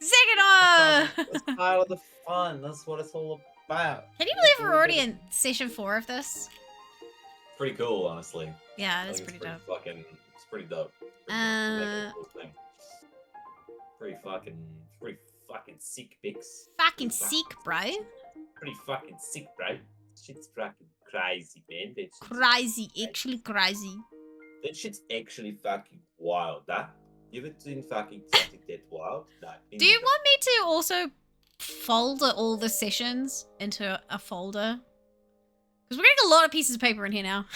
Second That's part of the fun. That's what it's all about. Can you believe we're already in session 4 of this? Pretty cool, honestly. Yeah, I it is think pretty dope. It's pretty dope. Pretty fucking sick, Bix. Fucking sick, bro. Pretty fucking sick, bro. Shit's fucking crazy, man. Crazy, actually crazy. That shit's actually fucking wild, that. You ever seen fucking something that wild? No. Do you want me to also folder all the sessions into a folder? Because we're getting a lot of pieces of paper in here now.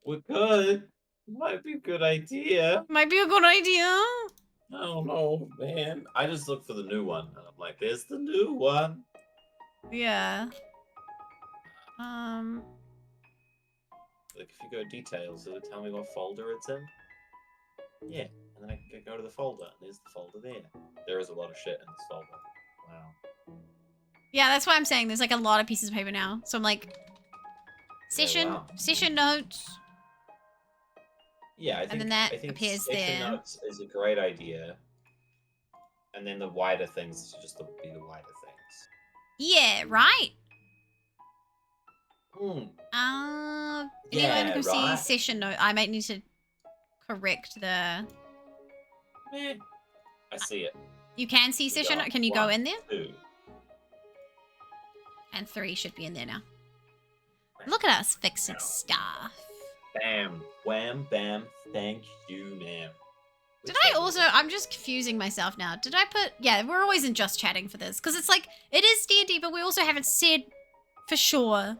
We could. Might be a good idea. Might be a good idea. I don't know, man. I just look for the new one, and I'm like, there's the new one. Yeah. Like, if you go details, does it tell me what folder it's in? Yeah, and then I can go to the folder, and there's the folder there. There is a lot of shit in this folder. Wow. Yeah, that's why I'm saying there's like a lot of pieces of paper now. So I'm like, session notes. Yeah, I think, and then that I think appears session there. notes is a great idea. And then the wider things should just be the wider things. Yeah, right? Yeah, anyone who right. sees session note, I might need to correct the... Meh. I see it. You can see session note? Can you go in there? 2. And 3 should be in there now. Look at us fixing stuff. Bam. Wham, bam. Thank you, ma'am. Did I also... I'm just confusing myself now. Did I put... Yeah, we're always in Just Chatting for this. Because it's like, it is D&D, but we also haven't said for sure.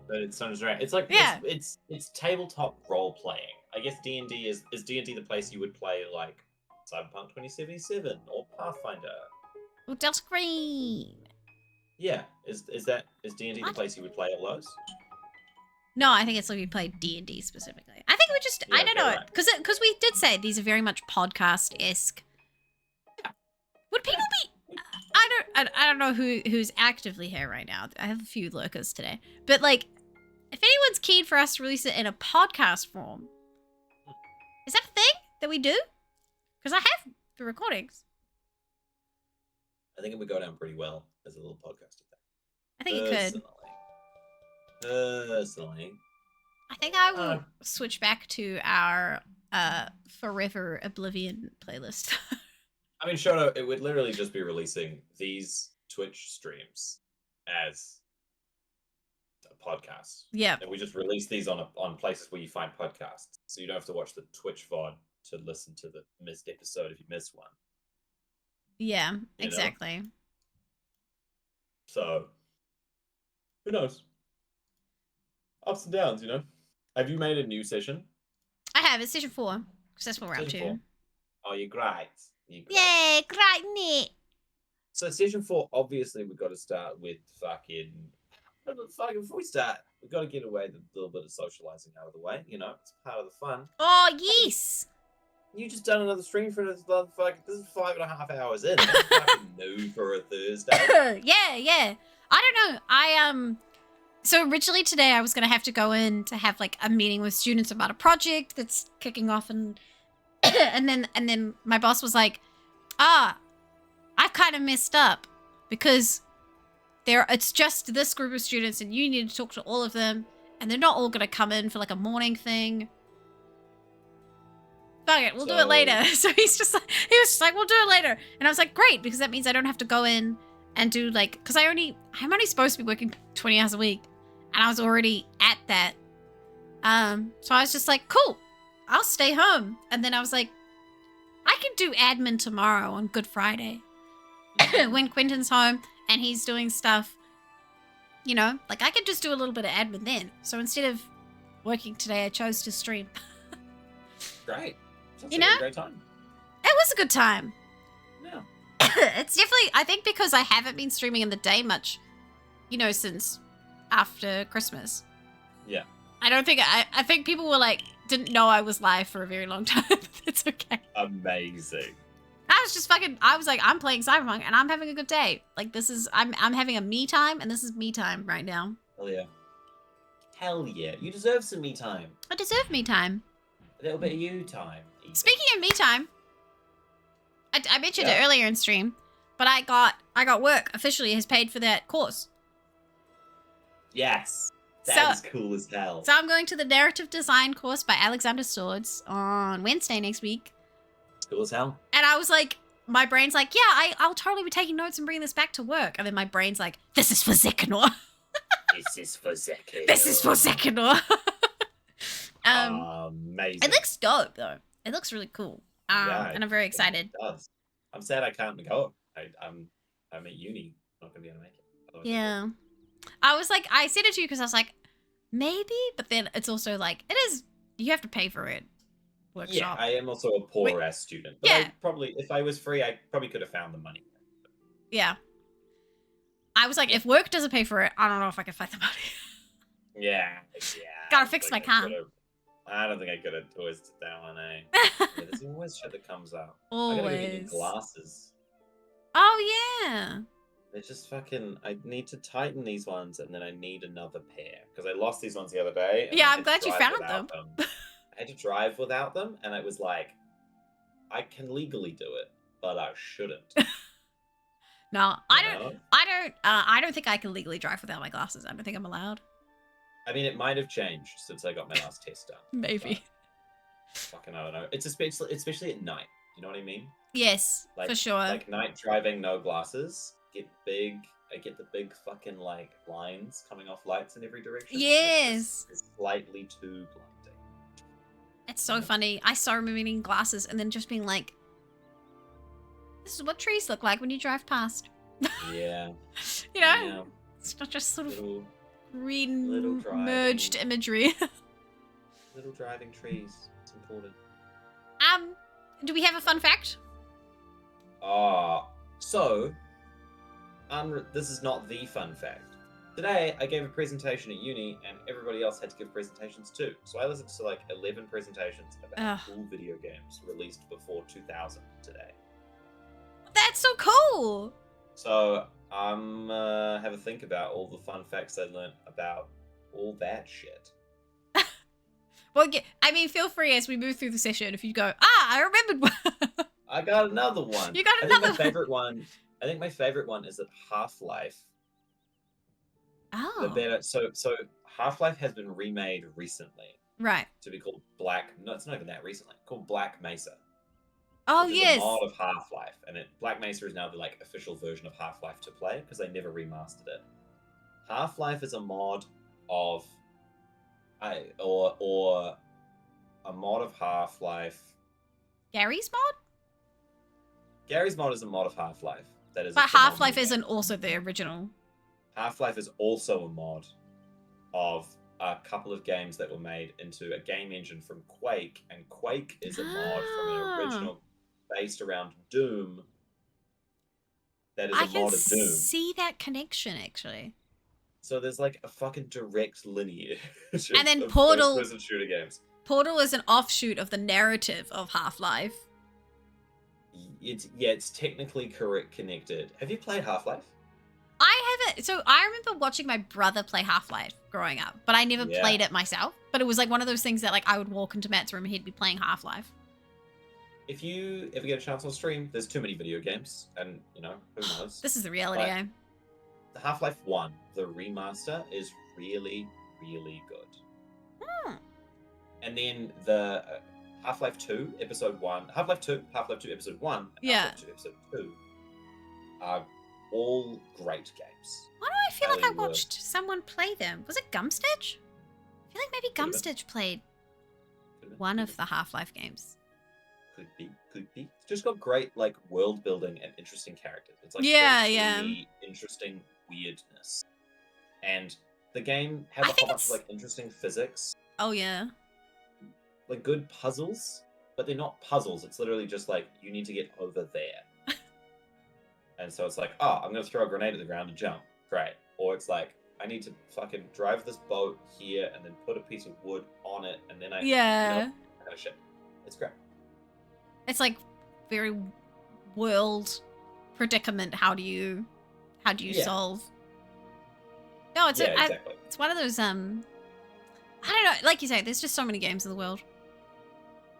But it's not as right. It's like, yeah. It's tabletop role-playing. I guess D&D is D&D the place you would play, like, Cyberpunk 2077 or Pathfinder. Or Delta Green. Yeah. Is D&D the place you would play all those? No, I think it's like we played D&D specifically. I think we just, yeah, I don't know, because we did say these are very much podcast-esque. Yeah. Would people be, I don't know who's actively here right now. I have a few lurkers today. But like, if anyone's keen for us to release it in a podcast form, is that a thing that we do? Because I have the recordings. I think it would go down pretty well as a little podcast. I think it could. Personally. I think I will switch back to our Forever Oblivion playlist. I mean, Shoto, it would literally just be releasing these Twitch streams as a podcast. Yeah. And we just release these on places where you find podcasts. So you don't have to watch the Twitch VOD to listen to the missed episode if you miss one. Yeah, exactly. So, who knows? Ups and downs, you know? Have you made a new session? I have. It's session 4. Because that's what we're up to. 4. Oh, you're great. Yay, great, Nick. So, session 4, obviously, we've got to start with before we start, we've got to get away the little bit of socializing out of the way. You know, it's part of the fun. Oh, yes. You just done another stream for this motherfucker. This is 5.5 hours in. That's fucking new for a Thursday. Yeah. I don't know. So originally today I was going to have to go in to have like a meeting with students about a project that's kicking off and then my boss was like, I've kind of messed up because it's just this group of students and you need to talk to all of them and they're not all going to come in for like a morning thing. Fuck it, we'll do it later. So he was just like, we'll do it later. And I was like, great, because that means I don't have to go in and do like, because I'm only supposed to be working 20 hours a week. And I was already at that. So I was just like, cool, I'll stay home. And then I was like, I can do admin tomorrow on Good Friday. When Quentin's home and he's doing stuff, you know, like I could just do a little bit of admin then. So instead of working today, I chose to stream. Great. Sounds you like know? a great time. It was a good time. Yeah. It's definitely, I think because I haven't been streaming in the day much, you know, since after Christmas. Yeah. I think people were like, didn't know I was live for a very long time. It's okay. Amazing. I was like, I'm playing Cyberpunk and I'm having a good day. Like I'm having a me time and this is me time right now. Hell yeah. Hell yeah. You deserve some me time. I deserve me time. A little bit of you time. Speaking of me time, I mentioned it Yeah. earlier in stream, but I got work officially has paid for that course. Yes. So- That is cool as hell. So I'm going to the narrative design course by Alexander Swords on Wednesday next week. Cool as hell. And I was like, my brain's like, yeah, I'll totally be taking notes and bringing this back to work. And then my brain's like, this is for Zekanor. This is for Zeki. This is for Zekanor. Amazing. It looks dope though. It looks really cool. Yeah, And I'm very excited. It does. I'm sad I can't go. I'm at uni. Not gonna be able to make it. Otherwise Yeah. I was like, I said it to you because I was like, maybe, but then it's also like, it is, you have to pay for it. Yeah, Workshop. I am also a poor ass student. But Yeah. I probably, if I was free, I probably could have found the money. Yeah. I was like, if work doesn't pay for it, I don't know if I can find the money. Yeah. Gotta I don't fix think my I car. could've- I don't think I could have twisted that one, eh? Yeah, there's always shit that comes up. I gotta go get new Always. glasses. Oh, yeah. They're just fucking. I need to tighten these ones, and then I need another pair because I lost these ones the other day. and Yeah, I I'm had to glad you drive found without them. I had to drive without them, and it was like, I can legally do it, but I shouldn't. No, you I know? I don't think I can legally drive without my glasses. I don't think I'm allowed. I mean, it might have changed since I got my last test done. Maybe. Fucking, I don't know. It's especially at night. You know what I mean? Yes, Like, for sure. Like night driving, no glasses. I get the big fucking like lines coming off lights in every direction. Yes. It's slightly too blinding. It's so funny. I saw him needing glasses and then just being like, this is what trees look like when you drive past. Yeah. You know? Yeah. It's not just sort of Little green driving. merged imagery. little driving trees. It's important. Do we have a fun fact? So this is not the fun fact. Today I gave a presentation at uni and everybody else had to give presentations too. So I listened to like 11 presentations about Ugh. cool video games released before 2000 today. That's so cool. So I'm have a think about all the fun facts I learned about all that shit. Well, I mean, feel free as we move through the session if you go, I remembered one. I got another one. You got I think another my one. favorite one. I think my favorite one is that Half-Life. Oh, The better. So Half-Life has been remade recently right. to be called Black. No, it's not even that recently. Called Black Mesa. Oh, Which is yes. a mod of Half-Life, and Black Mesa is now the like official version of Half-Life to play because they never remastered it. Half-Life is a mod of, or a mod of Half-Life. Gary's mod? Gary's mod is a mod of Half-Life. That is. a But Half-Life phenomenal isn't game. also the original. Half-Life is also a mod of a couple of games that were made into a game engine from Quake, and Quake is a mod from an Ah. original based around Doom. That is I a can mod of Doom. see that connection, actually. So there's like a fucking direct lineage. And then of Portal- first-person shooter games. Portal is an offshoot of the narrative of Half-Life. It's technically correct connected. Have you played Half-Life? I haven't. So I remember watching my brother play Half-Life growing up, but I never Yeah. played it myself. But it was like one of those things that like I would walk into Matt's room and he'd be playing Half-Life. If you ever get a chance on stream, there's too many video games, and you know who knows. This is the reality, But- eh? The Half-Life 1, the remaster, is really, really good. Hmm. And then the Half-Life 2, Episode 1, Half-Life 2, Half-Life 2, Episode 1, and Yeah. Half-Life 2, Episode 2 are all great games. Why do I feel like I Highly worth- watched someone play them? Was it Gumstitch? I feel like maybe Could've been. Gumstitch played Could've been, one could've of the Half-Life games. Could be. It's just got great like world building and interesting characters. It's like Yeah, very yeah. truly interesting weirdness. And the game has I a think whole bunch it's- of like interesting physics, Oh yeah. like good puzzles, but they're not puzzles. It's literally just like you need to get over there. And so it's like, oh, I'm gonna throw a grenade at the ground and jump. Great. Or it's like, I need to fucking drive this boat here and then put a piece of wood on it and then Yeah. that kind of shit. It's great. It's like very world predicament. How do you Yeah. solve? No, it's Yeah, exactly. it's one of those I don't know, like you say, there's just so many games in the world.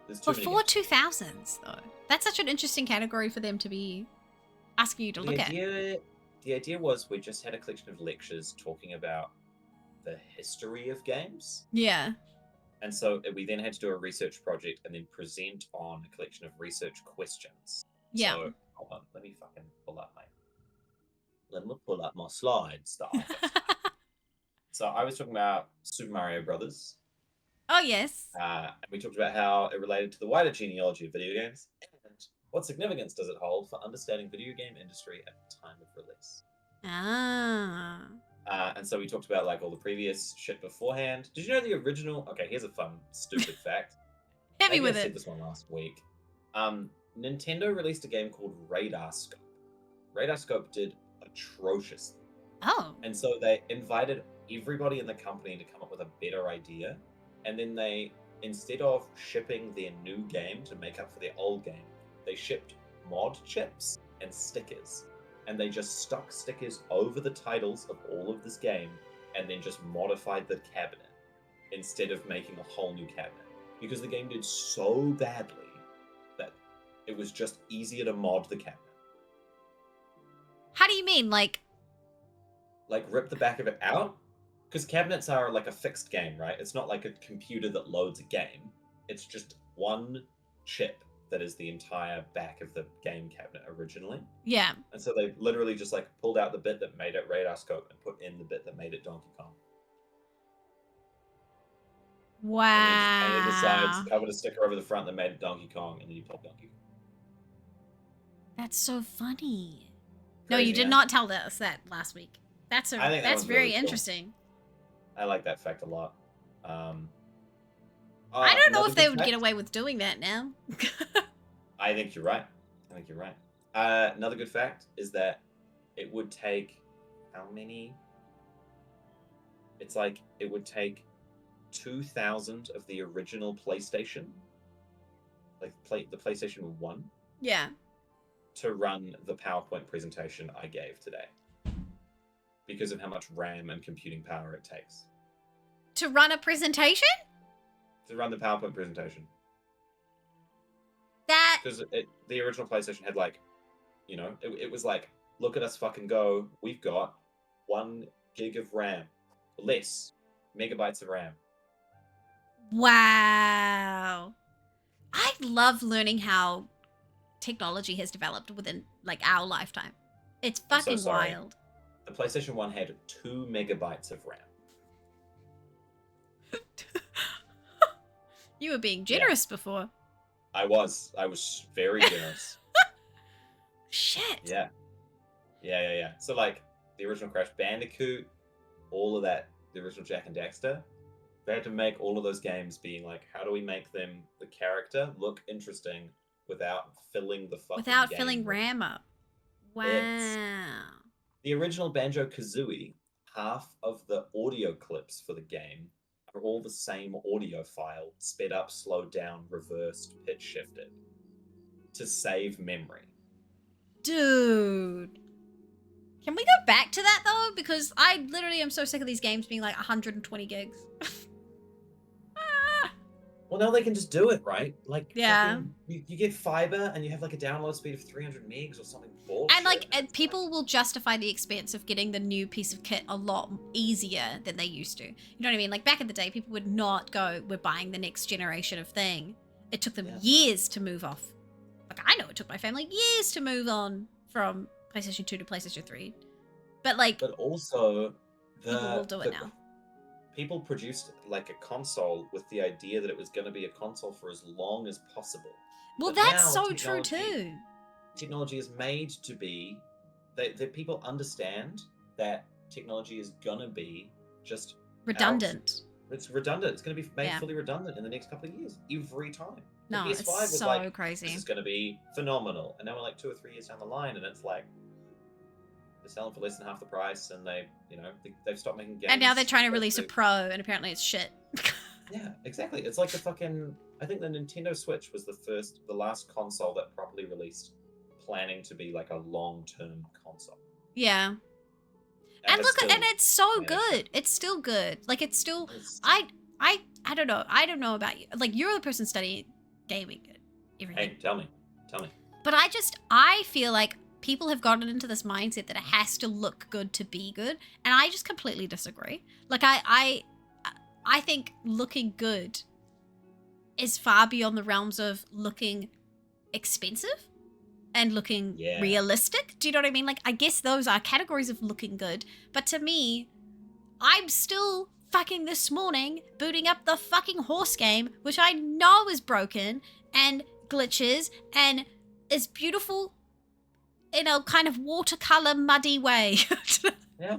There's too many Before games. 2000s, though. That's such an interesting category for them to be asking you to look at. The idea was we just had a collection of lectures talking about the history of games. Yeah. And so we then had to do a research project and then present on a collection of research questions. Yeah. So, hold on, let me pull up my slides that I have. So I was talking about Super Mario Brothers. Oh, yes. And we talked about how it related to the wider genealogy of video games and what significance does it hold for understanding video game industry at the time of release. Ah. And so we talked about like all the previous shit beforehand. Did you know the original? Okay, here's a fun, stupid fact. Hit me Maybe with I it. said this one last week. Nintendo released a game called Radar Scope. Radar Scope did atrocious. Oh. And so they invited everybody in the company to come up with a better idea. And then they, instead of shipping their new game to make up for their old game, they shipped mod chips and stickers. And they just stuck stickers over the titles of all of this game and then just modified the cabinet instead of making a whole new cabinet. Because the game did so badly that it was just easier to mod the cabinet. How do you mean? Like Rip the back of it out? Because cabinets are like a fixed game, right? It's not like a computer that loads a game. It's just one chip that is the entire back of the game cabinet originally. Yeah. And so they literally just like pulled out the bit that made it Radar Scope and put in the bit that made it Donkey Kong. Wow. And then just painted the sides, covered a sticker over the front that made it Donkey Kong, and then you pop Donkey Kong. That's so funny. No, Crazy, you did huh? not tell us that last week. I think that that's one's very really cool. interesting. I like that fact a lot. I don't know another if they good would fact- get away with doing that now. I think you're right. Another good fact is that it would take how many? It's like it would take 2,000 of the original PlayStation, like the PlayStation 1, Yeah. to run the PowerPoint presentation I gave today. Because of how much RAM and computing power it takes. To run a presentation? To run the PowerPoint presentation. That Because the original PlayStation had like, it was like, look at us fucking go. We've got 1 gig of RAM. Less megabytes of RAM. wow. I love learning how technology has developed within like our lifetime. It's I'm so fucking sorry. wild. The PlayStation 1 had 2 megabytes of RAM. You were being generous before. I was very generous. Shit. Yeah. So like the original Crash Bandicoot, all of that, the original Jak and Daxter, they had to make all of those games being like, how do we make the character look interesting without filling the fucking Without game filling with- RAM up. Wow. The original Banjo-Kazooie, half of the audio clips for the game are all the same audio file, sped up, slowed down, reversed, pitch shifted, to save memory. Dude. Can we go back to that though? Because I literally am so sick of these games being like 120 gigs. Well, now they can just do it, right? Like, Yeah. fucking- you get fiber and you have like a download speed of 300 megs or something bullshit. And like, it's and people will justify the expense of getting the new piece of kit a lot easier than they used to. You know what I mean? Like back in the day, people would not go, we're buying the next generation of thing. It took them Yeah. years to move off. Like I know it took my family years to move on from PlayStation 2 to PlayStation 3. But like, But also, people will do it now. People produced like a console with the idea that it was going to be a console for as long as possible. well, but that's now so true technology- too. Technology is made to be that people understand that technology is going to be just Redundant. It's redundant. It's going to be made Yeah. fully redundant in the next couple of years, every time. No, the it's PS5 was so like, crazy. this is going to be phenomenal. And now we're like 2 or 3 years down the line, and it's like they're selling for less than half the price, and they've stopped making games. And now they're trying to that release a they- Pro, and apparently it's shit. Yeah, exactly. It's like the fucking. I think the Nintendo Switch was the last console that properly released, planning to be like a long-term console. Yeah. And it's look, still- and it's so managed to- good. It's still good. Like it's still. it's- I don't know. I don't know about you. Like you're the person studying gaming and everything. Hey, tell me. But I feel like people have gotten into this mindset that it has to look good to be good, and I just completely disagree. Like I think looking good is far beyond the realms of looking expensive and looking realistic. Do you know what I mean? Like, I guess those are categories of looking good, but to me, I'm still fucking this morning booting up the fucking horse game, which I know is broken and glitches and is beautiful in a kind of watercolor muddy way. Yeah.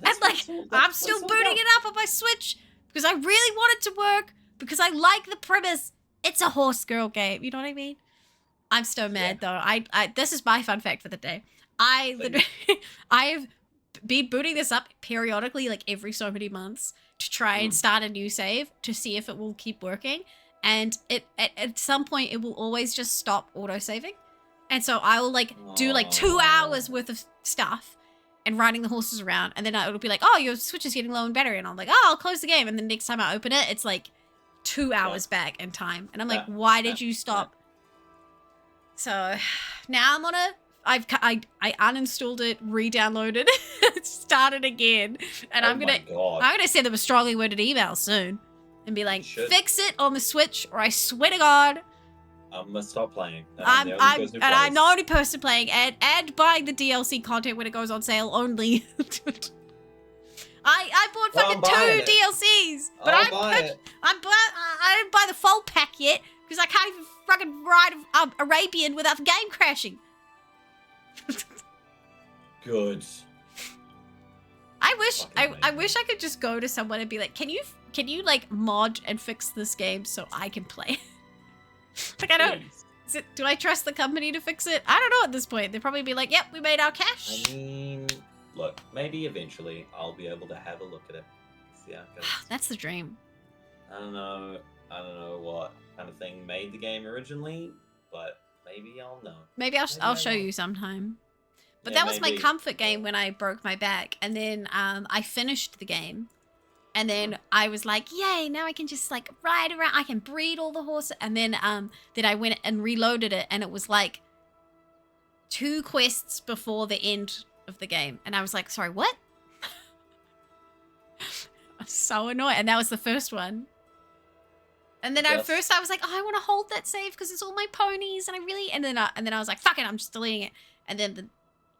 And like, I'm still booting it up on my Switch because I really want it to work, because I like the premise. It's a horse girl game. You know what I mean? I'm so mad though. I this is my fun fact for the day. I have been booting this up periodically, like every so many months, to try and start a new save to see if it will keep working. And it at some point it will always just stop autosaving. And so I will like do like 2 hours worth of stuff and riding the horses around, and then it'll be like, oh, your Switch is getting low in battery, and I'm like, oh, I'll close the game, and then next time I open it, it's like 2 hours back in time, and I'm like, why did you stop? So now I'm on I uninstalled it, re-downloaded it, started again, and I'm gonna send them a strongly worded email soon and be like, fix it on the Switch, or I swear to God, I'm gonna stop playing. I'm the only person playing, and buying the DLC content when it goes on sale only. I bought fucking 2 DLCs, but I didn't buy the full pack yet because I can't even fucking ride Arabian without the game crashing. Good. I wish I could just go to someone and be like, can you like mod and fix this game so I can play? Like, I don't. Do I trust the company to fix it? I don't know at this point. They'll probably be like, "Yep, we made our cash." I mean, look, maybe eventually I'll be able to have a look at it. See how it goes. That's the dream. I don't know what kind of thing made the game originally, but maybe I'll know. Maybe I'll show you sometime. But that was my comfort game when I broke my back, and then I finished the game. And then I was like, yay, now I can just like ride around. I can breed all the horses. And then I went and reloaded it, and it was like 2 quests before the end of the game. And I was like, sorry, what? I'm so annoyed. And that was the first one. And then at first I was like, oh, I want to hold that save because it's all my ponies. And then I was like, fuck it, I'm just deleting it. And then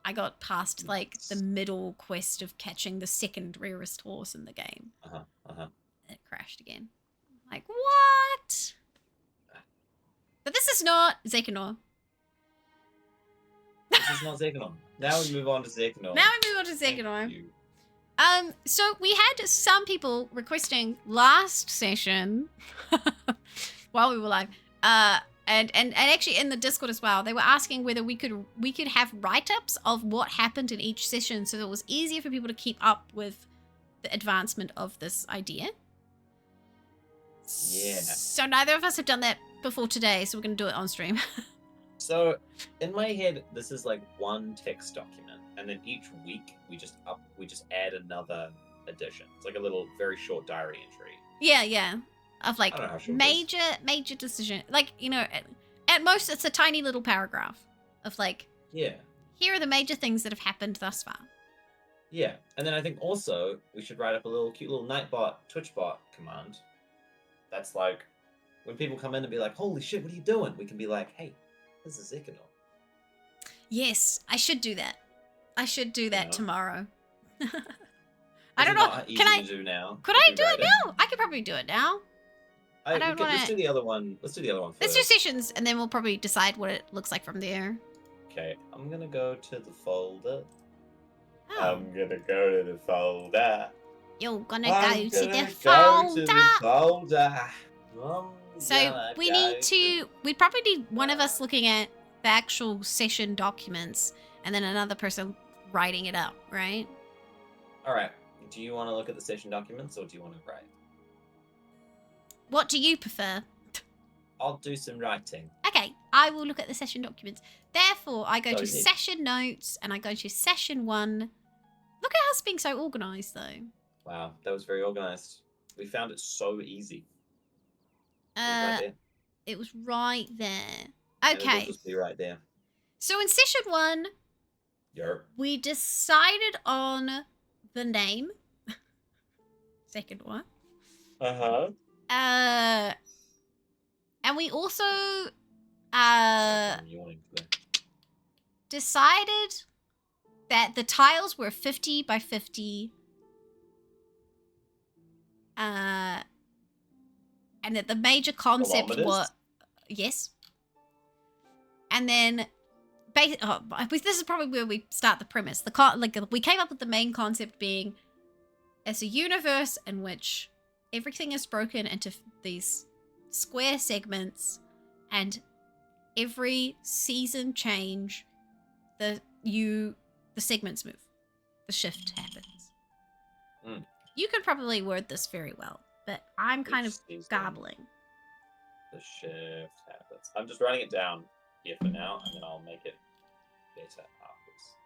I got past like the middle quest of catching the second rarest horse in the game. It crashed again. Like, what? But this is not Zekinor. This is not Zekinor. Now we move on to Zekinor. So we had some people requesting last session while we were live. And actually in the Discord as well, they were asking whether we could have write-ups of what happened in each session so that it was easier for people to keep up with the advancement of this idea. Yeah. So neither of us have done that before today, so we're going to do it on stream. So in my head, this is like one text document, and then each week we just add another addition. It's like a little very short diary entry. Yeah. Of like major decision, like, you know, at most it's a tiny little paragraph of like, here are the major things that have happened thus far. Yeah, and then I think also we should write up a cute little Nightbot Twitchbot command. That's like when people come in and be like, holy shit, what are you doing? We can be like, hey, this is Zekinor. Yes, I should do that. Tomorrow. I don't know. Can I do now? Could I do it now? I could probably do it now. Let's do the other one. Let's do first. Let's do sessions, and then we'll probably decide what it looks like from there. Okay, I'm gonna go to the folder. Oh. I'm gonna go to the folder. You're gonna go to the folder. So we'd probably need one of us looking at the actual session documents, and then another person writing it up, right? All right. Do you want to look at the session documents, or do you want to write? What do you prefer? I'll do some writing. Okay, I will look at the session documents. Therefore, I go to session notes, and I go to session 1. Look at us being so organised, though. Wow, that was very organised. We found it so easy. Right It was right there. And it'll Okay. just be right there. So in session 1, Yerp. we decided on the name. Second one. Uh-huh. And we also I'm yawning today. decided that the tiles were 50 by 50. And that the major concept was Kilometers? yes. And then this is probably where we start the premise. We came up with the main concept being as a universe in which everything is broken into these square segments, and every season change, the segments move, the shift happens. Mm. You could probably word this very well, but I'm kind of Each season, gobbling. The shift happens. I'm just writing it down here for now, and then I'll make it better afterwards.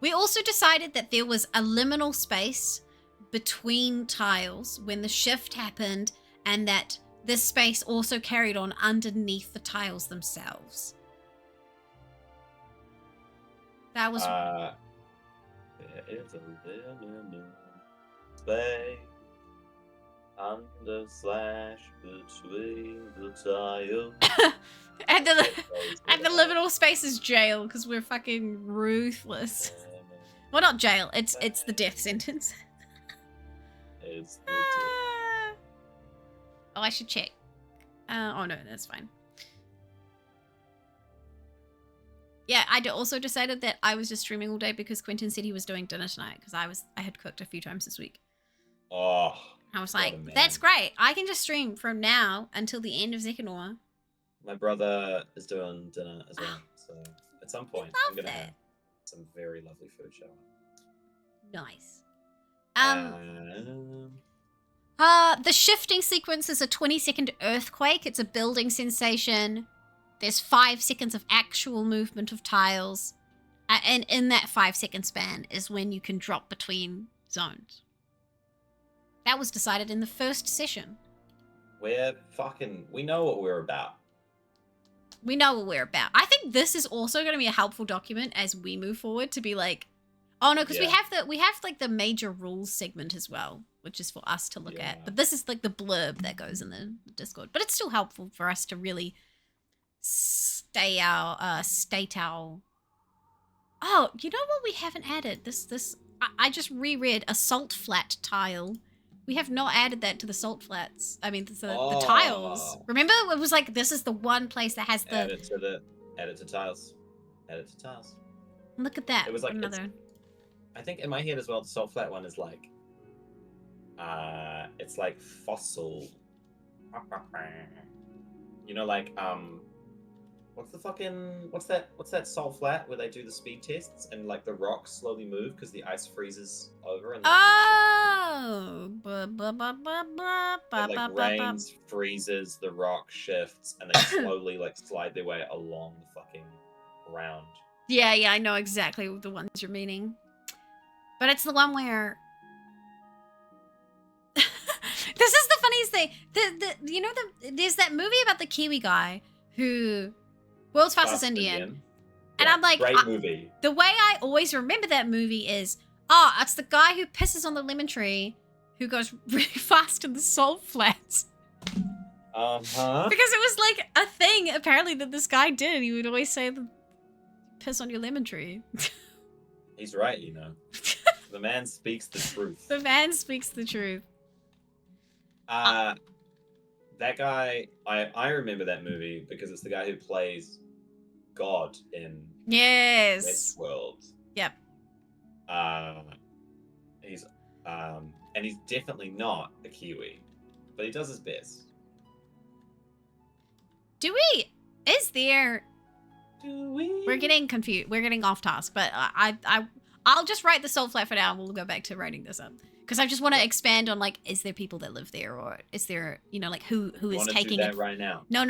We also decided that there was a liminal space between tiles when the shift happened, and that this space also carried on underneath the tiles themselves. That was There is a liminal space under slash between the tiles. and the liminal space is jail because we're fucking ruthless. Well, not jail. It's the death sentence. It's the Oh, I should check. Oh no, that's fine. Yeah, I also decided that I was just streaming all day because Quentin said he was doing dinner tonight because I had cooked a few times this week. Oh. I was like, that's great. I can just stream from now until the end of Zekanor. My brother is doing dinner as well, so at some point I'm gonna have some very lovely food show up. Nice. The shifting sequence is a 20-second earthquake. It's a building sensation. There's 5 seconds of actual movement of tiles. And in that 5-second span is when you can drop between zones. That was decided in the first session. We know what we're about. We know what we're about. I think this is also going to be a helpful document as we move forward to be like, oh no, because we have like the major rules segment as well, which is for us to look at. But this is like the blurb that goes in the Discord. But it's still helpful for us to really state our. Oh, you know what we haven't added? I just reread a salt flat tile. We have not added that to the salt flats. I mean, the tiles. Remember, it was like this is the one place that has the. Add it to tiles. Add it to tiles. Look at that. It was like another. I think in my head as well, the salt flat one is like, it's like fossil. You know, like what's that salt flat where they do the speed tests and like the rocks slowly move because the ice freezes over and it like rains, freezes, the rock shifts, and they slowly like slide their way along the fucking ground. Yeah, I know exactly the ones you're meaning. But it's the one where this is the funniest thing. There's that movie about the Kiwi guy who World's Fastest Indian. And I'm like, great movie. The way I always remember that movie is, it's the guy who pisses on the lemon tree who goes really fast in the salt flats. Uh-huh. Because it was like a thing apparently that this guy did. He would always say, piss on your lemon tree. He's right, you know. The man speaks the truth. The man speaks the truth. That guy, I remember that movie because it's the guy who plays God in Westworld. Yep. He's and he's definitely not a Kiwi, but he does his best. We're getting confused. We're getting off task, but I'll just write the salt flat for now and we'll go back to writing this up. Because I just want to expand on, like, is there people that live there, or is there, like, who is taking it right now? No.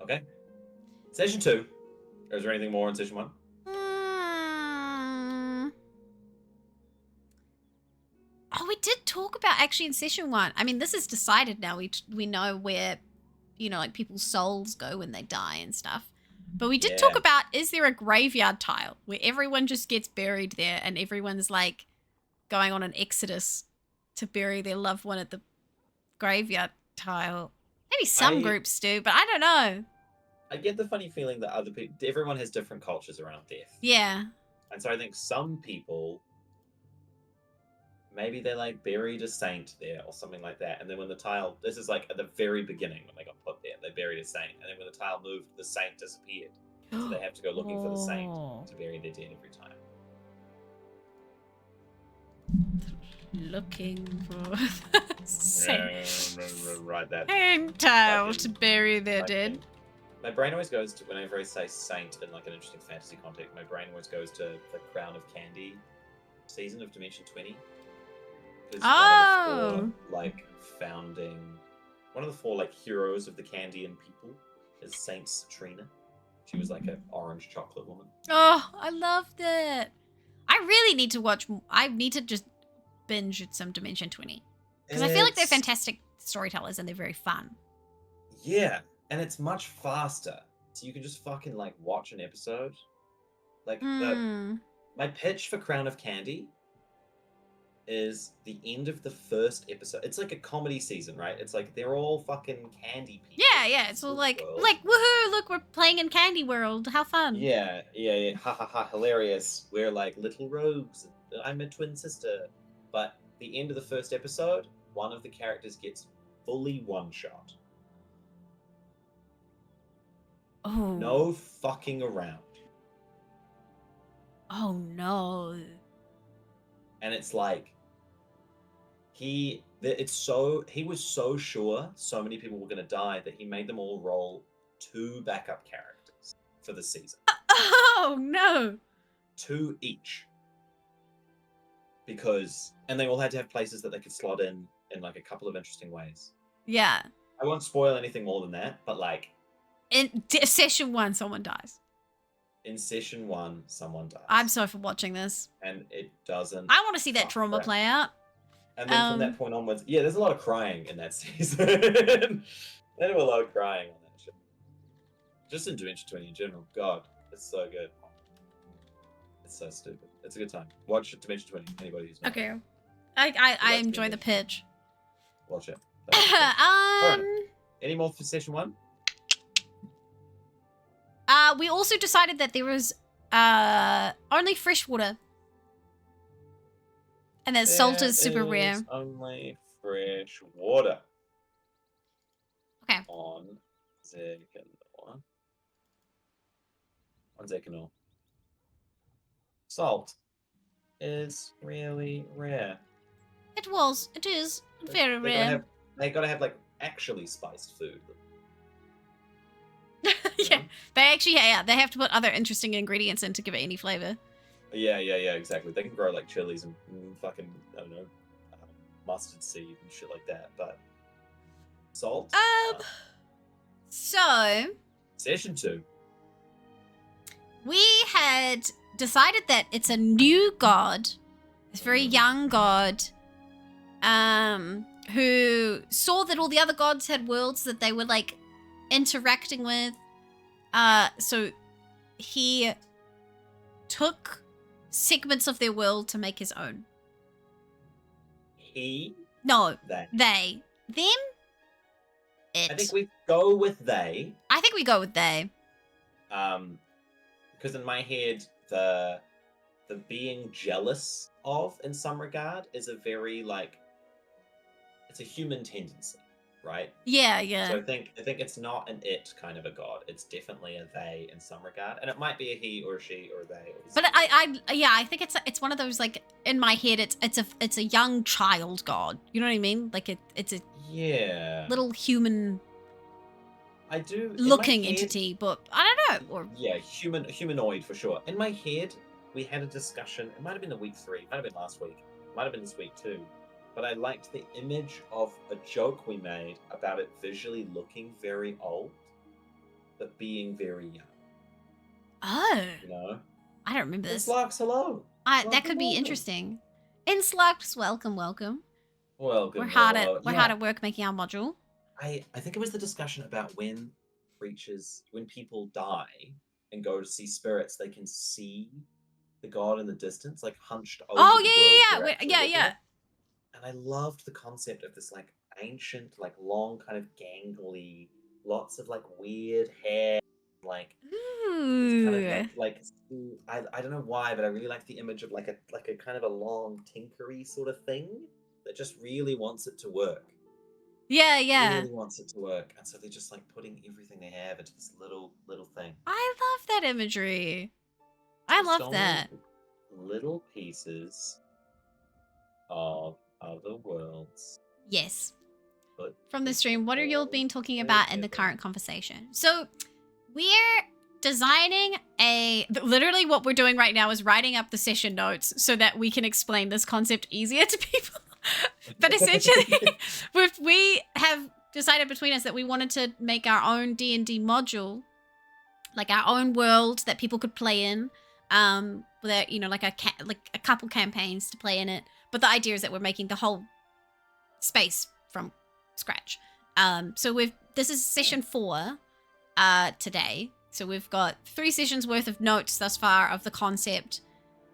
Okay. Session 2. Is there anything more in session 1? Oh, we did talk about actually in session 1. I mean, this is decided now. We know where, like people's souls go when they die and stuff. But we did talk about, is there a graveyard tile where everyone just gets buried there and everyone's like going on an exodus to bury their loved one at the graveyard tile? Maybe some groups do, but I don't know. I get the funny feeling that other people, everyone has different cultures around death. Yeah. And so I think some people, maybe they like buried a saint there or something like that. And then when the tile, this is like at the very beginning when they got put there, they buried a saint. And then when the tile moved, the saint disappeared. So they have to go looking for the saint to bury their dead every time. Looking for the saint. Right, that. Saint tile to bury their dead. My brain always goes to, whenever I say saint in like an interesting fantasy context, my brain always goes to the Crown of Candy season of Dimension 20. One of the four like heroes of the Candian people is Saint Citrina. She was like an orange chocolate woman. Oh, I loved it. I really need to watch. I need to just binge some Dimension 20 because I feel like they're fantastic storytellers and they're very fun. Yeah, and it's much faster, so you can just fucking like watch an episode. Like my pitch for Crown of Candy is the end of the first episode. It's like a comedy season, right? It's like they're all fucking candy people. Yeah. It's all like woohoo! Look, we're playing in Candy World. How fun! Yeah. Ha ha ha! Hilarious. We're like little rogues. I'm a twin sister. But the end of the first episode, one of the characters gets fully one-shot. Oh. No fucking around. Oh no. And it's like he was so sure so many people were going to die that he made them all roll 2 backup characters for the season. Oh no. 2 each. And they all had to have places that they could slot in like a couple of interesting ways. Yeah. I won't spoil anything more than that, but like in session 1 someone dies. In session 1, someone dies. I'm sorry for watching this. And it doesn't. I want to see that trauma play out. And then from that point onwards, there's a lot of crying in that season. They do a lot of crying on that show. Just in Dimension 20 in general. God, it's so good. It's so stupid. It's a good time. Watch Dimension 20. Anybody who's not. Okay. I enjoy the pitch. Watch it. Right. Any more for session 1? We also decided that there was only fresh water. And that salt is super rare. Only fresh water. Okay. On Zekanor. Salt is really rare. It is very rare. They gotta have like actually spiced food. Yeah, they actually, they have to put other interesting ingredients in to give it any flavor. Yeah, exactly. They can grow like chilies and fucking, I don't know, mustard seed and shit like that, but salt? So... Session 2. We had decided that it's a new god, this very young god, who saw that all the other gods had worlds that they were like interacting with. So he took segments of their world to make his own. No, they. Them? It. I think we go with they. I think we go with they. Because in my head, the being jealous of, in some regard, is a very like, it's a human tendency, right? Yeah. So I think it's not an it kind of a god. It's definitely a they in some regard, and it might be a he or a she or a they. But I think it's one of those, like, in my head it's a young child god. You know what I mean? Like it's a little human. I do looking entity, but I don't know. Or humanoid for sure. In my head, we had a discussion. It might have been week 3. It might have been last week. It might have been this week too. But I liked the image of a joke we made about it visually looking very old, but being very young. Oh, You know? I don't remember this. Slux, hello. That could be Welcome. interesting. Inslux, welcome. Welcome. We're hard yeah. at work making our module. I think it was the discussion about when people die and go to see spirits, they can see the god in the distance, like hunched over Oh, the world they're yeah. actually Yeah, looking yeah. at. And I loved the concept of this like ancient, like long, kind of gangly, lots of like weird hair, like it's kind of like I don't know why, but I really like the image of like a kind of a long tinkery sort of thing that just really wants it to work. Yeah, yeah. Really wants it to work, and so they're just like putting everything they have into this little thing. I love that imagery. I Just love that. Little pieces of other worlds. Yes. But from the stream, what are you all been talking about in the current conversation? So we're designing literally what we're doing right now is writing up the session notes so that we can explain this concept easier to people. But essentially, we have decided between us that we wanted to make our own D&D module, like our own world that people could play in, with like a couple campaigns to play in it. But the idea is that we're making the whole space from scratch. So this is session 4 today. So we've got 3 sessions worth of notes thus far of the concept,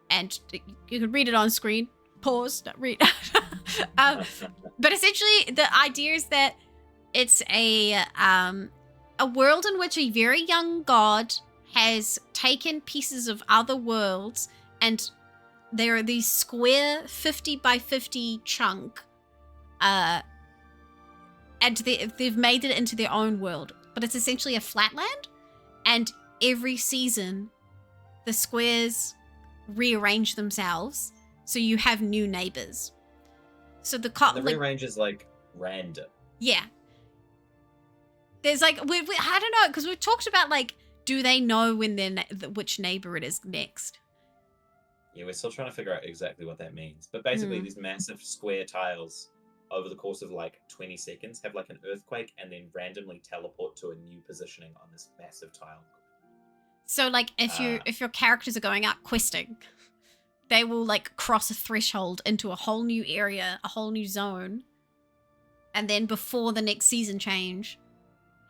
and you can read it on screen. Pause, not read. But essentially, the idea is that it's a world in which a very young god has taken pieces of other worlds, and there are these square 50 by 50 chunk, and they've made it into their own world. But it's essentially a flatland, and every season, the squares rearrange themselves, so you have new neighbors. So the rearrange is like random. Yeah. There's like we I don't know, because we've talked about like, do they know when which neighbor it is next? Yeah, we're still trying to figure out exactly what that means. But basically, these massive square tiles over the course of like 20 seconds have like an earthquake and then randomly teleport to a new positioning on this massive tile. So like if your characters are going out questing, they will like cross a threshold into a whole new area, a whole new zone, and then before the next season change,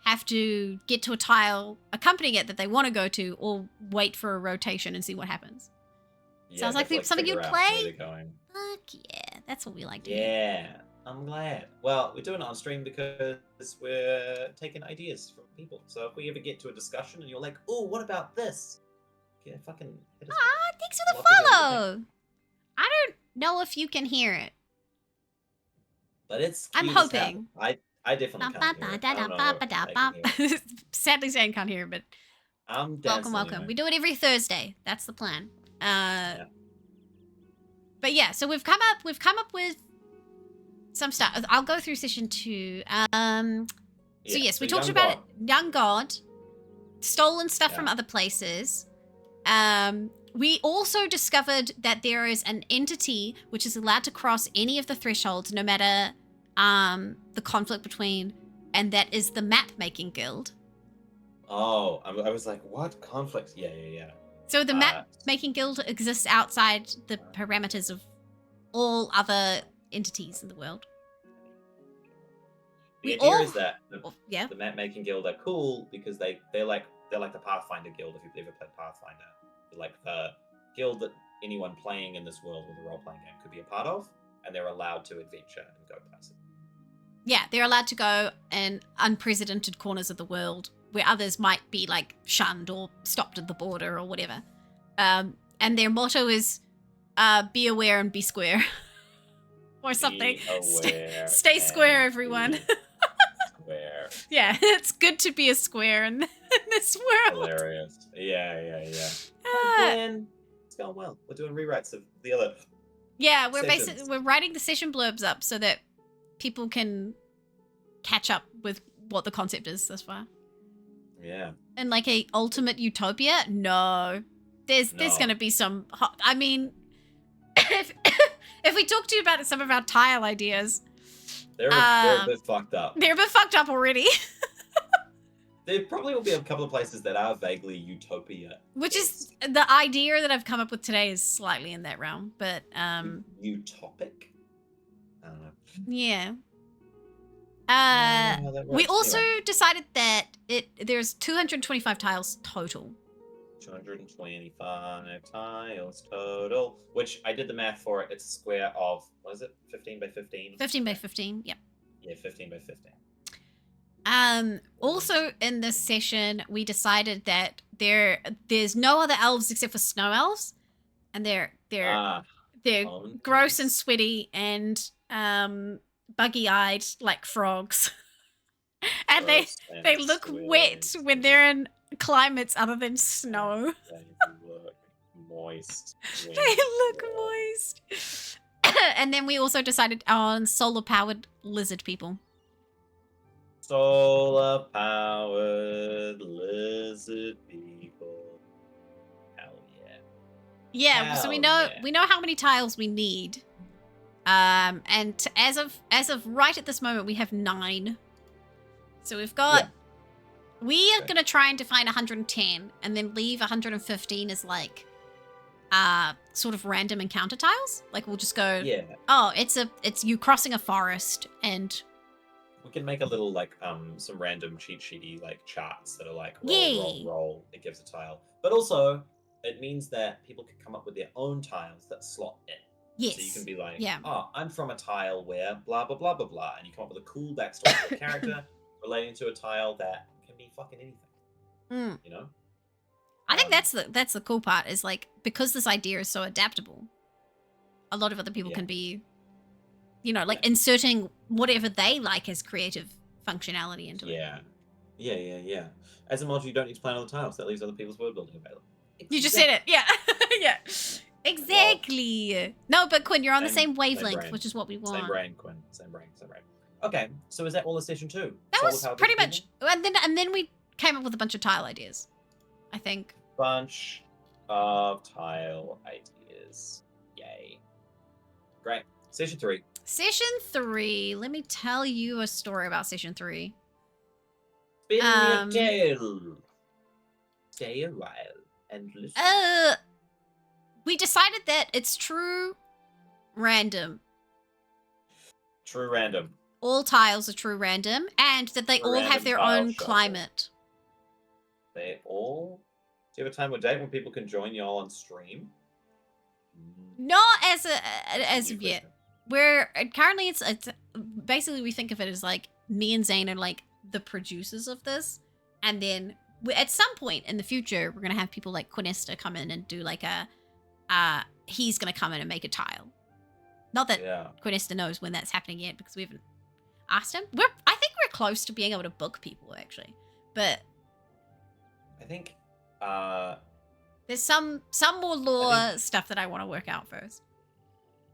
have to get to a tile accompanying it that they want to go to, or wait for a rotation and see what happens. Yeah, sounds like something you'd play. Fuck yeah, that's what we like to do. Yeah, I'm glad. Well, we're doing it on stream because we're taking ideas from people. So if we ever get to a discussion and you're like, "Oh, what about this?" Yeah, fucking. Thanks for the follow. I don't know if you can hear it, but it's. I'm hoping. I definitely can't hear it. I don't know. Sadly, saying can't hear it, but I'm welcome. Anyway. We do it every Thursday. That's the plan. Yeah. But yeah, so we've come up with some stuff. I'll go through session 2. So yes, we talked about it. Young god, stolen stuff from other places. We also discovered that there is an entity which is allowed to cross any of the thresholds, no matter the conflict between, and that is the Map Making Guild. Oh, I was like, what conflict? Yeah. So the Map Making Guild exists outside the parameters of all other entities in the world. The idea is that the Map Making Guild are cool because they're like the Pathfinder Guild. If you've ever played Pathfinder, they're like the guild that anyone playing in this world with a role-playing game could be a part of, and they're allowed to adventure and go past it. Yeah, they're allowed to go in unprecedented corners of the world where others might be like shunned or stopped at the border or whatever. And their motto is be aware and be square. Or something. Stay square, everyone. Square. Yeah, it's good to be a square in this world. Hilarious. Yeah. And it's going well. We're doing rewrites of the other. Yeah, we're writing the session blurbs up so that people can catch up with what the concept is thus far. Yeah. And like a ultimate utopia? No. There's going to be some... I mean, if we talk to you about some of our tile ideas... They're a bit fucked up. They're a bit fucked up already. There probably will be a couple of places that are vaguely utopia. Which is the idea that I've come up with today is slightly in that realm, but Utopic? I don't know. yeah. How that We works. also Anyway, decided that there's 225 tiles total. 225 tiles total, which I did the math for it. It's a square of, what is it, 15 by 15? 15 by 15, yep. Yeah, 15 by 15. Also in this session, we decided that there's no other elves except for snow elves, and they're gross and sweaty and buggy-eyed like frogs, and they look wet when they're in climates other than snow. They look moist. They look moist. And then we also decided on solar-powered lizard people. Solar powered lizard people. Hell yeah. Yeah, so we know how many tiles we need. And as of right at this moment, we have 9. So we've got we are gonna try and define 110 and then leave 115 as like sort of random encounter tiles. Like we'll just go, oh, it's you crossing a forest, and we can make a little like some random cheat sheety like charts that are like roll. It gives a tile, but also it means that people can come up with their own tiles that slot in. Yes. So you can be like, oh, I'm from a tile where blah blah blah blah blah, and you come up with a cool backstory for a character relating to a tile that can be fucking anything. You know. I think that's the cool part is like because this idea is so adaptable, a lot of other people can be, you know, like inserting whatever they like as creative functionality into it. Yeah. As a mod, you don't need to plan all the tiles. That leaves other people's world building available. You just said it. Yeah. Yeah. Exactly. No, but Quinn, you're on the same wavelength, which is what we want. Same brain, Quinn. Same brain. Okay, so is that all of session 2? That was pretty much, and then we came up with a bunch of tile ideas, I think. Bunch of tile ideas. Yay. Great. Session 3. Session 3. Let me tell you a story about session 3. Spin your tail. Stay a while and listen. We decided that it's true random. True random. All tiles are true random, and that they all have their own climate. They all? Do you have a time or date when people can join y'all on stream? Not as of yet. We're currently it's basically we think of it as like me and Zane are like the producers of this, and then at some point in the future we're gonna have people like Quinesta come in and do like he's gonna come in and make a tile. Not that Quinesta knows when that's happening yet because we haven't asked him. I think we're close to being able to book people actually, but I think there's some more lore stuff that I want to work out first.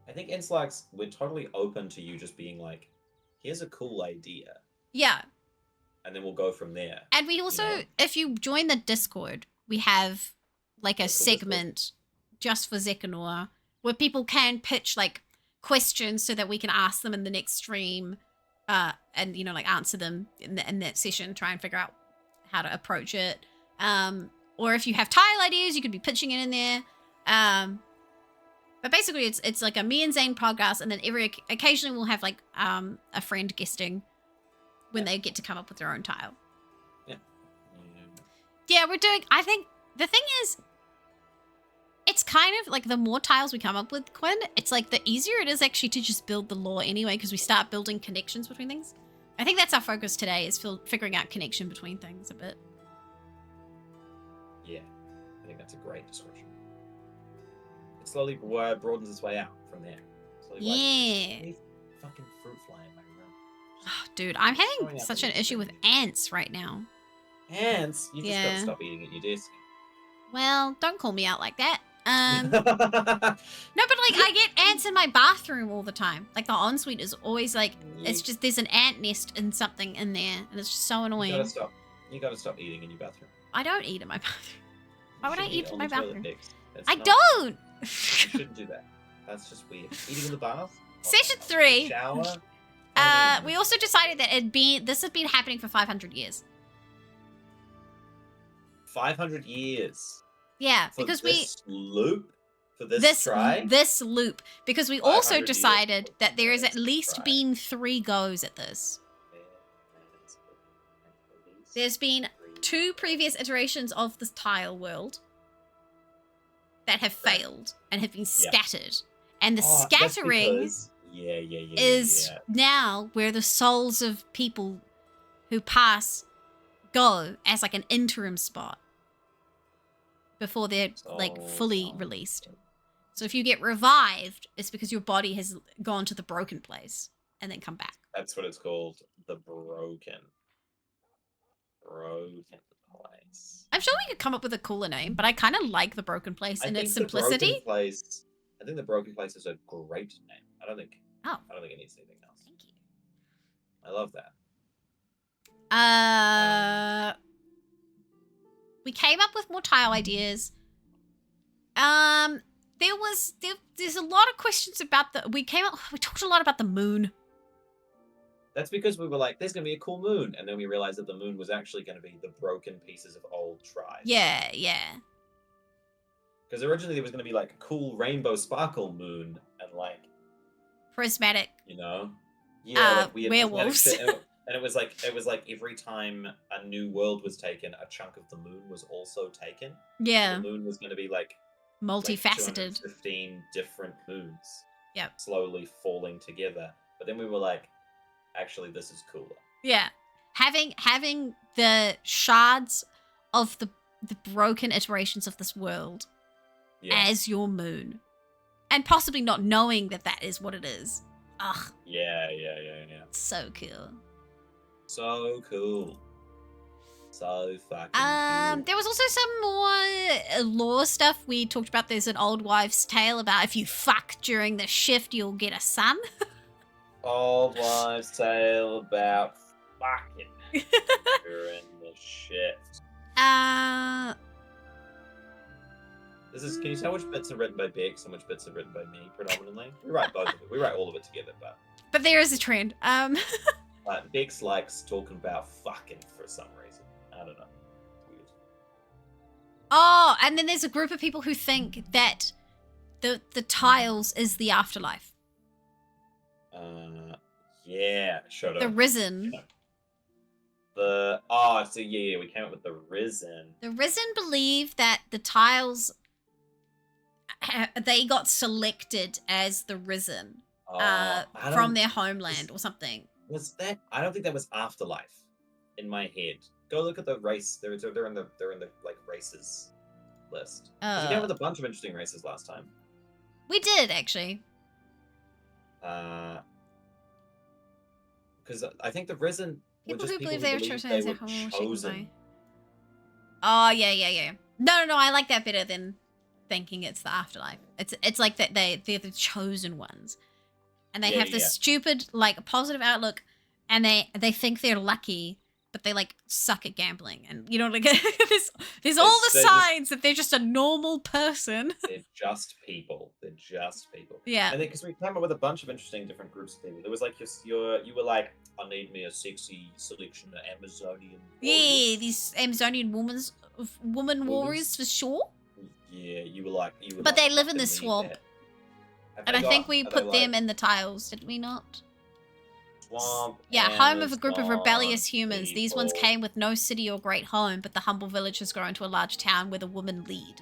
I think Inslax, we're totally open to you just being like, here's a cool idea. Yeah. And then we'll go from there. And we also, if you join the Discord, we have like a segment just for Zekanor where people can pitch like questions so that we can ask them in the next stream and, you know, like answer them in that session, try and figure out how to approach it. Or if you have tile ideas, you could be pitching it in there. But basically, it's like a me and Zane podcast, and then occasionally we'll have like a friend guesting when they get to come up with their own tile. Yeah, we're doing. I think the thing is, it's kind of like the more tiles we come up with, Quinn, it's like the easier it is actually to just build the lore anyway, because we start building connections between things. I think that's our focus today, is figuring out connection between things a bit. Yeah, I think that's a great description. It slowly broadens its way out from there. Yeah. Fucking fruit fly in my room. Oh, dude, I'm having such an issue with ants right now. Ants? You just gotta stop eating at your desk. Well, don't call me out like that. No, but like I get ants in my bathroom all the time. Like the ensuite is always like, it's just there's an ant nest and something in there, and it's just so annoying. You gotta stop eating in your bathroom. I don't eat in my bathroom. Why would I eat in my bathroom? I don't. don't. You shouldn't do that. That's just weird. Eating in the bath? Session 3. Shower? We also decided that this has been happening for 500 years. 500 years Yeah, for because this loop, for this try. this loop, because we 500 also years decided for that there has at this least try. been 3 goes at this. There's been 2 previous iterations of the tile world that have failed and have been scattered. And the Oh, that's scattering because- yeah. is now where the souls of people who pass go as like an interim spot before they're like fully released. So if you get revived, it's because your body has gone to the broken place and then come back. That's what it's called. The broken place. I'm sure we could come up with a cooler name, but I kind of like the broken place and its simplicity. I think the broken place is a great name. I don't think it needs anything else. Thank you. I love that. We came up with more tile ideas. There's a lot of questions about we talked a lot about the moon. That's because we were like, there's going to be a cool moon. And then we realized that the moon was actually going to be the broken pieces of old tribes. Yeah. Because originally there was going to be like a cool rainbow sparkle moon and like... prismatic. You know? Yeah, like weird werewolves. And it was like every time a new world was taken, a chunk of the moon was also taken. Yeah. The moon was going to be like... multifaceted. 15 different moons. Yep. Slowly falling together. But then we were like, actually, this is cooler. Yeah. Having the shards of the broken iterations of this world as your moon. And possibly not knowing that is what it is. Ugh. Yeah. So cool. So cool. So fucking cool. There was also some more lore stuff we talked about. There's an old wives' tale about if you fuck during the shift, you'll get a son. Old wives' tale about fucking during the shift. Can you tell which bits are written by Bex and which bits are written by me predominantly? We write both of it. We write all of it together, but there is a trend. Bex likes talking about fucking for some reason. I don't know. It's weird. Oh, and then there's a group of people who think that the tiles is the afterlife. Yeah, shut up. The Risen. We came up with the Risen. The Risen believe that the tiles, they got selected as the Risen from their homeland or something. Was that? I don't think that was Afterlife. In my head, go look at the race. They're in the like races list. We came up with a bunch of interesting races last time. We did actually. Because I think the Risen people were just who people believe they were chosen. Oh yeah. No. I like that better than thinking it's the afterlife. It's like that they're the chosen ones, and they have this stupid like positive outlook, and they think they're lucky, but they like suck at gambling, and you know like there's all the signs that they're just a normal person. They're just people. Yeah. And then because we came up with a bunch of interesting different groups of people. There was like you were like, I need me a sexy selection of Amazonian warriors. Yeah, these Amazonian woman warriors for sure. Yeah, you were like but they live in the swamp. And I think we put them in the tiles, did we not? Swamp. Yeah, home of a group of rebellious humans. People. These ones came with no city or great home, but the humble village has grown to a large town where the women lead.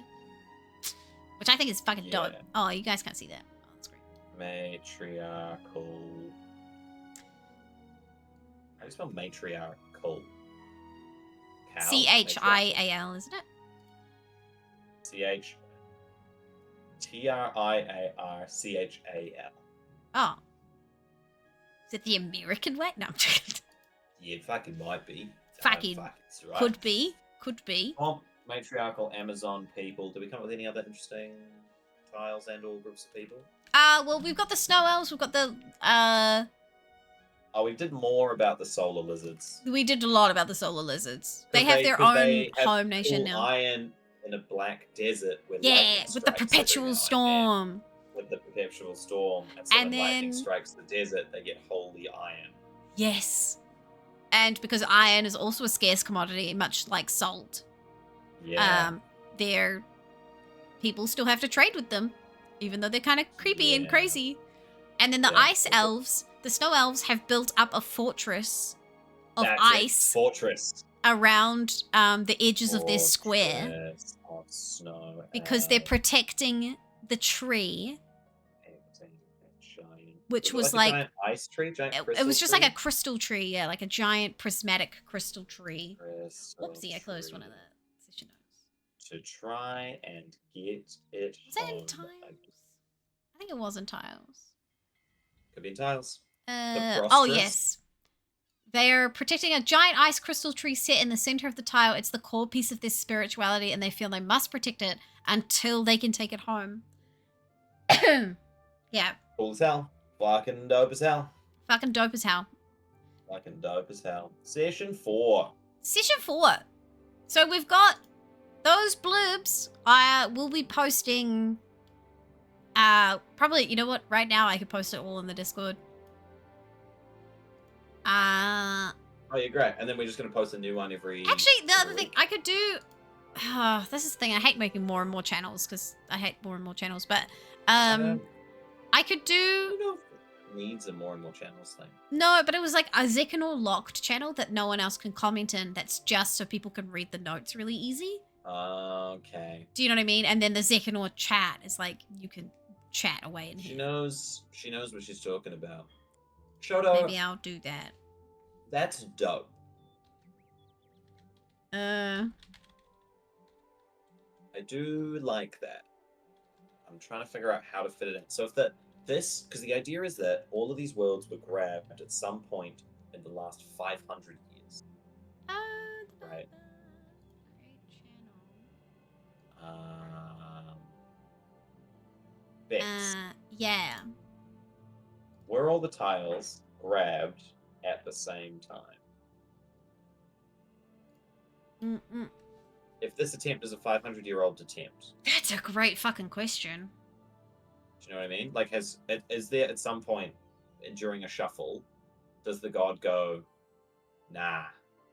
Which I think is fucking dope. Oh, you guys can't see that. Oh, that's great. Matriarchal. How do you spell matriarchal? CHIAL, isn't it? CHTRIARCHAL. Oh. Is it the American way? No, I'm joking. Yeah, it fucking might be. Fucking right. Could be. Swamp, matriarchal, Amazon people. Do we come up with any other interesting tiles and or groups of people? Well, we've got the snow elves. We've got the Oh, we did more about the solar lizards. We did a lot about the solar lizards. They have their own home nation now. Iron in a black desert. With with the perpetual storm. With the perpetual storm, and so when lightning strikes the desert, they get holy iron. Yes, and because iron is also a scarce commodity, much like salt. Yeah. Their people still have to trade with them, even though they're kind of creepy and Yeah. crazy. And then the Yeah. ice elves, the snow elves, have built up a fortress of That's it. ice Fortress. around the edges of their square Fortress of snow. because they're protecting the tree, which was a like giant ice tree, giant it crystal was just tree? like a crystal tree, yeah, like a giant prismatic crystal tree. Crystal Whoopsie, I closed one of tree. the session notes. To try and get it Is that in home. tiles? I think it was in tiles. Could be in tiles. Oh Frostress. yes. They're protecting a giant ice crystal tree set in the center of the tile. It's the core piece of their spirituality, and they feel they must protect it until they can take it home. Yeah. Cool as hell. Fucking dope as hell. Fucking dope as hell. Fucking dope as hell. Session 4. Session 4. So we've got those blurbs. I will be posting. Probably, you know what? Right now I could post it all in the Discord. Oh, yeah, great. And then we're just going to post a new one every... Actually, the other every thing week. I could do... this is the thing. I hate making more and more channels because I hate more and more channels. But I could do... I don't know if it needs a more and more channels thing. No, but it was like a Zekanor locked channel that no one else can comment in. That's just so people can read the notes really easy. Okay. Do you know what I mean? And then the Zekanor chat is like you can chat away in She here. knows what she's talking about. Shoto, Maybe I'll do that. that's dope. Uh... I do like that. I'm trying to figure out how to fit it in. So if because the idea is that all of these worlds were grabbed at some point in the last 500 years. Right. Bex, Yeah. were all the tiles grabbed at the same time? Mm-mm. If this attempt is a 500-year-old attempt, That's a great fucking question. do you know what I mean? Like, is there at some point during a shuffle, does the god go, nah,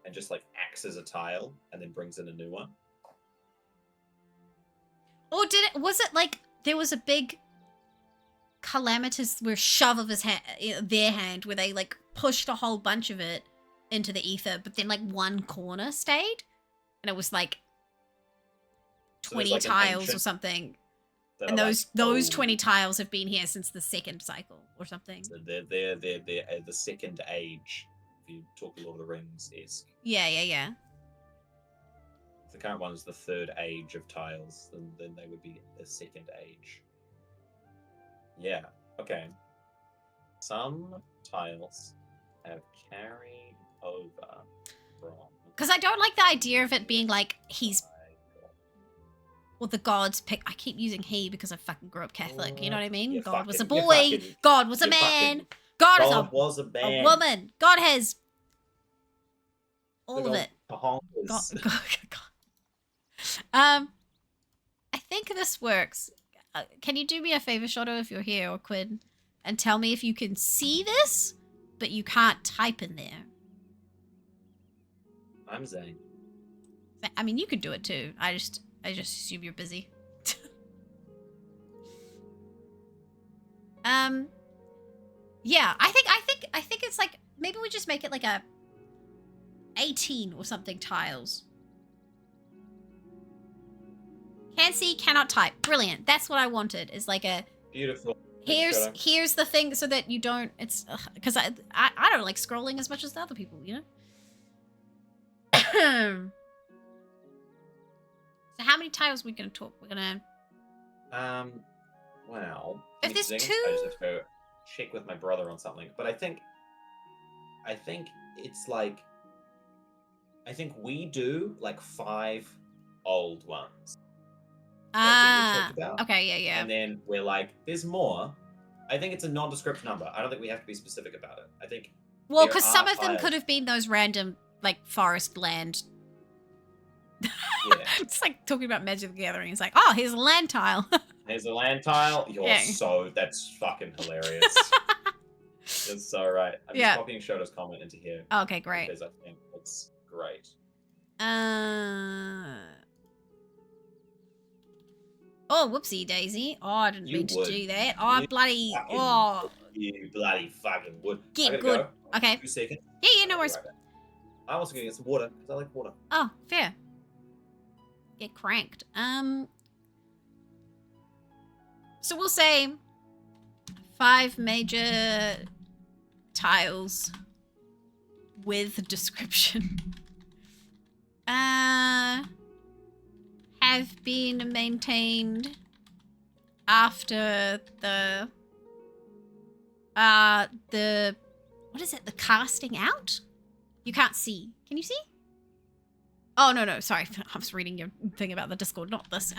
and just like axes a tile and then brings in a new one? Or was it like there was a big calamitous shove of their hand where they like pushed a whole bunch of it into the ether, but then like one corner stayed, and it was like 20 like, tiles or something. And those 20 tiles have been here since the second cycle or something. So they're the second age. If you talk Lord of the Rings-esque. Yeah. If the current one is the third age of tiles, then they would be the second age. Yeah. Okay. Some tiles have carried over from. Because I don't like the idea of it being like the gods pick. I keep using he because I fucking grew up Catholic. You know what I mean? God was a boy. God was a man. God was a man. A woman. God has all of it. God. I think this works. Can you do me a favor, Shoto, if you're here, or Quinn, and tell me if you can see this, but you can't type in there? I'm Zane. I mean, you could do it too. I just assume you're busy. Yeah, I think it's like maybe we just make it like a 18 or something tiles. Can see, cannot type. Brilliant. That's what I wanted. Is like a beautiful. Here's the thing, so that you don't. It's because I don't like scrolling as much as the other people, you know. So how many tiles are we gonna talk? We're gonna. Well. If there's 2. I just have to go check with my brother on something, but I think it's like. I think we do like 5 old ones. Okay, yeah. And then we're like, there's more. I think it's a nondescript number. I don't think we have to be specific about it. I think. Well, because some of them could have been those random, like, forest land. Yeah. It's like talking about Magic the Gathering. It's like, oh, here's a land tile. Here's a land tile. That's fucking hilarious. That's so right. I'm just copying Shoto's comment into here. Okay, great. Because I think it's great. Oh, whoopsie daisy. Oh, I didn't You mean to would. do that. Oh, You bloody. fucking, Oh, you bloody fucking would. I get gotta good. go. Okay. 2 seconds. Yeah, no I'll be worries. right back. I'm also gonna get some water because I like water. Oh, fair. Get cranked. So we'll say 5 major tiles with description have been maintained after the what is it? The casting out? You can't see. Can you see? Oh, no, sorry. I was reading your thing about the Discord, not this.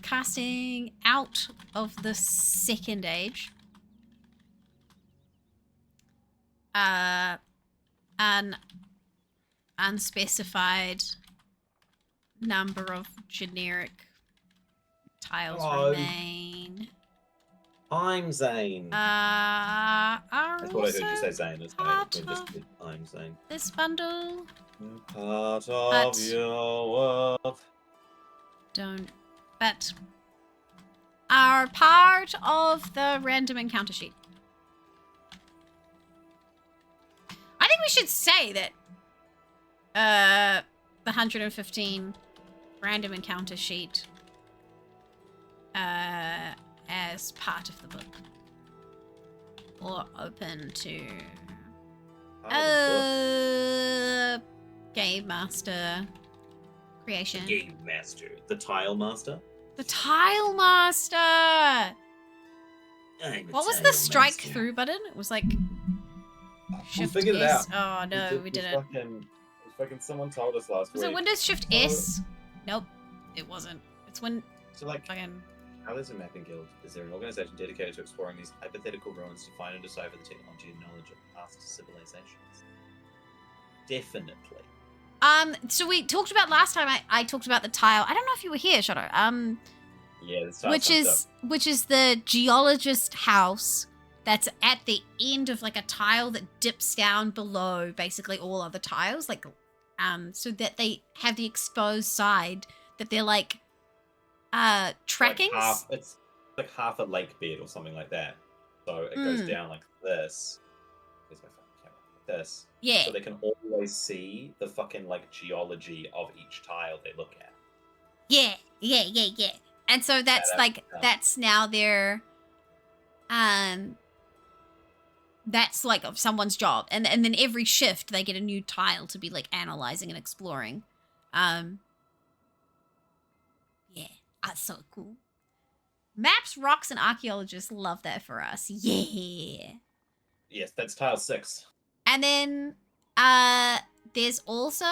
Casting out of the second age. An unspecified number of generic tiles remain. I'm Zane. Are I thought I heard you also say Zane. It's part Zane. of I'm Zane. this bundle. Part But- of your world. But are part of the random encounter sheet. I think we should say that the 115 random encounter sheet as part of the book. Or open to Game Master creation. Game Master. The Tile Master. The Tile Master! What was the strike through button? It was like We Shift figured it S. out. Oh no, we didn't. Fucking someone told us last Was week. it Windows Shift Oh. S? Nope, it wasn't. It's when So like, fucking. how there's a mapping guild? Is there an organization dedicated to exploring these hypothetical ruins to find and decipher the technology and knowledge of past civilizations? Definitely. So we talked about last time. I talked about the tile. I don't know if you were here, Shadow. Yeah, this tile Which is the geologist house that's at the end of like a tile that dips down below basically all other tiles, like so that they have the exposed side that they're like trackings. It's like half a lake bed or something like that. So it goes down like this. Where's my fucking camera? Like this. Yeah. So they can always see the fucking like geology of each tile they look at. Yeah. And so that's that's now their that's like of someone's job. And then every shift they get a new tile to be like analyzing and exploring. Yeah, that's so cool. Maps, rocks, and archaeologists love that for us. Yeah. Yes, that's tile 6. And then there's also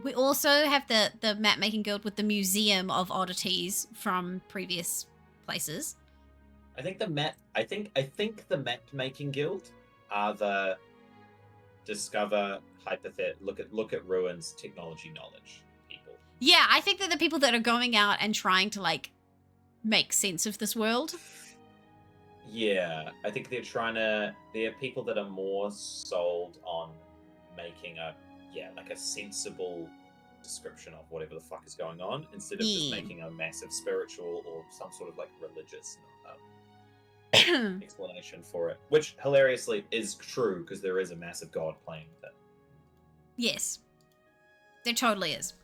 we also have the map making guild with the museum of oddities from previous places. I think the map making guild are the discover look at ruins technology knowledge people. Yeah, I think they're the people that are going out and trying to like make sense of this world. Yeah, I think they're people that are more sold on making a sensible description of whatever the fuck is going on instead of just making a massive spiritual or some sort of like religious explanation for it, which hilariously is true because there is a massive god playing with it. Yes, there totally is.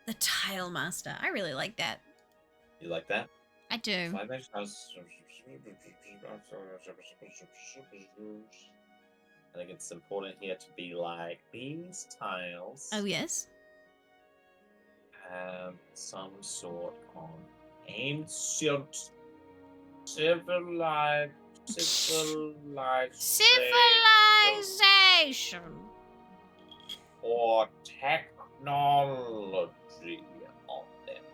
The Tile Master. I really like that. You like that? I do. I think it's important here to be like these tiles. Oh yes. Have some sort of ancient civilization or technology on them.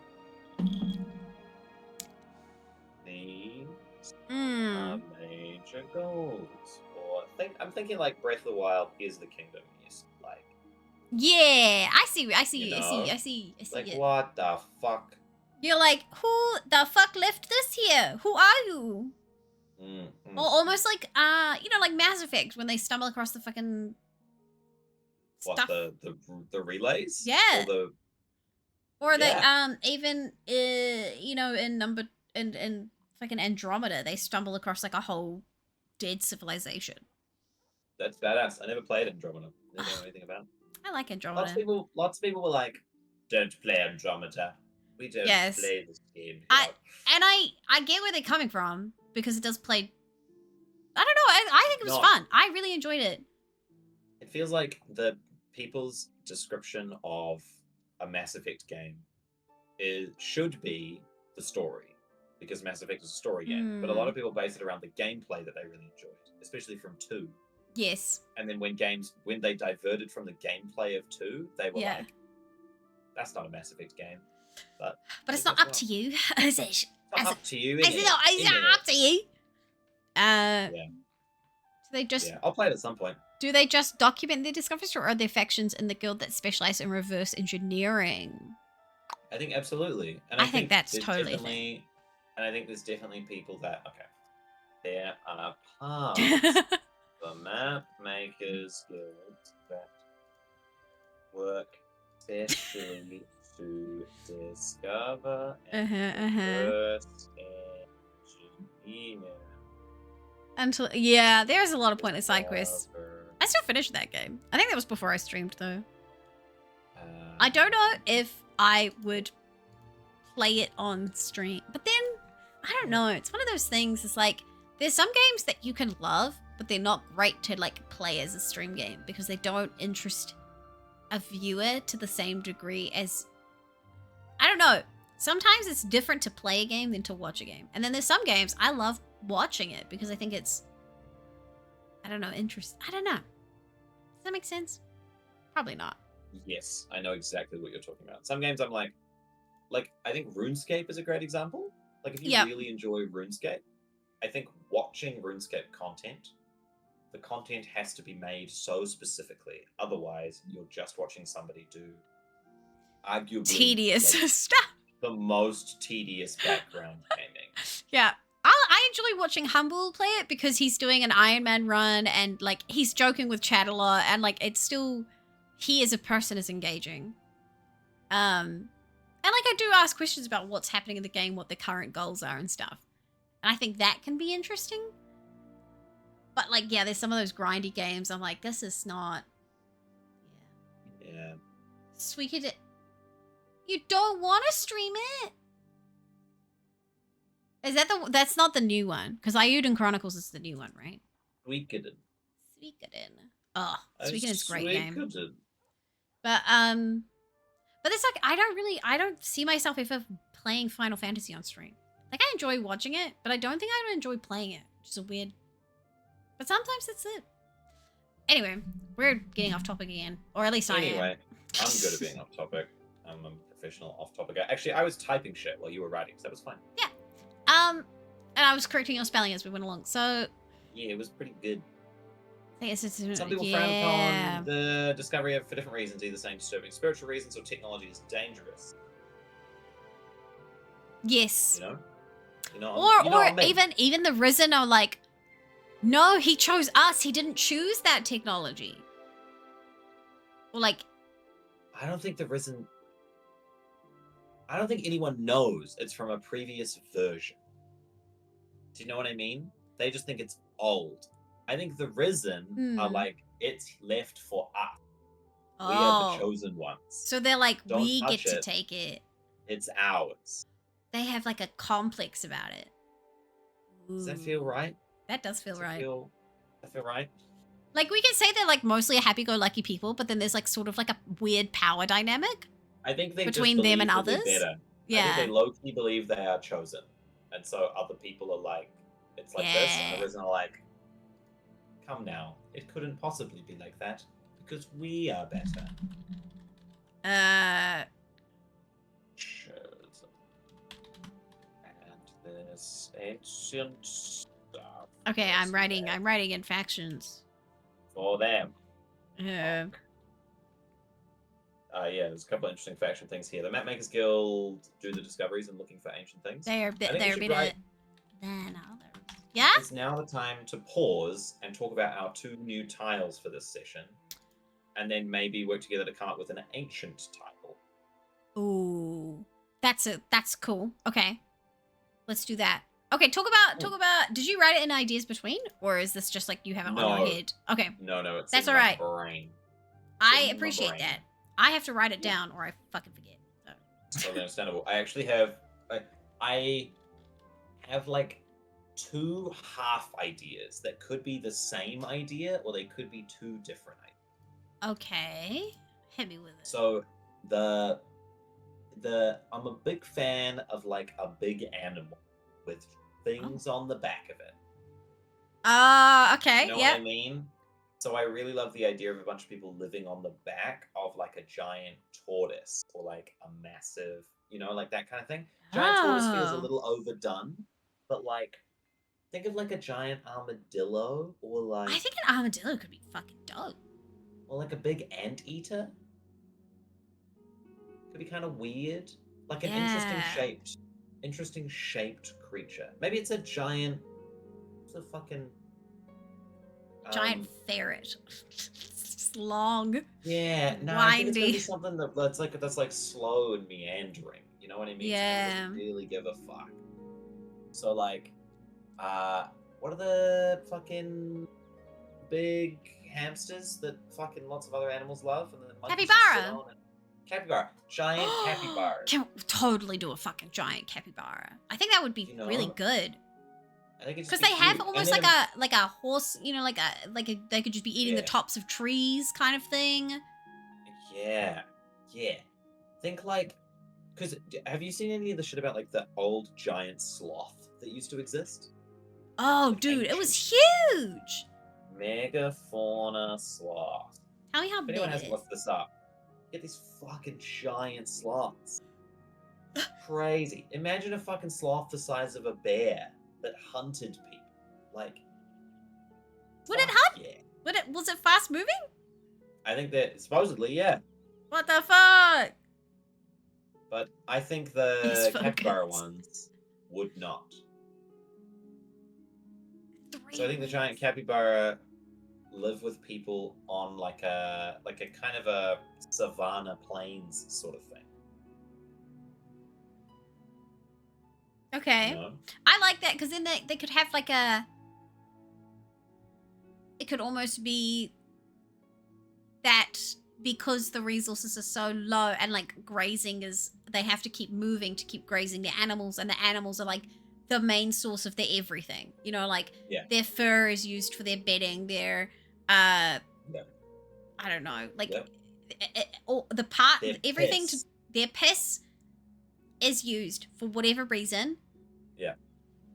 These are major goals. I'm thinking like Breath of the Wild is the kingdom used to like. Yeah, I see. You know? I see. Like it. what the fuck? You're like, who the fuck left this here? Who are you? Or almost like, like Mass Effect when they stumble across the fucking What stuff. the relays? Yeah. Or Or they Yeah. even you know, in fucking Andromeda, they stumble across like a whole dead civilization. that's badass. I never played Andromeda. Never know Ugh, anything about it. I like Lots of Andromeda. people were like, "Don't play Andromeda. We don't Yes. play this game I here." and I get where they're coming from because it does play. I don't know. I think it was Not. fun. I really enjoyed it. It feels like the people's description of a Mass Effect game should be the story, because Mass Effect is a story game. But a lot Hmm. of people base it around the gameplay that they really enjoyed, especially from 2. Yes. And then when they diverted from the gameplay of 2, they were Yeah. like, "That's not a Mass Effect game." But But it's is not as up well. to you, is it? It's not Is up to you, it? is Is it it? not? Is it up to you? Yeah, So they just yeah. I'll play it at some point. do they just document their discoveries, or are there factions in the guild that specialize in reverse engineering? I think absolutely, and I think that's there's totally a definitely, and I think there's definitely people that there are parts thing. the Map Makers Guild that work especially to discover and reverse engineer. Until yeah, there's a lot of pointless side quests. discover, I still finished that game. I think that was before I streamed though. I uh, don't know if I would play it on stream, but then I don't know. It's one of those things. It's like there's some games that you can love, but they're not great to like play as a stream game because they don't interest a viewer to the same degree as I don't know. Sometimes it's different to play a game than to watch a game. And then there's some games I love watching it because I think it's I don't know, interest. I don't know. Does that make sense? Probably not. Yes, I know exactly what you're talking about. Some games I'm like I think RuneScape is a great example. Like if you Yep. really enjoy RuneScape, I think watching RuneScape content, the content has to be made so specifically. Otherwise, you're just watching somebody do arguably Tedious like, stuff. the most tedious background gaming. Yeah. I enjoy watching Humble play it because he's doing an Iron Man run and like he's joking with chat a lot and like it's still he as a person is engaging. And like I do ask questions about what's happening in the game, what the current goals are and stuff. And I think that can be interesting. But like yeah, there's some of those grindy games I'm like this is not Yeah. So we could you don't want to stream it? Is that that's not the new one? Because Ayuden Chronicles is the new one, right? Suikoden. Suikoden. Oh, Suikoden is a great game. Suikoden. But it's like I don't see myself ever playing Final Fantasy on stream. Like I enjoy watching it, but I don't think I would enjoy playing it. Which is a weird. But sometimes that's it. Anyway, we're getting off topic again, or at least I am. Anyway, I'm good at being off topic. I'm a professional off topic guy. Actually, I was typing shit while you were writing, so that was fine. Yeah. And I was correcting your spelling as we went along. So Yeah, it was pretty good. I guess it's Some people frown upon the discovery of for different reasons, either saying disturbing spiritual reasons or technology is dangerous. Yes. You know? Or even the Risen are like, no, he chose us. He didn't choose that technology. Or like, I don't think anyone knows it's from a previous version. Do you know what I mean? They just think it's old. I think the Risen are like, it's left for us. We are the chosen ones. So they're like, Don't we get touch to it. take it. It's ours. They have like a complex about it. Does that feel right? That does feel right. Does that feel right? Like we can say they're like mostly a happy-go-lucky people, but then there's like sort of like a weird power dynamic. I think they between just them and believe that others. they're better. Yeah. I think they low-key believe they are chosen. And so other people are like, it's like this, and the Risen are like, come now. It couldn't possibly be like that, because we are better. Chosen. And this ancient stuff. Okay, I'm writing in factions. For them. Yeah, there's a couple of interesting faction things here. The Mapmakers Guild do the discoveries and looking for ancient things. they're better than others. Yeah? It's now the time to pause and talk about our 2 new tiles for this session. and then maybe work together to come up with an ancient title. Ooh, that's cool. Okay, let's do that. Okay, talk about. Did you write it in ideas between, or is this just like you have it on your head? Okay, No, it's that's in all my right. brain. I in my appreciate brain. that. I have to write it down, or I fucking forget. So. Totally understandable. I actually have, I have like 2 half ideas that could be the same idea, or they could be 2 different ideas. Okay, hit me with it. So I'm a big fan of like a big animal with things on the back of it. Okay, You know what I mean? So I really love the idea of a bunch of people living on the back of like a giant tortoise or like a massive, like that kind of thing. Giant tortoise feels a little overdone, but like think of like a giant armadillo or like I think an armadillo could be fucking dope. or like a big anteater. Could be kind of weird. Like an interesting shaped creature. Maybe it's a giant it's a fucking giant ferret. It's just long. Yeah, no, I think it's gonna be something that's like slow and meandering. You know what I mean? Yeah. Something that doesn't really give a fuck. So like, what are the fucking big hamsters that fucking lots of other animals love? And the monkeys capybara. Sit on and... Capybara, giant capybara. Can totally do a fucking giant capybara. I think that would be really good. I think it's because they have almost like a horse, they could just be eating the tops of trees kind of thing. Yeah. Think like, because have you seen any of the shit about like the old giant sloth that used to exist? Oh, like dude, it was huge. Megafauna sloth. Tell me how big it is. Anyone hasn't looked this up, get these fucking giant sloths. Crazy. Imagine a fucking sloth the size of a bear that hunted people. Like, would it hunt? Yeah. Was it fast moving? I think that supposedly, yeah. What the fuck? But I think the capybara ones would not. So I think the giant capybara live with people on like a kind of a savanna plains sort of thing. Okay. I like that because then they could have like it could almost be that because the resources are so low and like grazing is, they have to keep moving to keep grazing the animals, and the animals are like the main source of their everything. Like their fur is used for their bedding, their I don't know, like or the part, everything to their piss is used for whatever reason. Yeah.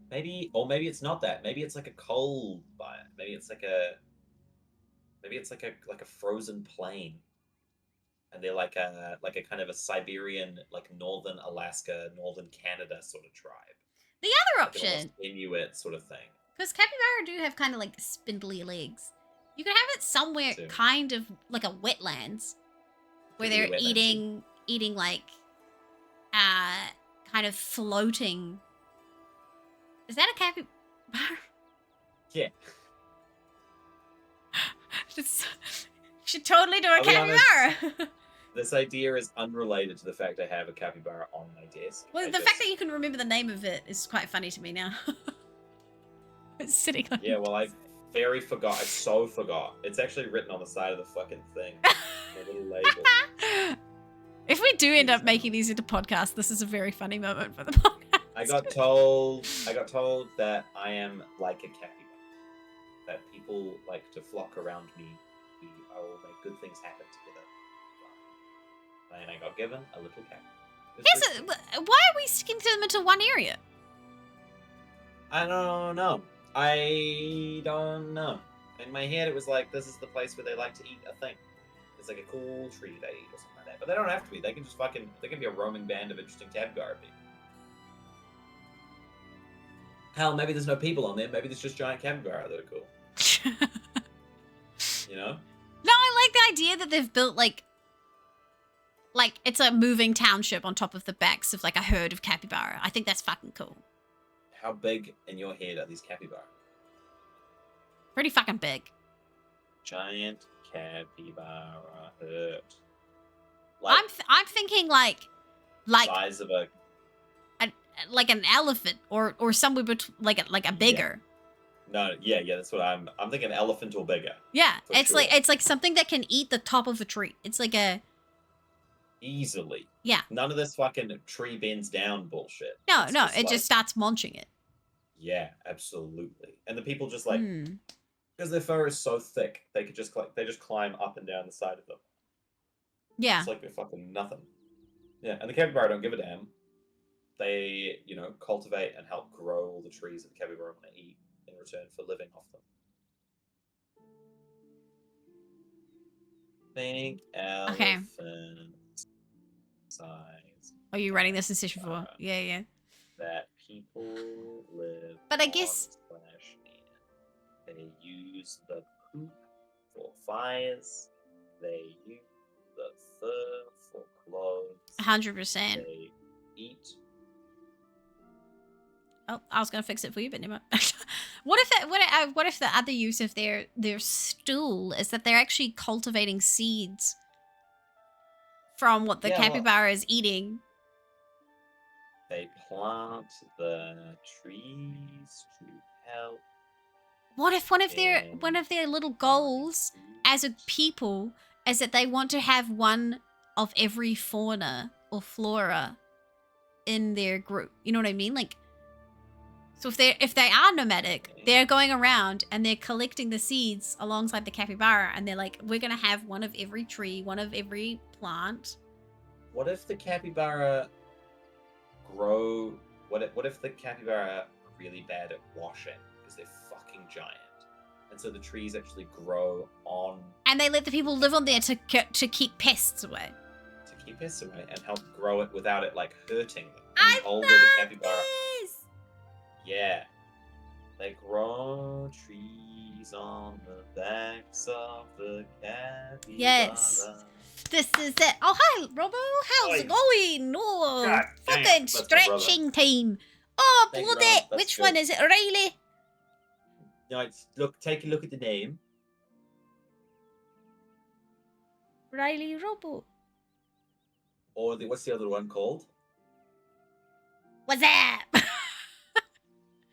Maybe it's not that. Maybe it's like a cold biome. Maybe it's like a frozen plain. And they're like a kind of a Siberian, like northern Alaska, northern Canada sort of tribe. The other option, Inuit sort of thing. Because capybara do have kind of like spindly legs. You could have it somewhere kind of like a wetlands where they're eating like kind of floating. Is that a capybara? Yeah. Should totally do a capybara. This idea is unrelated to the fact I have a capybara on my desk. Well, the fact that you can remember the name of it is quite funny to me now. It's sitting on. Yeah, well, I so forgot. It's actually written on the side of the fucking thing. A little label. If we do end up making these into podcasts, this is a very funny moment for the podcast. I got told that I am like a capybara. That people like to flock around me. I will make good things happen together. And I got given a little cat. Why are we sticking them into one area? I don't know. In my head, it was like, this is the place where they like to eat a thing. It's like a cool tree they eat or something like that. But they don't have to be. They can just they can be a roaming band of interesting capybara people. Hell, maybe there's no people on there. Maybe there's just giant capybara that are cool. No, I like the idea that they've built like it's a moving township on top of the backs of like a herd of capybara. I think that's fucking cool. How big in your head are these capybara? Pretty fucking big. Giant capybara hurt? I'm thinking like Size of a like an elephant or somewhere between like a bigger. no, yeah, that's what I'm thinking. Elephant or bigger. Yeah, For it's sure. like something that can eat the top of a tree. It's like a Easily. yeah. None of this fucking tree bends down bullshit. No, It's no, just it like- just starts munching it. Yeah, absolutely. And the people just like Hmm. because their fur is so thick, they could just climb up and down the side of them. Yeah. It's like they're fucking nothing. Yeah, and the capybara don't give a damn. They, cultivate and help grow all the trees that the capybara want to eat in return for living off them. Think elephant size Are you writing this in session 4? Yeah. that people live But I on guess- / in. They use the poop for fires. They use the fur for clothes. 100%. They eat. Oh, I was gonna fix it for you, but never. What if the other use of their stool is that they're actually cultivating seeds from what the Yeah, well- capybara is eating? They plant the trees to help. What if one of their in little goals as a food. people is that they want to have one of every fauna or flora in their group? You know what I mean? Like, so if they are nomadic, they're going around and they're collecting the seeds alongside the capybara, and they're like, we're gonna have one of every tree, one of every plant. What if the capybara grow? What if the capybara are really bad at washing because they're fucking giant, and so the trees actually grow on And they let the people live on there to keep pests away. to keep pests away and help grow it without it like hurting them. I the older the capybara, Yes! yeah, they grow trees on the backs of the capybara. Yes. This is it. Oh, hi, Robbo. How's it going? Oh, God damn, fucking that's my brother. stretching time. Oh, Thank you, bloody. Rob, that's Which good. one is it? Riley? No, take a look at the name. Riley Robbo. Or what's the other one called? What's that?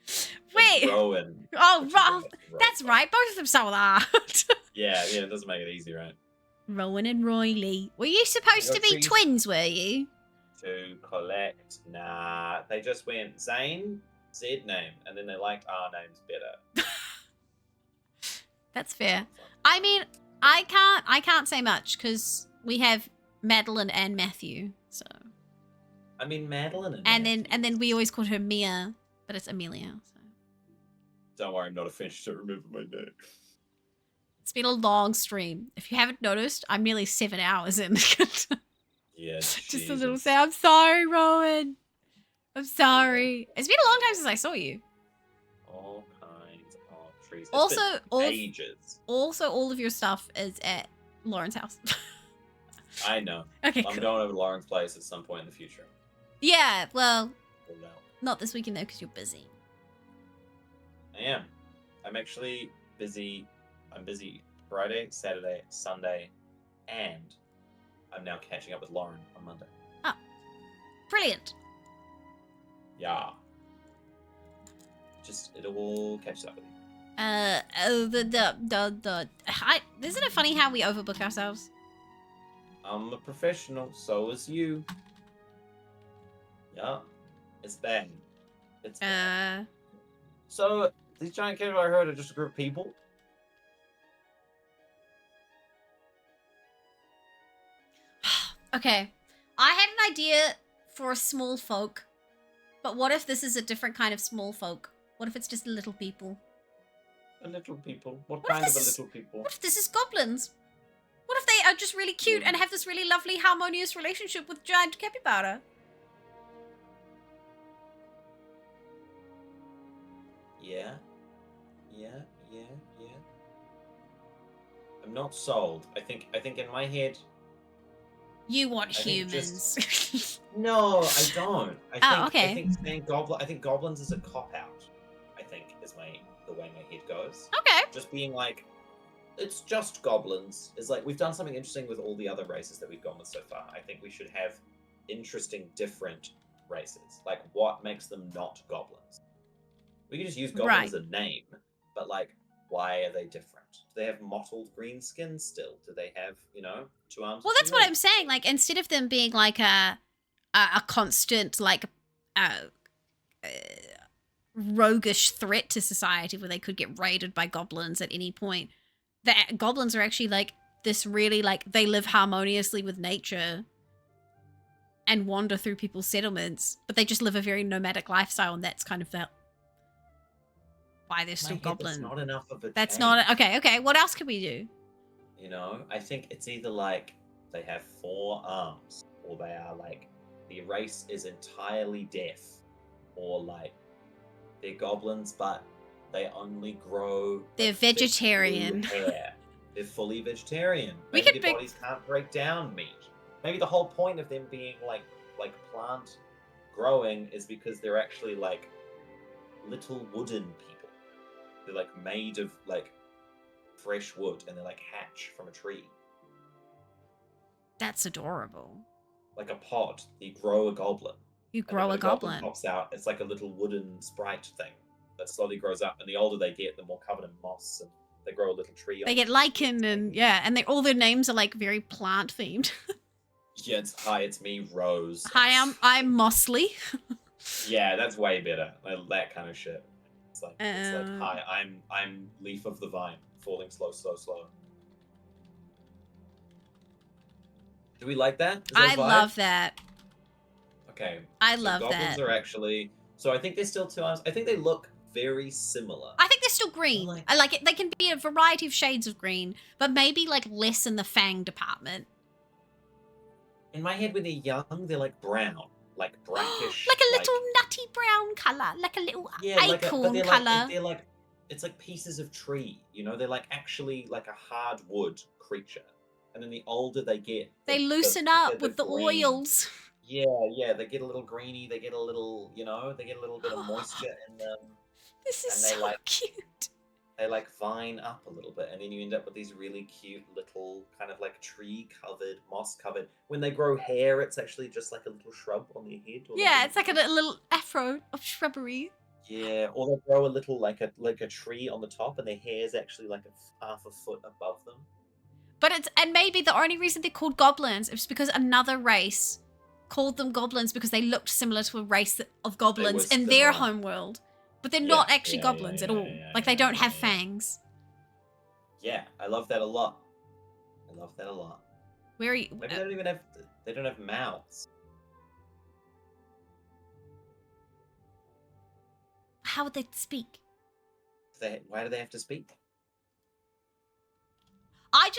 It's Wait. Rowan. Oh, Which is Rob. Rowan. That's right. Both of them sold out. Yeah, it doesn't make it easy, right? Rowan and Riley. Were you supposed Your to be trees- twins, were you? To collect. Nah, they just went Zane, Z name, and then they liked our names better. That's fair. I mean, I can't say much because we have Madeline and Matthew. So I mean, Madeline and Matthew. then we always called her Mia, but it's Amelia. So Don't worry, I'm not a fish to remember my name. it's been a long stream. If you haven't noticed, I'm nearly 7 hours in. Yeah, Just a little Jesus. say, I'm sorry, Rowan. I'm sorry. It's been a long time since I saw you. All kinds of trees. It's Also, been all of, ages. also all of your stuff is at Lauren's house. I know. Okay, I'm cool. going over to Lauren's place at some point in the future. Yeah, well, We'll know. not this weekend though, because you're busy. I am. I'm actually busy. I'm busy Friday, Saturday, Sunday, and I'm now catching up with Lauren on Monday. Brilliant. Yeah. Just, it all catches up with you. Isn't it funny how we overbook ourselves? I'm a professional, so is you. Yeah. It's bad. It's bad. So, these giant capybara I heard are just a group of people? Okay. I had an idea for a small folk, but what if this is a different kind of small folk? What if it's just little people? A little people. What What if kind of a this is- little people? What if this is goblins? What if they are just really cute and have this really lovely, harmonious relationship with giant capybara? Yeah. I'm not sold. I think in my head. You want I think humans. No, I don't. I okay. think saying I think goblins is a cop out. I think is the way my head goes. Okay. Just being like, it's just goblins. It's like we've done something interesting with all the other races that we've gone with so far. I think we should have interesting, different races. Like, what makes them not goblins? We could just use goblin Right. as a name, but like, why are they different? Do they have mottled green skin still? Do they have, 2 arms? Well, and that's 2 what I'm legs? saying. Like, instead of them being like a constant like uh, uh, roguish threat to society where they could get raided by goblins at any point, the goblins are actually like this really like they live harmoniously with nature and wander through people's settlements, but they just live a very nomadic lifestyle, and that's kind of why they're still My head, that's goblin. not enough of a That's change. not okay. Okay, what else can we do? I think it's either like they have 4 arms, or they are like the race is entirely deaf, or like they're goblins, but they only grow. They're like, thick blue vegetarian. hair. They're fully vegetarian. We Maybe could their pick- bodies can't break down meat. Maybe the whole point of them being like plant growing is because they're actually like little wooden people. They're like made of like fresh wood, and they like hatch from a tree. That's adorable. Like a pod. You grow a goblin. You And then grow when a goblin. pops out, it's like a little wooden sprite thing that slowly grows up. And the older they get, the more covered in moss, and they grow a little tree. They get lichen and and all their names are like very plant themed. Yeah, it's me, Rose. Hi, I'm Mosley. Yeah, that's way better. Like, that kind of shit. It's like Um, hi, I'm Leaf of the Vine, falling slow, slow, slow. Do we like that? Is that I a vibe? love that. Okay. I so love goblins that. are actually. So I think they're still 2 arms. I think they look very similar. I think they're still green. Like- I like it. They can be a variety of shades of green, but maybe like less in the fang department. In my head, when they're young, they're like brown, like brackish, like a little nutty brown color, like a little acorn they're color. Like, they're like it's like pieces of tree. They're like actually like a hardwood creature. And then the older they get, They loosen up with the green. oils. Yeah, they get a little greeny. They get a little, they get a little bit of moisture in them. This is And they so like- cute. They like vine up a little bit, and then you end up with these really cute little kind of like tree covered, moss covered. When they grow hair, it's actually just like a little shrub on their head. Or Yeah, it's like a little afro of shrubbery. Yeah, or they grow a little like a tree on the top, and their hair is actually like half a foot above them. But and maybe the only reason they're called goblins is because another race called them goblins because they looked similar to a race of goblins in their similar. homeworld. But they're Yeah, not actually yeah, goblins yeah, at all. yeah, like they yeah, don't yeah, have yeah. fangs. Yeah, I love that a lot. I love that a lot. Where are you? Maybe they don't have mouths. How would they speak? Why do they have to speak? I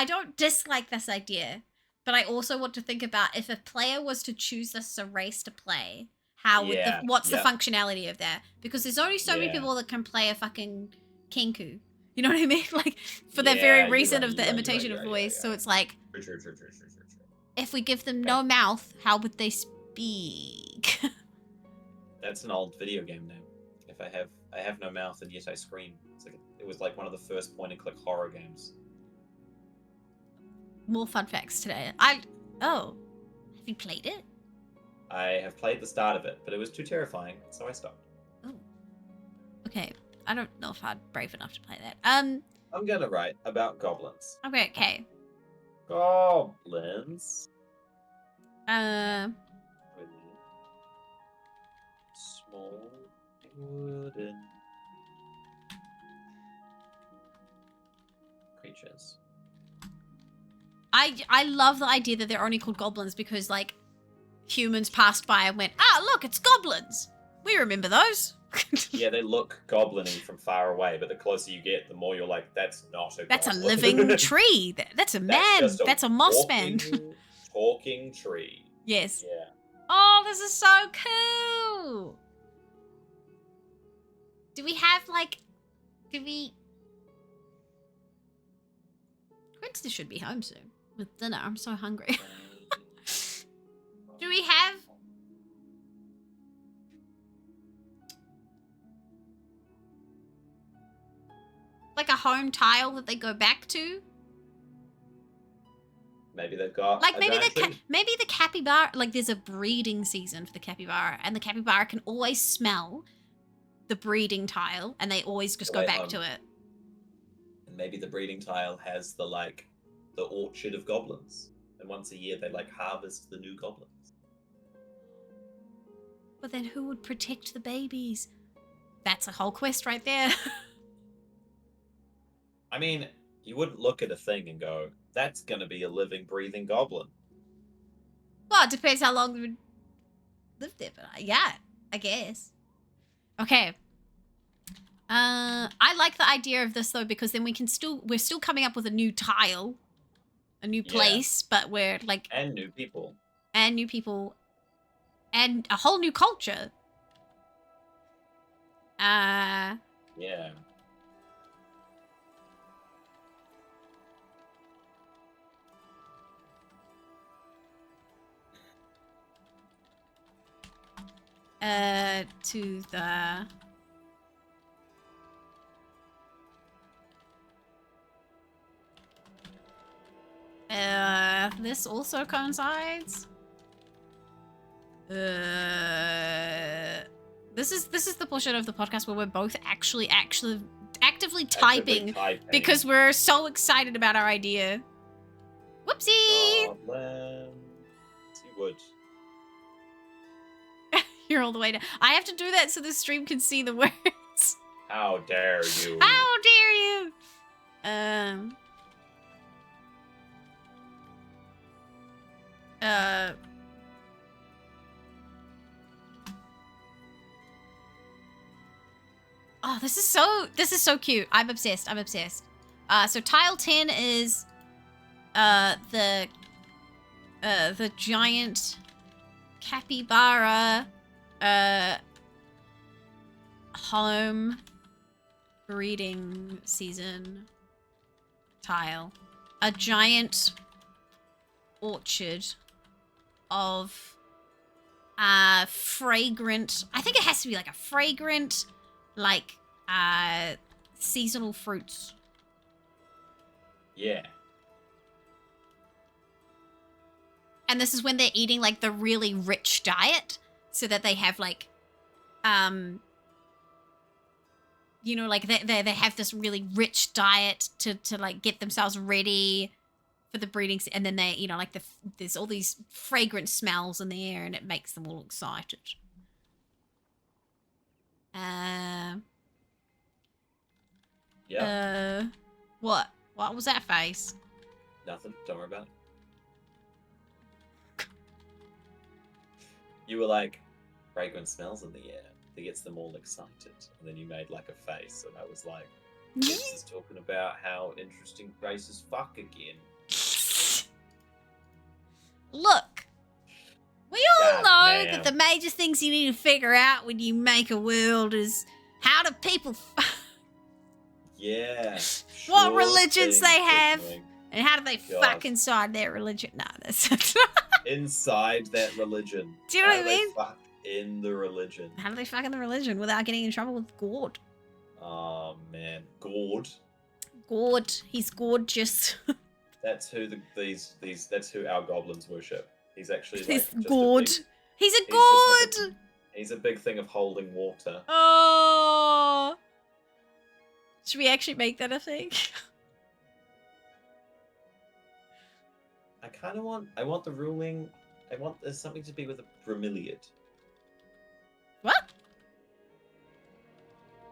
don't dislike this idea, but I also want to think about if a player was to choose this as a race to play, what's the functionality of that? Because there's only so many Yeah. people that can play a fucking Kenku. You know what I mean? Like for that very you're reason right, of the you're right, imitation you're of right, voice. yeah, So yeah. it's like True. if we give them no mouth, how would they speak? That's an old video game name. If I have no mouth and yet I scream. It was like one of the first point and click horror games. More fun facts today. Have you played it? I have played the start of it, but it was too terrifying, so I stopped. Okay, I don't know if I'm brave enough to play that. I'm gonna write about goblins. Okay. Goblins Um, with small wooden creatures. I love the idea that they're only called goblins because like humans passed by and went, look, it's goblins. We remember those. Yeah, they look goblin-y from far away, but the closer you get, the more you're like, that's not a That's a goblin. living tree. That's a man. just That's a moss man. Talking tree. Yes. Yeah. Oh, this is so cool. Quincy should be home soon with dinner. I'm so hungry. Do we have like a home tile that they go back to. Maybe they've got Like a maybe giant tree. maybe the capybara, like there's a breeding season for the capybara, and the capybara can always smell the breeding tile, and they always just go back to it. And maybe the breeding tile has the orchard of goblins, and once a year they harvest the new goblins. But then who would protect the babies? That's a whole quest right there. I mean, you wouldn't look at a thing and go, that's gonna be a living, breathing goblin. Well, it depends how long they would live there, but yeah, I guess. Okay. I like the idea of this though, because then we're still coming up with a new tile, a new place, but we're like, and new people, and a whole new culture. Yeah. To the this also coincides. This is the portion of the podcast where we're both actually actively typing because we're so excited about our idea. Whoopsie! Goblins. You would. You're all the way down. I have to do that so the stream can see the words. How dare you? How dare you? Oh, this is so cute. I'm obsessed. So tile 10 is the giant capybara home breeding season tile. A giant orchard of fragrant, I think it has to be like a fragrant, like seasonal fruits. Yeah. And this is when they're eating like the really rich diet, so that they have like you know, like they have this really rich diet to like get themselves ready for the breeding, and then they, you know, like there's all these fragrant smells in the air, and it makes them all excited. Yeah. What was that face? Nothing. Don't worry about it. You were like, fragrant smells in the air. That gets them all excited. And then you made like a face, and I was like, this is talking about how interesting races fuck again. Look, we all know that the major things you need to figure out when you make a world is how do people yeah. what religions they have, and how do they God. fuck inside their religion. Nah, that's inside that religion. Do you know what I mean? Fuck in the religion. How do they fuck in the religion without getting in trouble with Gord? Oh man, Gord. Gord, he's gorgeous. That's who that's who our goblins worship. He's actually like He's just Gord. He's a just Gord. like he's a big thing of holding water. Oh. Should we actually make that a thing? I want the ruling. There's something to be with a bromeliad. What?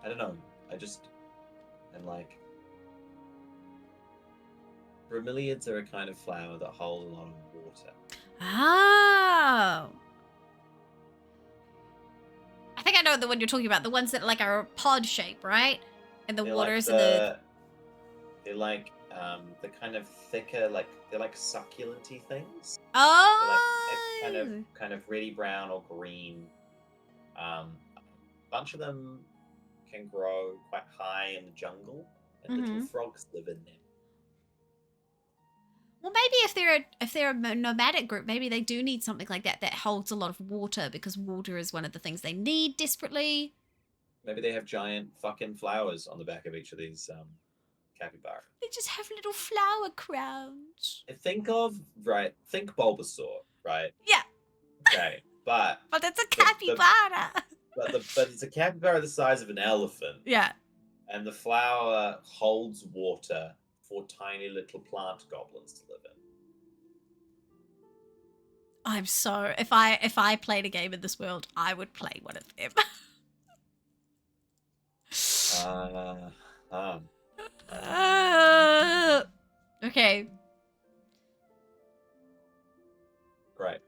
I don't know. I'm like, bromeliads are a kind of flower that hold a lot of water. Oh. I think I know the one you're talking about. The ones that like are pod shape, right? And the waters and the. They're like the kind of thicker, like they're like succulent-y things. Oh. They're like kind of reddy brown or green. A bunch of them can grow quite high in the jungle, and little frogs live in them. Well, maybe if they're a nomadic group, maybe they do need something like that holds a lot of water, because water is one of the things they need desperately. Maybe they have giant fucking flowers on the back of each of these capybara. They just have little flower crowns. Think Bulbasaur, right? Yeah. Okay, but But it's a The- capybara. but it's a capybara the size of an elephant, Yeah. and the flower holds water for tiny little plant goblins to live in. I'm so if I played a game in this world, I would play one of them. Okay. Great.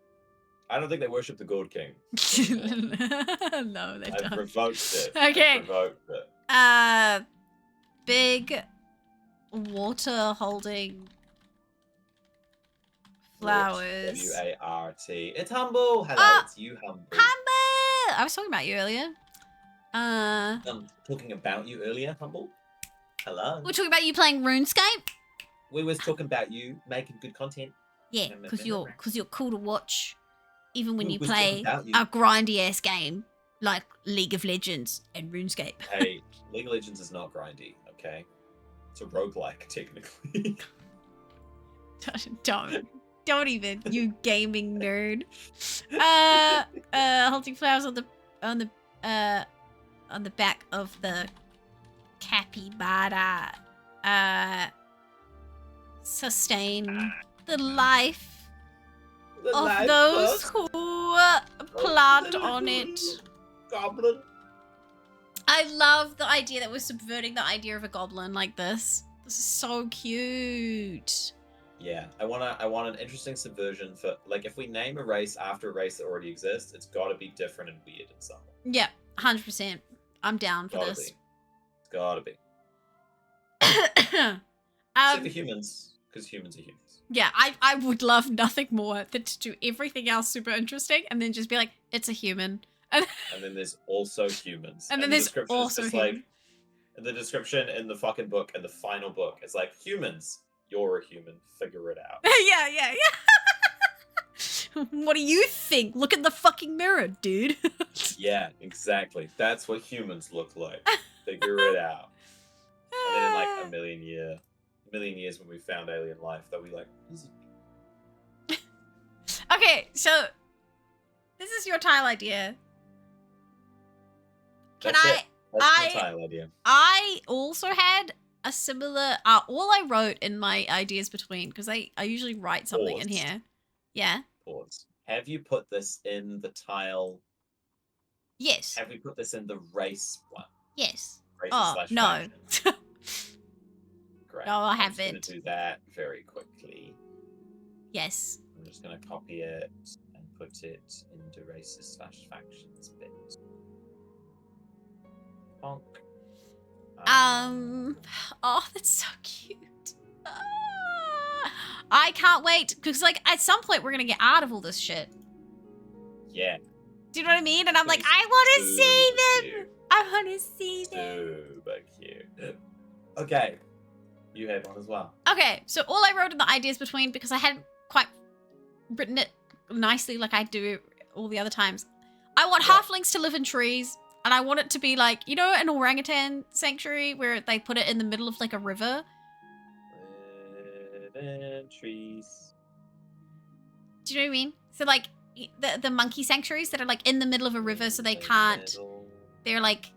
I don't think they worship the Gourd King. No, they I've don't. revoked it. Okay. I've revoked it. Big water holding flowers. W-A-R-T. It's Humble. Hello, Ah! it's you, Humble. Humble! I was talking about you earlier. Talking about you earlier, Humble. Hello. We're talking about you playing RuneScape. We was talking about you making good content. Yeah, because you're cool to watch, even when We you was play talking about you. a grindy ass game like League of Legends and RuneScape. Hey, League of Legends is not grindy, okay? It's a roguelike, technically. Don't even, you gaming nerd. Holding flowers on the back of the capybara. Sustain the life The of life those force who of plant the on little it. Goblin. I love the idea that we're subverting the idea of a goblin like this. This is so cute. Yeah, I want an interesting subversion for, like, if we name a race after a race that already exists, it's got to be different and weird in some way. Yeah, 100%. I'm down for Gotta this. be. It's gotta be. Except for um, humans, because humans are humans. yeah, I would love nothing more than to do everything else super interesting and then just be like, it's a human. And then there's also humans. then the there's description is also just human. like, in the description in the fucking book, in the final book, it's like, humans, you're a human, figure it out. yeah. What do you think? Look in the fucking mirror, dude. Yeah, exactly. That's what humans look like. Figure it out. And then in like a million years when we found alien life, they'll be like, is it? Okay, so this is your tile idea. Can That's I? it. That's my tile idea. I also had a similar. All I wrote in my ideas between, because I usually write something in Pause. here. Yeah. Pause. Have you put this in the tile? Yes. Have we put this in the race one? Yes. Races Oh slash no. faction? Great. No, I I'm just gonna haven't. do that very quickly. Yes. I'm just gonna copy it and put it into races slash factions bit. Bonk. Oh, that's so cute. I can't wait because, like, at some point we're gonna get out of all this shit. Yeah. Do you know what I mean? And I'm like, It's I want to see them. cute. I want to see them. Super cute. Okay. You had one as well. Okay, so all I wrote in the ideas between, because I hadn't quite written it nicely like I do all the other times. I want Yeah. halflings to live in trees, and I want it to be like, you know, an orangutan sanctuary where they put it in the middle of like a river. Live in trees. Do you know what I mean? So like the monkey sanctuaries that are like in the middle of a river, so they can't. They're like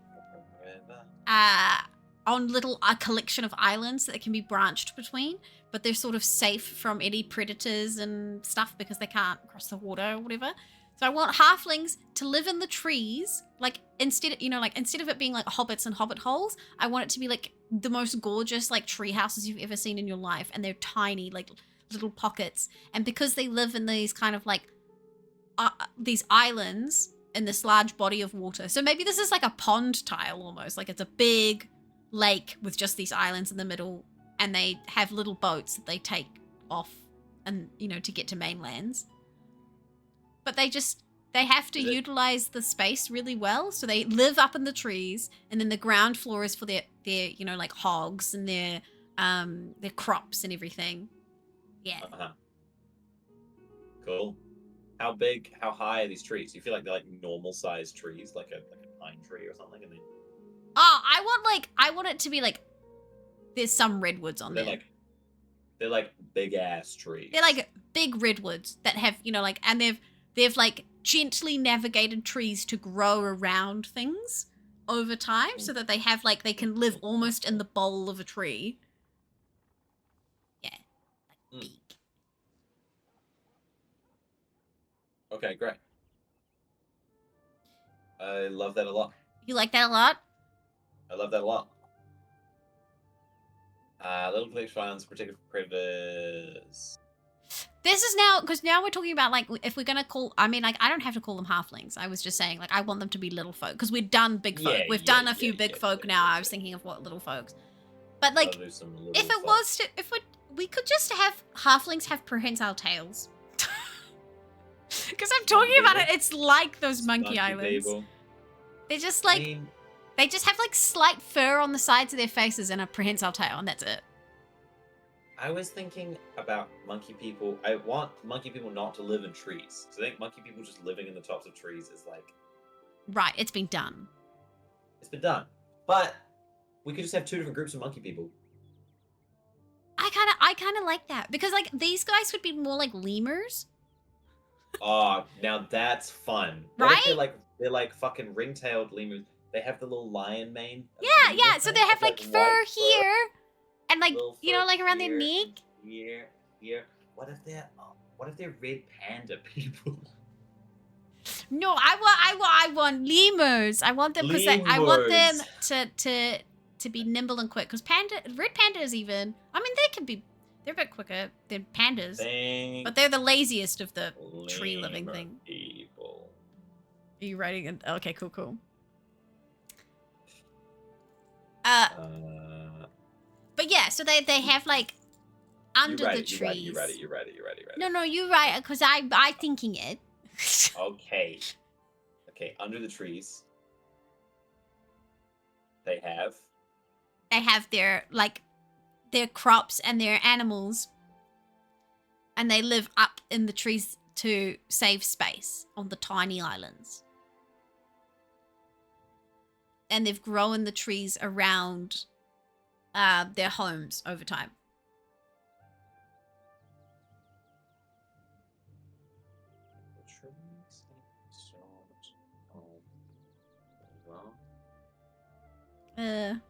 on little a collection of islands that can be branched between, but they're sort of safe from any predators and stuff because they can't cross the water or whatever. So I want halflings to live in the trees, like instead of it being like hobbits and hobbit holes, I want it to be like the most gorgeous like tree houses you've ever seen in your life, and they're tiny, like little pockets. And because they live in these kind of like these islands in this large body of water, so maybe this is like a pond tile almost, like it's a big lake with just these islands in the middle, and they have little boats that they take off and to get to mainlands. But they have to utilize the space really well, so they live up in the trees, and then the ground floor is for their like hogs and their crops and everything. Yeah. Cool. How big, how high are these trees? Do you feel like they're like normal sized trees, like a pine tree or something? And then Oh, I want it to be like There's some redwoods on there. They're like big ass trees. They're like big redwoods that have, like, and they've like gently navigated trees to grow around things over time so that they have like, they can live almost in the bole of a tree. Yeah. Like big. Okay, great. I love that a lot. You like that a lot? I love that a lot. Little police finds particular predators. This is now, because now we're talking about, like, if we're going to call, I mean, like, I don't have to call them halflings. I was just saying, like, I want them to be little folk, because we've done big folk. We've done a few big folk now. I was thinking of what little folks. But, like, if it was to, if we could just have halflings have prehensile tails. Because I'm talking about it, it's like those monkey islands. People. They're just, like, they just have, like, slight fur on the sides of their faces and a prehensile tail, and that's it. I was thinking about monkey people. I want monkey people not to live in trees. So I think monkey people just living in the tops of trees is like... Right, it's been done. It's been done. But we could just have 2 different groups of monkey people. I kind of like that. Because, like, these guys would be more like lemurs. Oh, now that's fun. Right? What if they're like fucking ring-tailed lemurs. They have the little lion mane. Yeah. So they have like fur here, and like like around their neck. Here. What if they're red panda people? No, I want lemurs. I want them because I want them to be nimble and quick. Because red pandas even. I mean, they're a bit quicker than pandas, but they're the laziest of the tree living thing. People. Are you writing it? Okay, cool. But yeah, so they have like under the trees. You're ready. No, you're right, because I thinking it. Okay, under the trees. They have their crops and their animals, and they live up in the trees to save space on the tiny islands. And they've grown the trees around their homes over time. To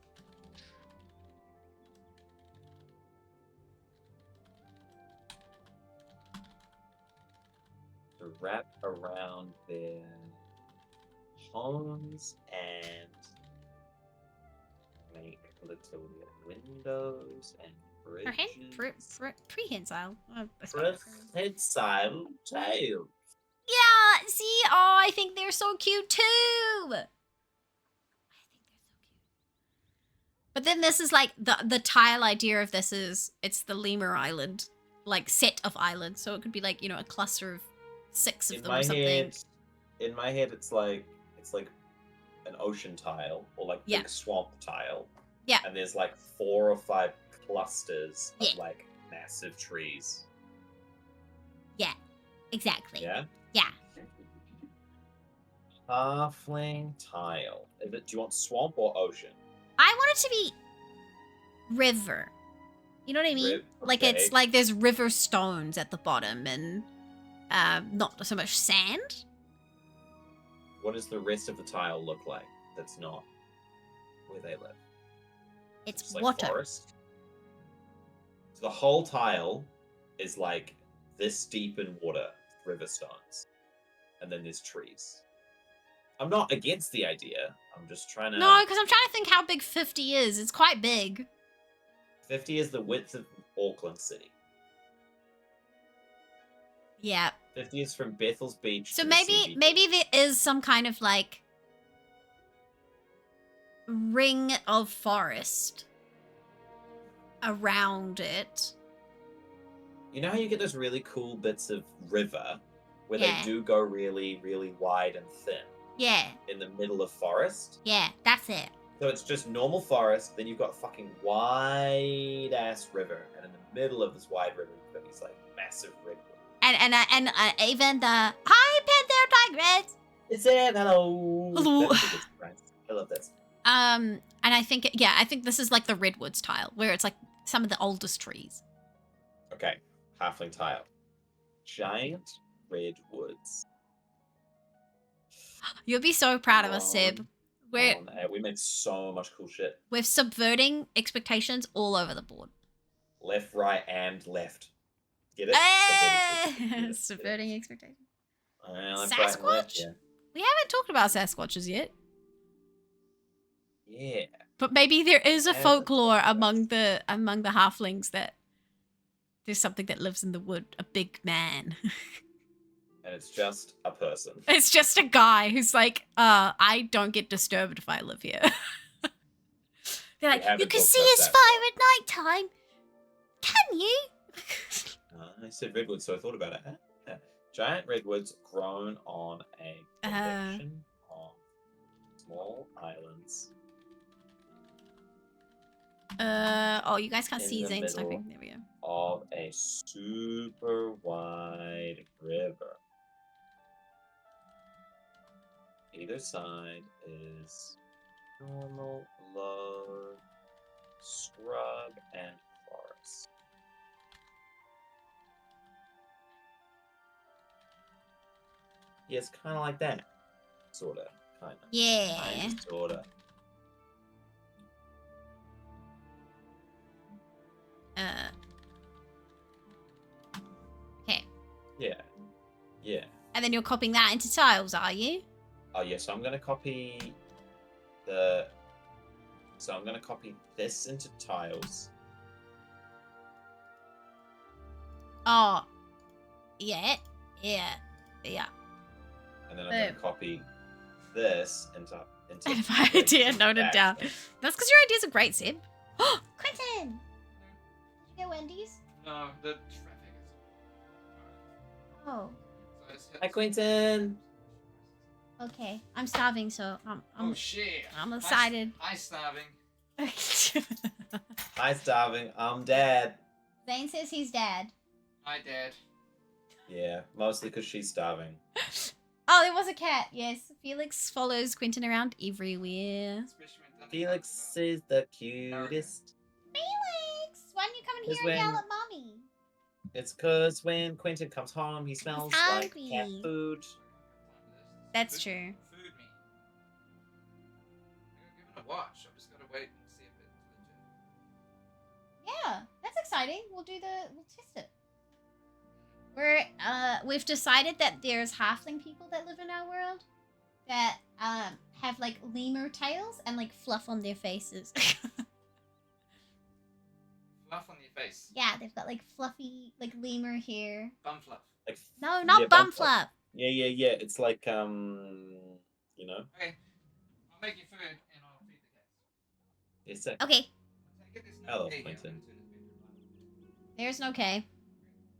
wrap around their homes and make little windows and bridges. Prehensile. Prehensile tail. Yeah, see? Oh, I think they're so cute too. But then this is like the tile idea of this is it's the lemur island, like set of islands. So it could be like, a cluster of 6 of them or something. In my head, it's like an ocean tile or like big swamp tile. Yeah. And there's like 4 or 5 clusters of like massive trees. Yeah, exactly. Yeah? Yeah. Halfling tile. Do you want swamp or ocean? I want it to be river. You know what I mean? Like it's like there's river stones at the bottom and not so much sand. What does the rest of the tile look like that's not where they live? It's like water. Forest? So the whole tile is like this deep in water, river stones. And then there's trees. I'm not against the idea. I'm just trying to... No, because I'm trying to think how big 50 is. It's quite big. 50 is the width of Auckland City. Yeah. 50 is from Bethel's Beach so to maybe there is some kind of like ring of forest around it. You know how you get those really cool bits of river where they do go really, really wide and thin? Yeah. In the middle of forest? Yeah, that's it. So it's just normal forest, then you've got fucking wide ass river, and in the middle of this wide river, you've got these like massive redwoods. And even the hi Panther Tigress. It's it. Hello. Hello. I love this. And I think, I think this is like the redwoods tile, where it's like some of the oldest trees. Okay, halfling tile. Giant redwoods. You'll be so proud of us, Seb. We made so much cool shit. We're subverting expectations all over the board. Left, right, and left. Get it? Subverting expectations. Left, right, and left, yeah. We haven't talked about Sasquatches yet. Yeah. But maybe there is a folklore among the halflings that there's something that lives in the wood, a big man. And it's just a person. It's just a guy who's like, I don't get disturbed if I live here. They're like, you can see his fire at night time. Can you? I said redwoods, so I thought about it. Giant redwoods grown on a collection of small islands. You guys can't see Zane sniping. There we go. Of a super wide river. Either side is normal, low, scrub, and forest. Yeah, it's kind of like that. Sort of. Kind of. Yeah. Sort of. Okay. Yeah. Yeah. And then you're copying that into tiles, are you? Oh, yeah, so I'm going to copy the... So I'm going to copy this into tiles. Oh. Yeah. Yeah. Yeah. And then I'm going to copy this into And my idea noted down. That's because your ideas are great, Seb. Oh, Quentin! Did you get Wendy's? No, the traffic is... Oh. Hi, Quentin! Okay. I'm starving, so oh, shit. I'm excited. Hi, starving. Hi, starving. I'm Dad. Zane says he's dad. Hi, Dad. Yeah, mostly because she's starving. Oh, there was a cat. Yes. Felix follows Quentin around everywhere. Felix is the cutest. Felix! Why don't you come in here and yell at Mommy? It's because when Quentin comes home, he smells like cat food. That's true. Food me. I'm gonna watch. I'm just gonna wait and see if it's legit. Yeah, that's exciting. We'll test it. We've decided that there's halfling people that live in our world that have like lemur tails and like fluff on their faces. Fluff on your face. Yeah, they've got like fluffy like lemur hair. Bum fluff. Like, No, not bum fluff. Yeah. It's like you know. Okay. I'll make you food and I'll feed the cats. It's a... Okay. Hello, Quentin. There's no K.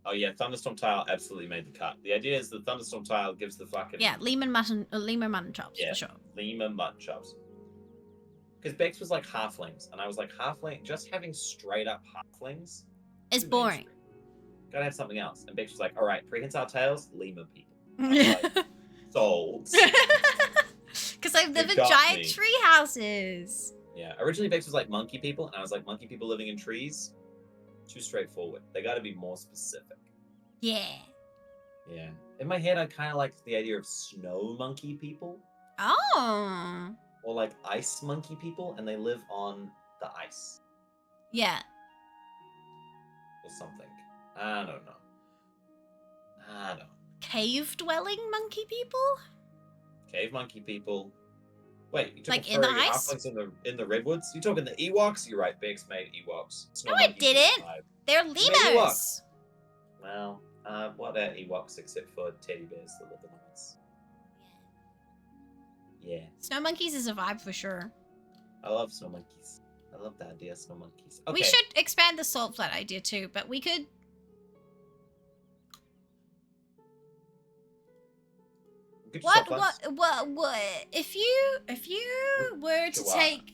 Oh yeah, thunderstorm tile absolutely made the cut. The idea is the thunderstorm tile gives the fucking lemur mutton chops for sure. Lemur mutton chops. Because Bex was like halflings, and I was like just having straight up halflings is boring. Gotta have something else. And Bex was like, all right, prehensile tails, lemur people. Like, sold. Because I live in giant tree houses. Yeah, originally Bex was like monkey people, and I was like, monkey people living in trees? Too straightforward. They gotta be more specific. Yeah. Yeah. In my head, I kind of liked the idea of snow monkey people. Oh. Or like ice monkey people, and they live on the ice. Yeah. Or something. I don't know. Cave dwelling monkey people? Cave monkey people. Wait, you like in the ice? In the redwoods? You talking the Ewoks? You're right, Bex made Ewoks. No, I didn't. They're lemurs. Well, what are Ewoks except for teddy bears that live in the woods? Yeah. Snow monkeys is a vibe for sure. I love snow monkeys. I love the idea of snow monkeys. Okay. We should expand the salt flat idea too, but we could... What? If you were to take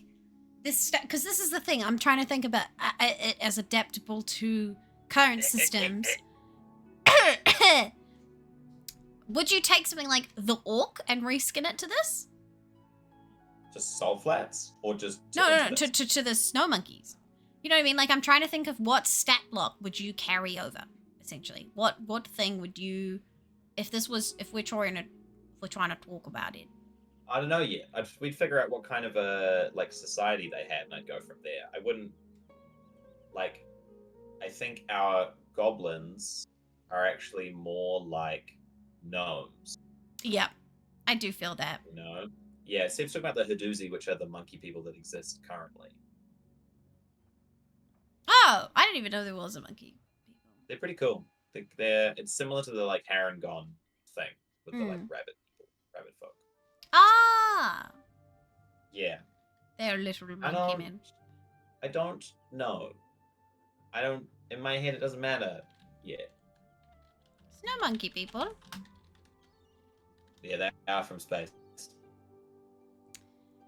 this step, because this is the thing, I'm trying to think about it as adaptable to current systems. Would you take something like the orc and reskin it to this? Just Soul Flats, or just No, into no, no, this? to the snow monkeys. You know what I mean? Like I'm trying to think of what stat block would you carry over, essentially. What thing would you, if we're trying to talk about it. I don't know yet. We'd figure out what kind of a like society they had, and I'd go from there. I wouldn't like. I think our goblins are actually more like gnomes. Yep, I do feel that. You know? Yeah. Steve's talking about the Haduzi, which are the monkey people that exist currently. Oh, I didn't even know there was a monkey people. They're pretty cool. It's similar to the like Harengon thing with the like rabbit people, rabbit folk. Ah, Yeah. they're literal monkey men. I don't know. I don't. In my head, it doesn't matter. Yeah. Snow monkey people. Yeah, they are from space.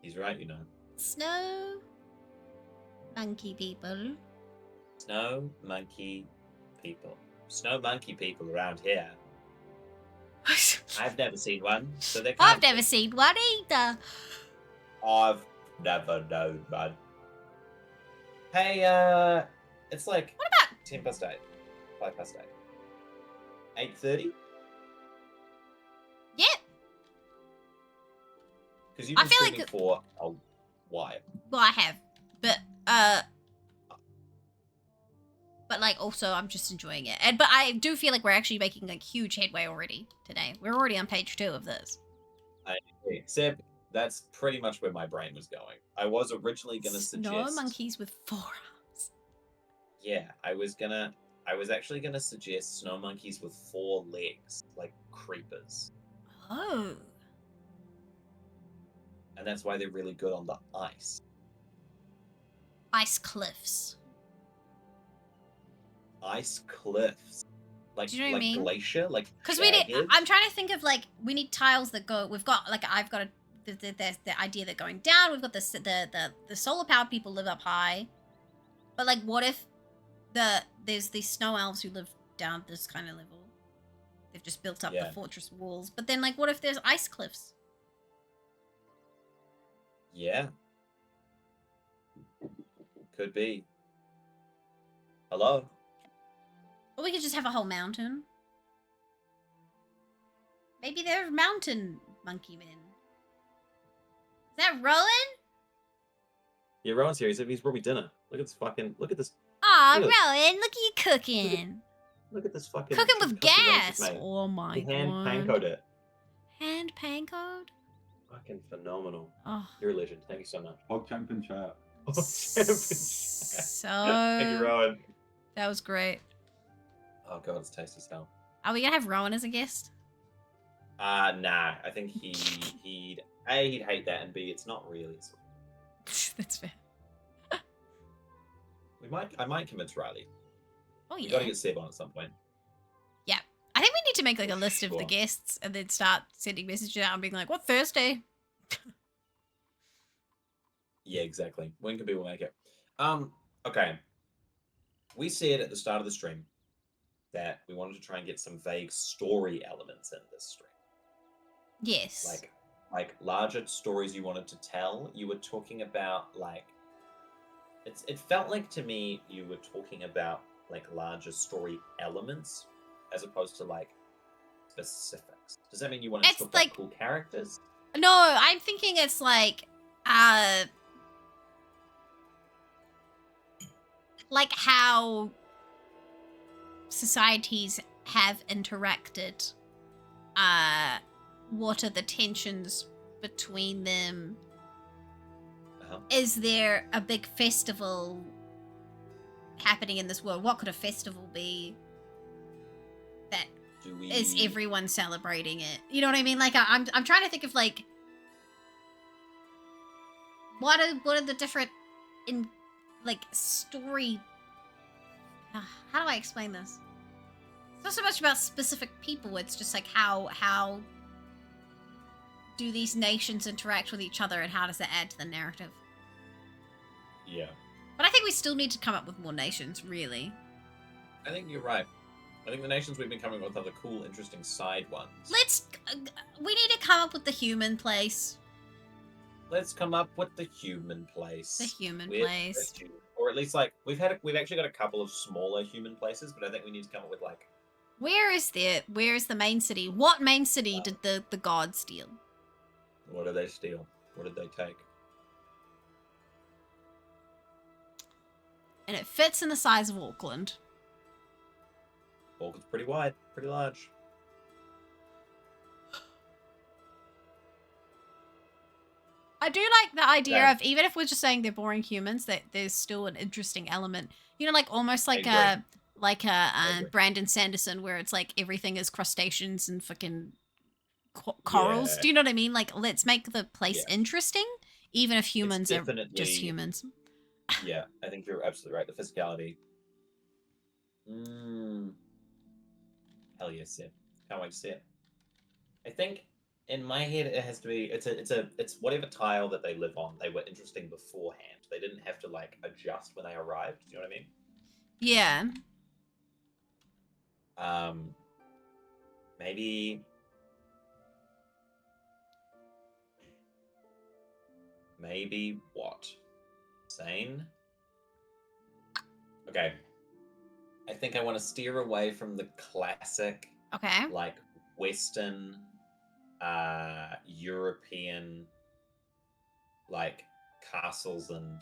He's right, you know. Snow monkey people. Snow monkey people. Snow monkey people around here. I've never seen one, so they can't. I've never seen one either. I've never known one. Hey, it's like What about 10 past 8. 5 past 8. 8:30? yeah? Because you've I been feel streaming like- for a while. Well, I have, but like also I'm just enjoying it, but I do feel like we're actually making like huge headway already today. We're already on page 2 of this. Seb, that's pretty much where my brain was going. I was originally gonna Snow suggest. monkeys with 4 arms. Yeah, I was actually gonna suggest snow monkeys with 4 legs, like creepers, Oh, and that's why they're really good on the ice. ice cliffs. Ice cliffs, like Do you know what I mean? glacier, like Because we need. jagged. I'm trying to think of like we need tiles that go. We've got like I've got the idea that going down. We've got the solar powered people live up high, but like what if there's these snow elves who live down this kind of level? They've just built up the Yeah. fortress walls. But then like what if there's ice cliffs? Yeah, could be. Hello. Or we could just have a whole mountain. Maybe they're mountain monkey men. Is that Rowan? Yeah, Rowan's here. He's brought me dinner. Look at this fucking. Look at this. Aw, Look at- Rowan, look at you cooking. Look at this fucking. Cooking with cookie Rowan's gas. just made. Oh my He hand god. pancoed it. Hand pancode? Fucking phenomenal. Oh. You're a legend. Thank you so much. Hog champion chat. So Thank you, Rowan. that was great. Oh god, it's tasty as hell. Are we gonna have Rowan as a guest? Nah. I think he'd hate that, and B, it's not really. That's fair. I might convince Riley. Oh We yeah. gotta get Seb on at some point. I think we need to make like a list of the Sure. guests and then start sending messages out and being like, "What Thursday?" Yeah, exactly. When can people make it? Okay. We said at the start of the stream that we wanted to try and get some vague story elements in this stream. Yes. Like larger stories you wanted to tell. You were talking about like it felt like to me you were talking about like larger story elements as opposed to like specifics. Does that mean you wanted It's to talk like- about cool characters? No, I'm thinking it's like how societies have interacted. What are the tensions between them? Uh-huh. Is there a big festival happening in this world? What could a festival be? That Do we is everyone celebrating it? You know what I mean? Like I'm trying to think of like what are the different in like story. How do I explain this? It's not so much about specific people. It's just like how do these nations interact with each other, and how does that add to the narrative? Yeah. But I think we still need to come up with more nations, really. I think you're right. I think the nations we've been coming up with are the cool, interesting side ones. We need to come up with the human place. let's come up with the human place. The human We're place. the human- or at least like we've actually got a couple of smaller human places, but I think we need to come up with like Where is the main city? What main city did the gods steal? what did they steal? What did they take? And it fits in the size of Auckland. Auckland's pretty wide, pretty large. I do like the idea Yeah. of, even if we're just saying they're boring humans, that there's still an interesting element. You know, like almost like I agree. Brandon Sanderson, where it's like everything is crustaceans and fucking corals. Yeah. Do you know what I mean? Like, let's make the place Yeah. interesting, even if humans are definitely- just humans. Yeah, I think you're absolutely right. The physicality. Hell yes, Sid. Can't wait to see it. I think in my head it has to be it's whatever tile that they live on. They were interesting beforehand. They didn't have to like adjust when they arrived. Do you know what I mean? Yeah. Maybe what? Sane? Okay. I think I want to steer away from the classic, Okay. like, Western, European, like, castles and...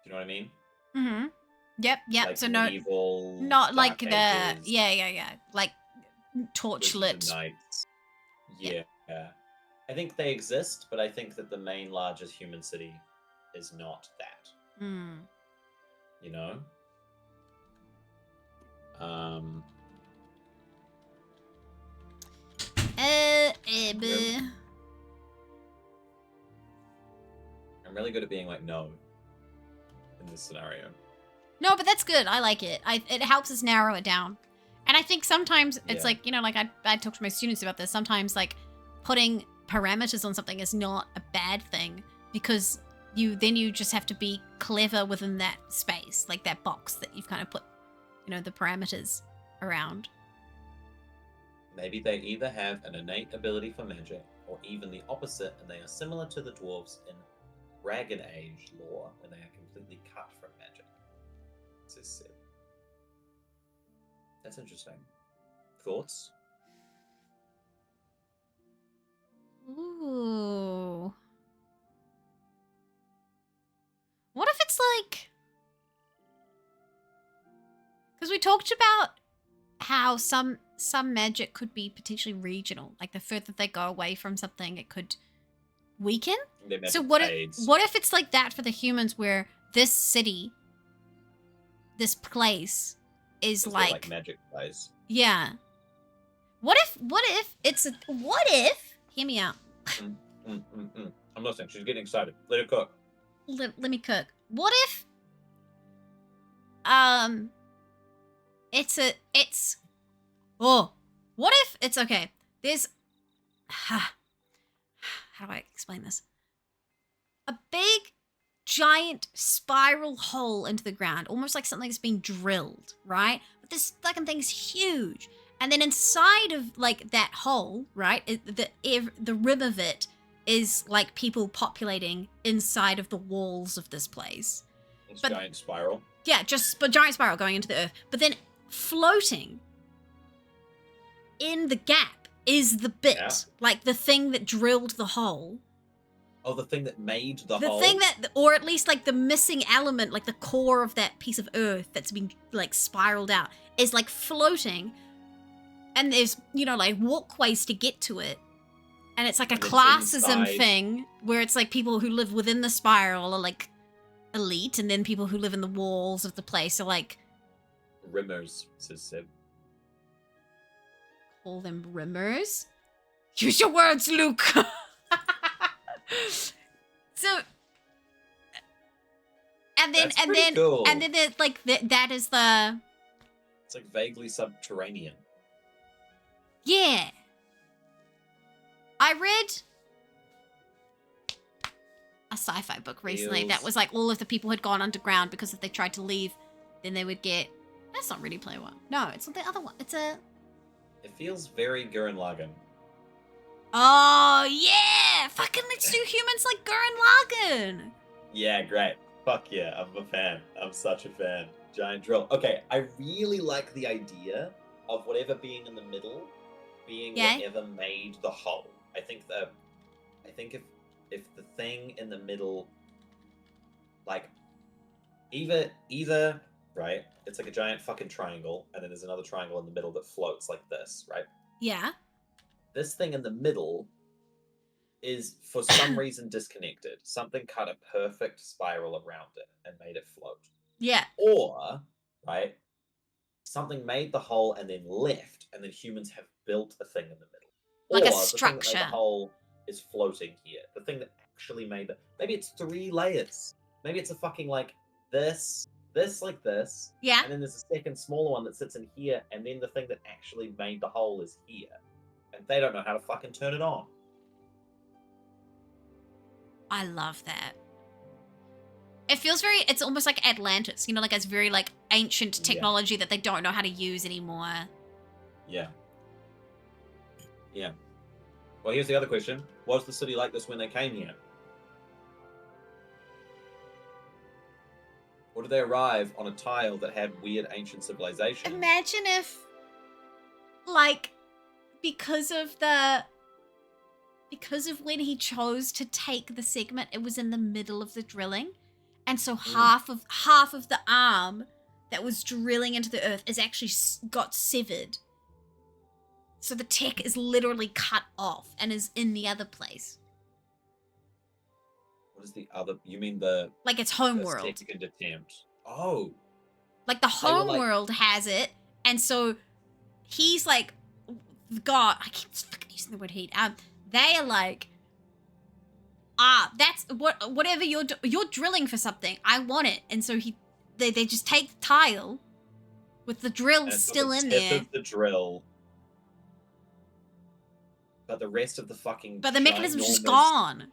Do you know what I mean? Mm-hmm. Yep. Like So no, medieval, not like Dark the Ages, yeah, like torch Wizards lit. and Knights. Yeah. I think they exist, but I think that the main largest human city is not that. Hmm. You know? I'm really good at being like, no, in this scenario. No, but that's good. I like it. It helps us narrow it down. And I think sometimes it's Yeah. like, you know, like I talk to my students about this. Sometimes like putting parameters on something is not a bad thing, because you just have to be clever within that space, like that box that you've kind of put, you know, the parameters around. Maybe they either have an innate ability for magic, or even the opposite, and they are similar to the dwarves in Ragged Age lore, when they are completely cut from magic. Says Sid. That's interesting. Thoughts? Ooh. What if it's like... Because we talked about how some magic could be potentially regional. Like the further they go away from something, it could weaken. Their magic So what fades. if it's like that for the humans, where this city, this place is It's their, like magic plays. yeah. What if hear me out. I'm listening. She's getting excited. Let her cook. Let me cook. What if what if it's okay. There's how do I explain this? A big giant spiral hole into the ground, almost like something that's been drilled, right? But this fucking thing's huge. And then inside of like that hole, right, the rim of it is like people populating inside of the walls of this place. It's But- giant spiral. Yeah, just a giant spiral going into the earth. But then floating in the gap is the bit, Yeah. like the thing that drilled the hole. Oh, the thing that made the The hole. thing that, or at least like the missing element, like the core of that piece of earth that's been like spiraled out, is like floating. And there's, you know, like walkways to get to it. And it's like a And it's classism inside. thing where it's like people who live within the spiral are like elite, and then people who live in the walls of the place are like, Rimmers, says Sib. call them rimmers. Use your words, Luke. So, and then That's pretty cool. there's like that is the It's like vaguely subterranean. yeah. I read a sci-fi book recently that Feels- was like all of the people had gone underground because if they tried to leave, then they would get. That's not Ready Player One. No, it's not the other one. It's a. It feels very Gurren Lagann. Oh yeah. Yeah, fucking let's do humans like Gurren Lagann. Yeah, great. Fuck yeah, I'm a fan. I'm such a fan. Giant drill. Okay, I really like the idea of whatever being in the middle being Yeah. whatever made the whole. I think if the thing in the middle, like either right, it's like a giant fucking triangle, and then there's another triangle in the middle that floats like this, right? Yeah. This thing in the middle is for some reason disconnected. Something cut a perfect spiral around it and made it float. Yeah. Or, right, something made the hole and then left, and then humans have built a thing in the middle. Like or a the thing that made structure. the hole is floating here. The thing that actually made it. Maybe it's 3 layers. Maybe it's a fucking like this like this, Yeah. and then there's a second smaller one that sits in here, and then the thing that actually made the hole is here. And they don't know how to fucking turn it on. I love that. It feels very, it's almost like Atlantis, you know, like it's very like ancient Yeah. technology that they don't know how to use anymore. Yeah. Yeah. Well, here's the other question. Was the city like this when they came here? Or did they arrive on a tile that had weird ancient civilization? Imagine if, like, because of when he chose to take the segment, it was in the middle of the drilling, and so half of the arm that was drilling into the earth is actually got severed. So the tech is literally cut off and is in the other place. What is the other? You mean the Like it's homeworld. second attempt? Oh, Like the They were like- homeworld has it, and so he's like, God, I keep fucking using the word heat. They are like, that's whatever you're drilling for something. I want it, and so they just take the tile with the drill and it's got still the in tip there, of the drill, but the rest of the fucking but the mechanism's just ginormous- gone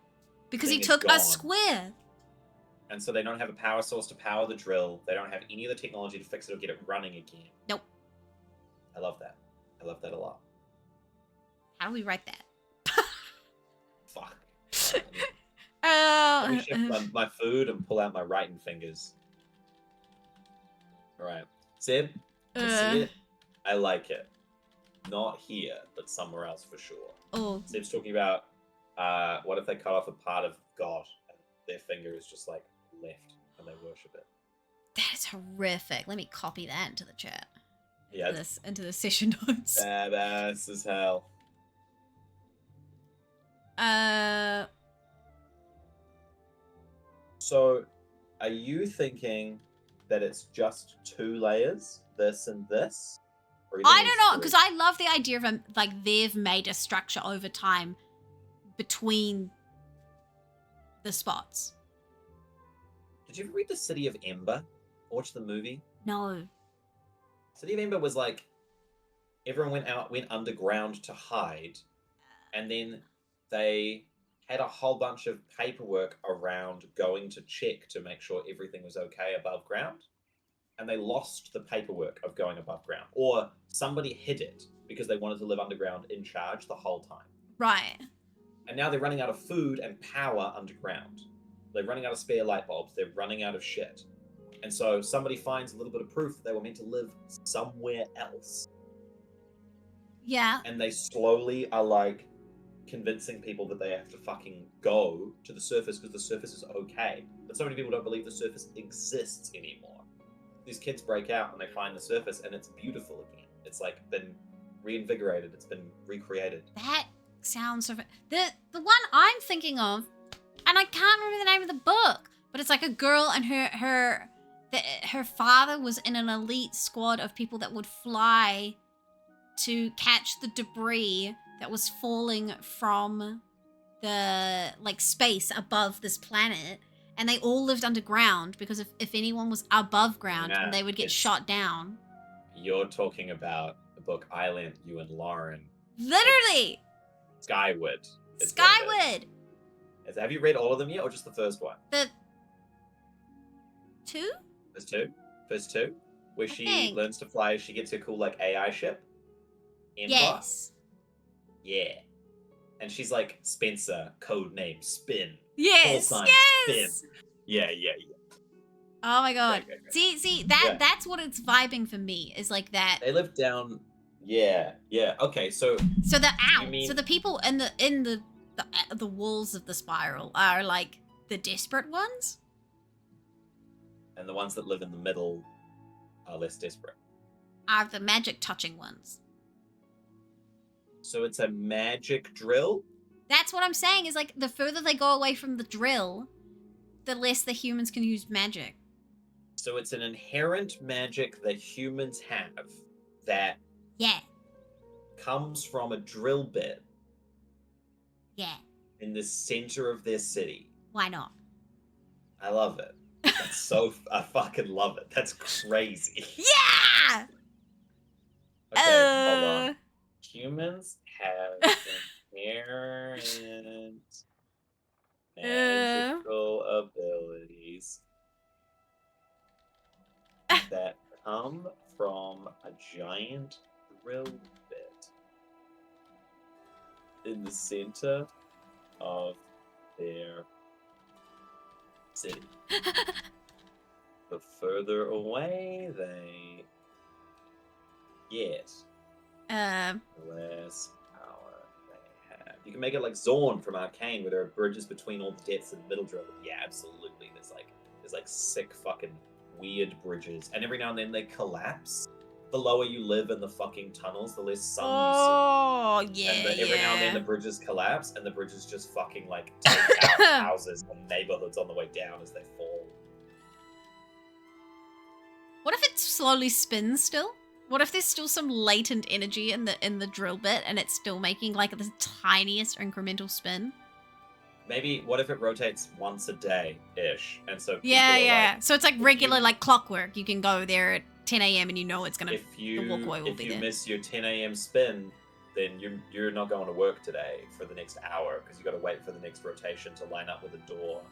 because he thing is took a gone. square. And so they don't have a power source to power the drill. They don't have any of the technology to fix it or get it running again. Nope. I love that. I love that a lot. How do we write that? Fuck. Oh, Let me shift my food and pull out my writing fingers. Alright. Seb, I see it. I like it. Not here, but somewhere else for sure. oh, Seb's talking about what if they cut off a part of God and their finger is just like left and they worship it. that is horrific. Let me copy that into the chat. Yeah, Into the session notes. badass as hell. So, are you thinking that it's just 2 layers, this and this? Or you I think don't it's know, 3? because I love the idea of like they've made a structure over time between the spots. Did you ever read The City of Ember? Watch the movie? No. City of Ember was like everyone went underground to hide, and then they had a whole bunch of paperwork around going to check to make sure everything was okay above ground, and they lost the paperwork of going above ground, or somebody hid it because they wanted to live underground in charge the whole time. Right. And now they're running out of food and power underground. They're running out of spare light bulbs. They're running out of shit. And so somebody finds a little bit of proof that they were meant to live somewhere else. Yeah. And they slowly are like convincing people that they have to fucking go to the surface because the surface is okay. But so many people don't believe the surface exists anymore. These kids break out and they find the surface and it's beautiful again. It's like been reinvigorated. It's been recreated. That sounds so. The one I'm thinking of, and I can't remember the name of the book, but it's like a girl and her father was in an elite squad of people that would fly to catch the debris that was falling from the like space above this planet, and they all lived underground because if anyone was above ground, Yeah, they would get it's- shot down. You're talking about the book I lent you and Lauren, Literally, Skyward. is what it Skyward. is. Have you read all of them yet, or just the first one? The two? First two, where she think. learns to fly. She gets her cool like AI ship. Ember. Yes. Yeah. And she's like, Spencer, code name, Spin. Yes, Call sign, yes. Spin. Yeah. Oh my god. Great. See, Yeah. that's what it's vibing for me, is like that. They live down. Yeah. Okay, so So the You mean- so the people in the walls of the spiral are like the desperate ones? and the ones that live in the middle are less desperate. Are the magic touching ones? So it's a magic drill. That's what I'm saying, is like the further they go away from the drill, the less the humans can use magic. So it's an inherent magic that humans have that Yeah. comes from a drill bit Yeah. in the center of their city. Why not? I love it. That's I fucking love it. That's crazy. Yeah! Okay, hold on. Uh, Humans have inherent magical abilities that come from a giant drill bit in the center of their city. The further away they get, the less power they have. You can make it like Zorn from Arcane, where there are bridges between all the depths in the middle drill. Yeah, absolutely. There's like sick fucking weird bridges, and every now and then they collapse. The lower you live in the fucking tunnels, the less sun oh, you see. yeah, And every now and then the yeah. bridges collapse, and the bridges just fucking like take out houses and neighborhoods on the way down as they fall. What if it slowly spins still? What if there's still some latent energy in the drill bit and it's still making like the tiniest incremental spin? Maybe what if it rotates once a day ish, and so people Yeah, are yeah. like, So it's like if regular, you- like clockwork. You can go there at 10 a.m. and you know it's gonna. if you walkway will be there. miss your 10 a.m. spin, then you're not going to work today for the next hour because you got to wait for the next rotation to line up with a door.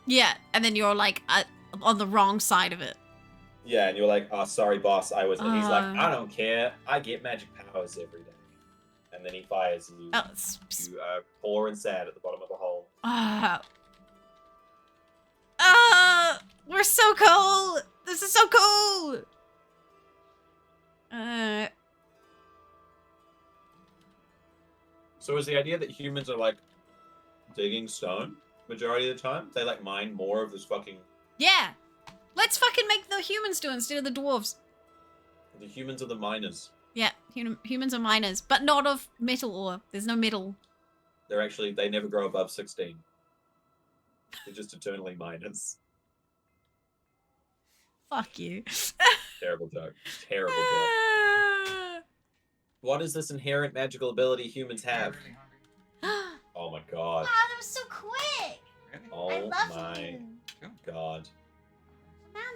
Yeah, and then you're like on the wrong side of it. Yeah, and you're like, oh, sorry, boss, I was. And he's like, Uh. I don't care. I get magic powers every day. And then he fires you. Oh, You are poor and sad at the bottom of a hole. We're so cool. This is so cool. So is the idea that humans are like digging stone majority of the time? They like mine more of this fucking. Yeah. Let's fucking make the humans do it instead of the dwarves. The humans are the miners. Yeah, humans are miners, but not of metal ore. There's no metal. They never grow above 16. They're just eternally miners. Fuck you. Terrible joke. Terrible joke. What is this inherent magical ability humans I'm have? really hungry. Oh my god. that was so quick. Really? Oh my Sure. god.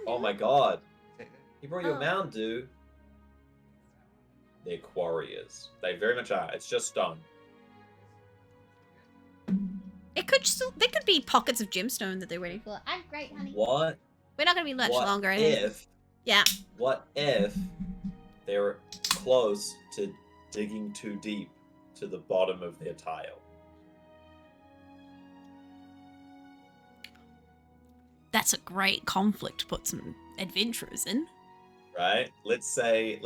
Oh my god. Take that. He brought you a Oh. mound, dude. They're quarriers. They very much are. It's just stone. There could be pockets of gemstone that they're waiting for. I'm great, honey. What? We're not gonna be much what longer. Anyway. if? Yeah. What if they're close to digging too deep to the bottom of their tile? That's a great conflict to put some adventurers in. Right? Let's say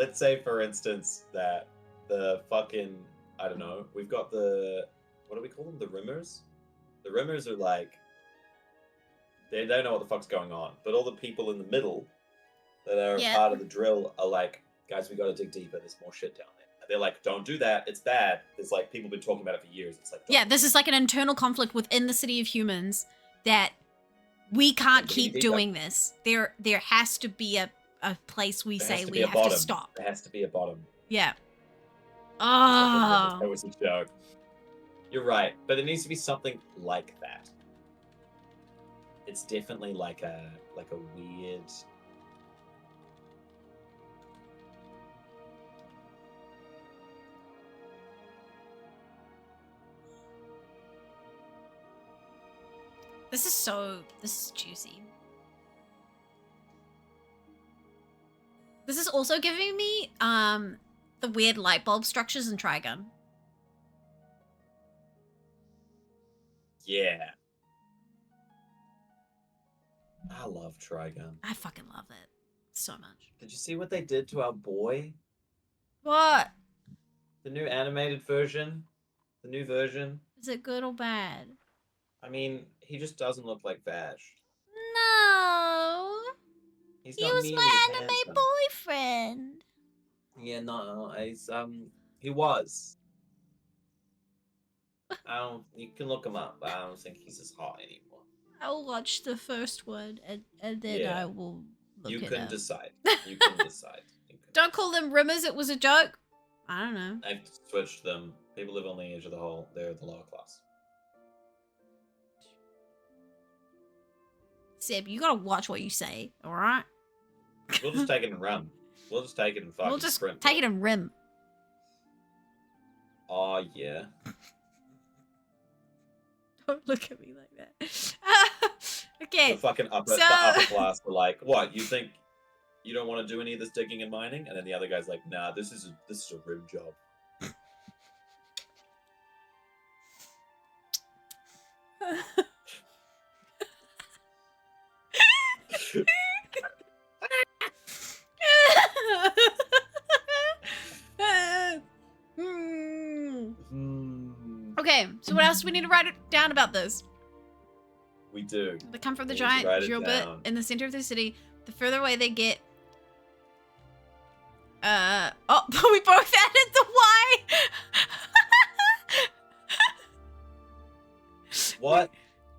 for instance that the fucking, I don't know, we've got the, what do we call them? The rimmers? The rimmers are like, they don't know what the fuck's going on. But all the people in the middle that are Yeah. part of the drill are like, guys, we gotta dig deeper, there's more shit down there. And they're like, don't do that, it's bad. There's like, people have been talking about it for years. It's like, don't Yeah, this is like an internal conflict within the city of humans that we can't Yeah, keep deeper. doing this. There has to be a place we there say has to we be a have bottom. to stop. There has to be a bottom. Yeah. That Oh. was a joke. You're right, but it needs to be something like that. It's definitely like a weird. This is juicy. This is also giving me the weird light bulb structures in Trigun. Yeah. I love Trigun. I fucking love it so much. Did you see what they did to our boy? What? The new animated version? The new version? Is it good or bad? I mean, he just doesn't look like Vash. No. He's He not was nearly my as anime handsome. boyfriend. Yeah, no, he's he was. I don't. You can look him up, but I don't think he's as hot anymore. I'll watch the first one and then Yeah. I will look You it can up. decide. You can decide. You can Don't call them rumors. It was a joke. I don't know. I've switched them. People live on the edge of the hole. They're the lower class. Seb, you gotta watch what you say, all right? We'll just take it and run. We'll just take it and fucking We'll just sprint. take it and rim. Oh yeah. Don't look at me like that. Okay. The fucking so- the upper class were like, "What? You think you don't want to do any of this digging and mining?" And then the other guy's like, "Nah, this is a rim job." Okay, so what else do we need to write it down about this? We do. They come from the We need to write giant it drill bit down. in the center of the city. The further away they get. Oh, we both added the Y. What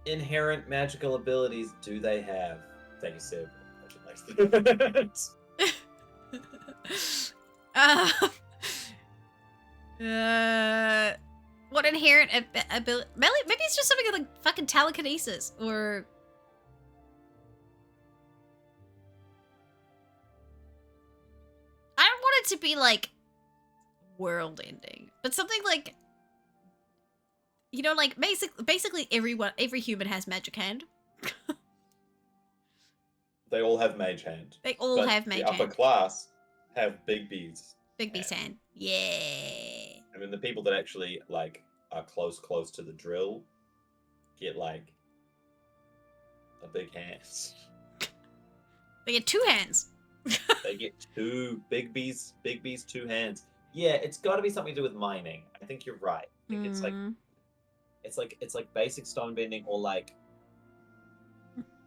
inherent magical abilities do they have? Thank you, Sib. What inherent ability? Maybe it's just something like fucking telekinesis or. I don't want it to be like world ending, but something like. You know, like basically every human has magic hand. They all have mage hand. They all but have mage the upper hand. class have big bees. Big B sand. Yeah. I mean, the people that actually like are close to the drill get like a big hands. They get two hands. They get two big bees, 2 hands. Yeah, it's got to be something to do with mining. I think you're right. I think it's like basic stone bending, or like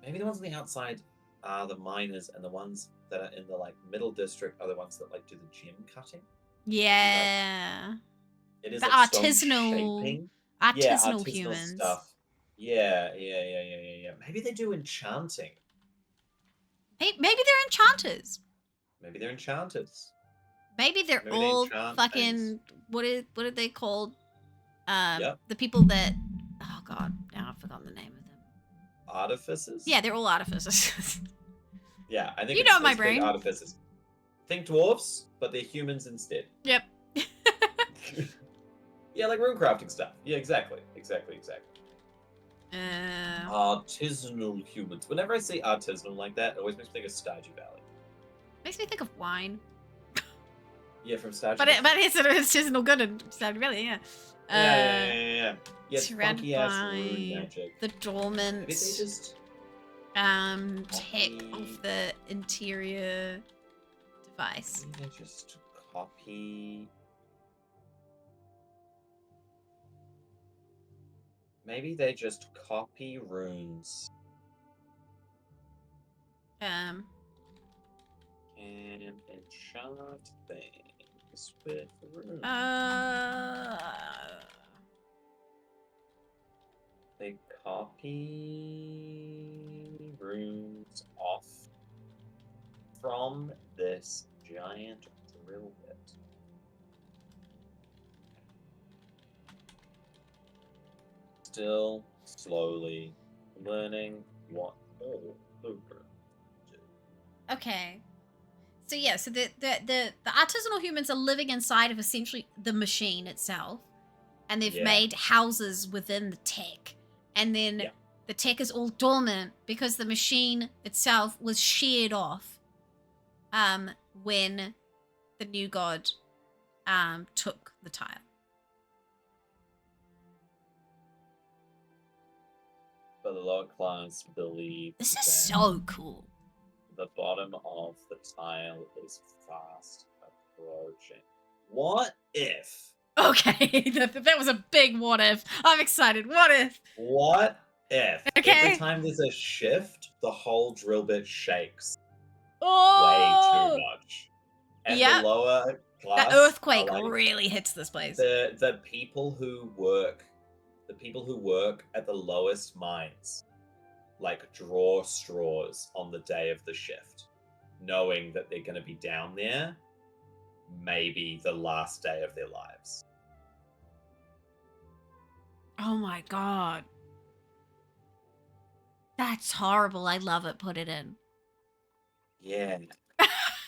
maybe the ones on the outside are the miners, and the ones that are in the like middle district are the ones that like do the gem cutting. Yeah. It is The like stone artisanal- shaping. Artisanal artisanal humans. stuff. Yeah. Maybe they do enchanting. Maybe they're enchanters. Maybe they're enchanters. Maybe they're Maybe they all enchant fucking what are they called? Yep. The people that oh god, now I've forgotten the name of them. Artificers? Yeah, they're all artificers. Yeah, I think You it's know my big brain. artificers. Think dwarves, but they're humans instead. Yep. Yeah, like rune crafting stuff. Yeah, exactly. Uh, Artisanal humans. Whenever I say artisanal like that, it always makes me think of Stardew Valley. makes me think of wine. Yeah, from Stardew But Valley. it's artisanal good and Stardew Valley, yeah. Yeah, it's surrounded funky ass by rune magic. The dormant Maybe they just tech copy- of the interior device. Maybe they just copy. Maybe they just copy runes Um, and enchant things with runes. They copy runes off from this giant drill bit. Still slowly learning what all the runes do. okay. So yeah, so the artisanal humans are living inside of essentially the machine itself, and they've Yeah. made houses within the tech, and then Yeah. the tech is all dormant because the machine itself was sheared off, when the new god, took the tile. But the lower class believe This is that so cool. the bottom of the tile is fast approaching. What if? Okay, that was a big what if. I'm excited. What if? What if? Okay. Every time there's a shift, the whole drill bit shakes Oh! way too much. And Yep. the lower class That earthquake are like really hits this place. the people who work at the lowest mines like draw straws on the day of the shift, knowing that they're going to be down there maybe the last day of their lives. Oh my god. That's horrible. I love it. Put it in. Yeah.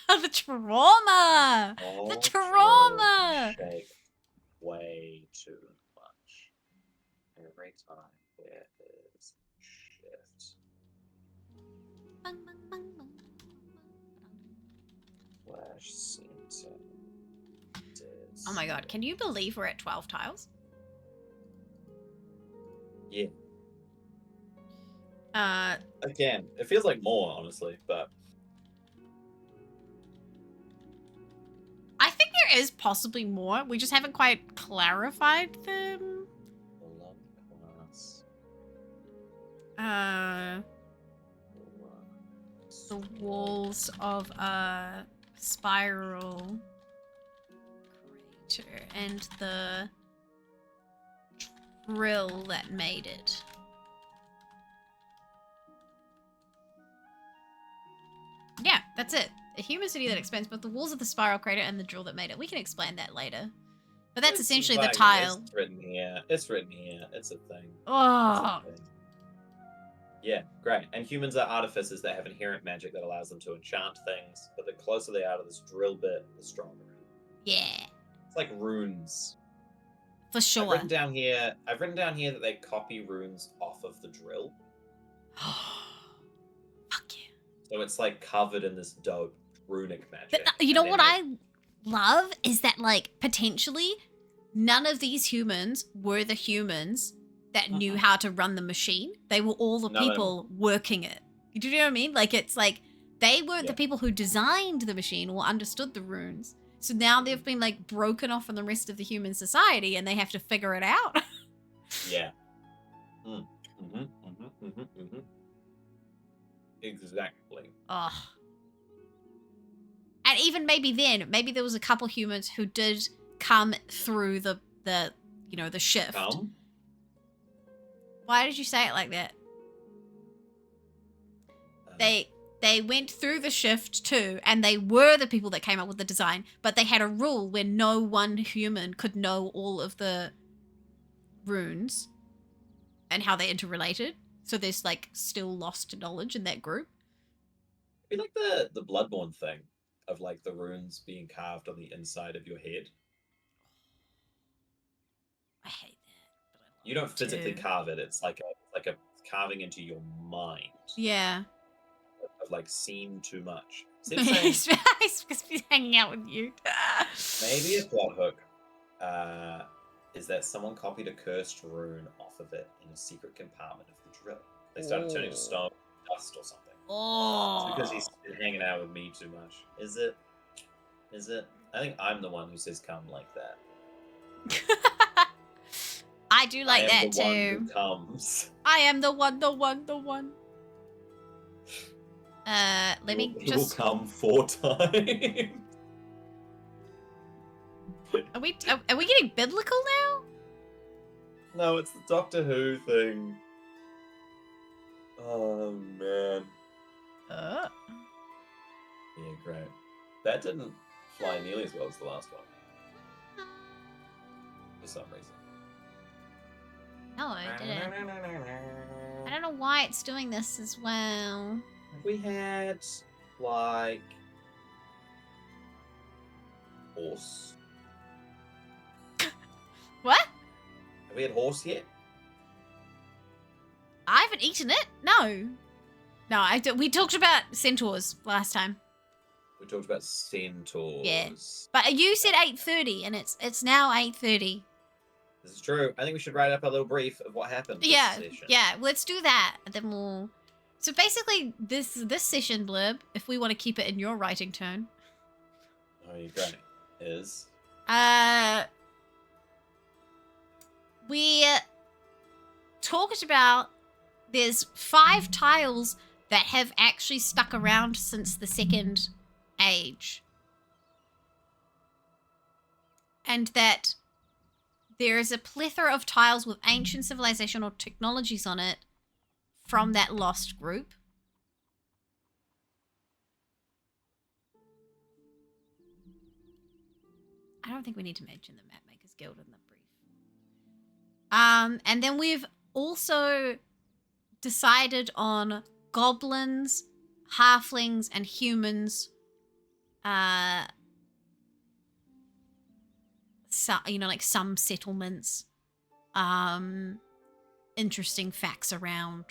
The trauma. All The drills trauma. shake way too much every time there is a shift. Bang, bang, bang, bang. Flash center. Oh my god. Can you believe we're at 12 tiles? Yeah. Again, it feels like more, honestly, but I think there is possibly more. We just haven't quite clarified them. below class. The walls of a spiral crater and the drill that made it. Yeah, that's it. A human city that expands both the walls of the spiral crater and the drill that made it. We can explain that later. But that's It's essentially the fine, tile. It's written here. It's written here. It's a thing. Oh, It's a thing. Yeah, great. And humans are artificers that have inherent magic that allows them to enchant things, but the closer they are to this drill bit, the stronger. yeah, It's like runes. for I've sure. written down here that they copy runes off of the drill. Fuck yeah. So it's like covered in this dope runic magic. But you know And what then I love is that, like, potentially none of these humans were the humans that knew how to run the machine. They were all the None of them. people working it. Do you know what I mean? Like, it's like they weren't the Yeah. people who designed the machine or understood the runes. So now they've been, like, broken off from the rest of the human society and they have to figure it out. Yeah. Exactly. Ugh. And even maybe then, maybe there was a couple humans who did come through the shift. Come. Why did you say it like that? They went through the shift too, and they were the people that came up with the design, but they had a rule where no one human could know all of the runes and how they interrelated. So there's, like, still lost knowledge in that group. It'd be like the Bloodborne thing of, like, the runes being carved on the inside of your head. I hate that. But I love You don't it physically too. carve it. It's like a carving into your mind Yeah. of, like, seen too much. See what I'm saying? He's just been hanging out with you. Maybe a plot hook is that someone copied a cursed rune off of it in a secret compartment of the drill. They started turning to stone, dust, or something. Oh. It's because he's been hanging out with me too much. Is it? Is it? I think I'm the one who says come like that. I do like I that am the one too. who comes. I am the one. Let me He just. will come 4 times. Are we getting biblical now? No, it's the Doctor Who thing. Oh man. Uh. Yeah, great. That didn't fly nearly as well as the last one. For some reason. No, I didn't. I don't know why it's doing this as well. We had like horse. What? Have we had horse yet? I haven't eaten it. No. We talked about centaurs last time. We talked about centaurs. Yeah. But you said 8:30, and it's now 8:30. This is true. I think we should write up a little brief of what happened. This Yeah, session. yeah. Let's do that, and then we'll. So basically, this session blurb, if we want to keep it in your writing turn, Oh, you're great. Is we talked about there's 5 tiles that have actually stuck around since the Second Age, and that there is a plethora of tiles with ancient civilization or technologies on it from that lost group. I don't think we need to mention the Mapmakers Guild in the brief. And then we've also decided on goblins, halflings, and humans. So, like some settlements. Interesting facts around.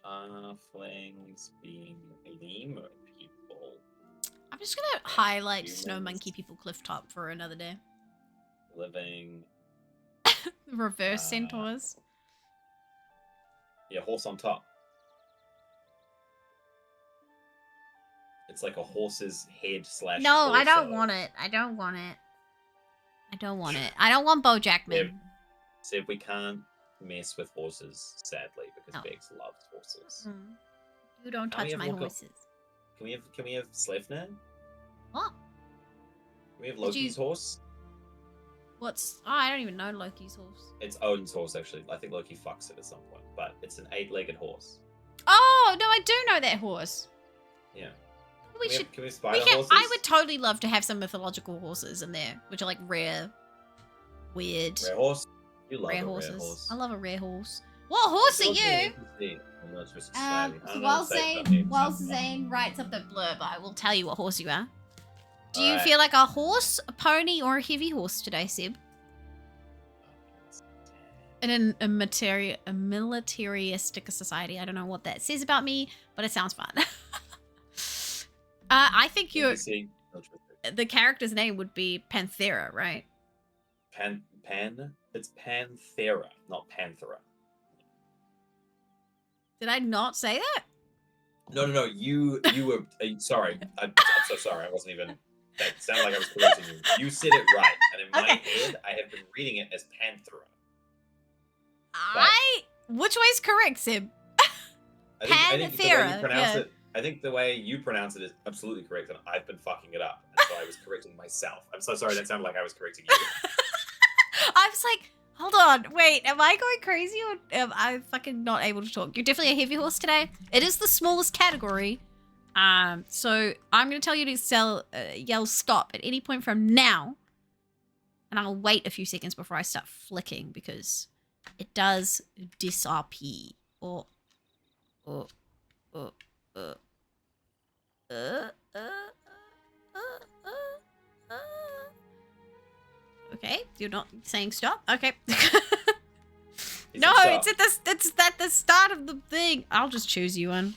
Halflings being lemur people. I'm just gonna highlight Humans. Snow Monkey People Clifftop for another day. Living. Reverse centaurs. Yeah, horse on top. It's like a horse's head slash. No, I don't torso. want it. I don't want it. I don't want it. I don't want BoJackman. See if we can't mess with horses, sadly, because No. Bex loves horses. Mm. You don't Can we touch have my Loki? horses. Can we have Sleipnir? What? Can we have Did Loki's you- horse? What's... Oh, I don't even know Loki's horse. It's Odin's horse, actually. I think Loki fucks it at some point, but it's an 8-legged horse. Oh, no, I do know that horse. Yeah. We should... Can we spider We can, horses? I would totally love to have some mythological horses in there, which are like rare, weird, Rare horse. You love rare a horses. rare horse. I love a rare horse. What horse are you? So while Zane writes up the blurb, I will tell you what horse you are. Do you Alright. feel like a horse, a pony, or a heavy horse today, Seb? In a militaristic society. I don't know what that says about me, but it sounds fun. I think the character's name would be Panthera, right? It's Panthera, not Panthera. Did I not say that? No. You were sorry. I'm so sorry. I wasn't even. That sounded like I was correcting you. You said it right, and in my Okay. head, I have been reading it as Panthera. Which way's correct, Seb? I think the way Panthera, you pronounce yeah. it. I think the way you pronounce it is absolutely correct, and I've been fucking it up, and so I was correcting myself. I'm so sorry. That sounded like I was correcting you. I was like, hold on, wait, am I going crazy or am I fucking not able to talk? You're definitely a heavy horse today. It is the smallest category. So I'm going to tell you to yell stop at any point from now. And I'll wait a few seconds before I start flicking because it does dis-RP. Okay, you're not saying stop? Okay. No, Stop. it's at the start of the thing. I'll just choose you one.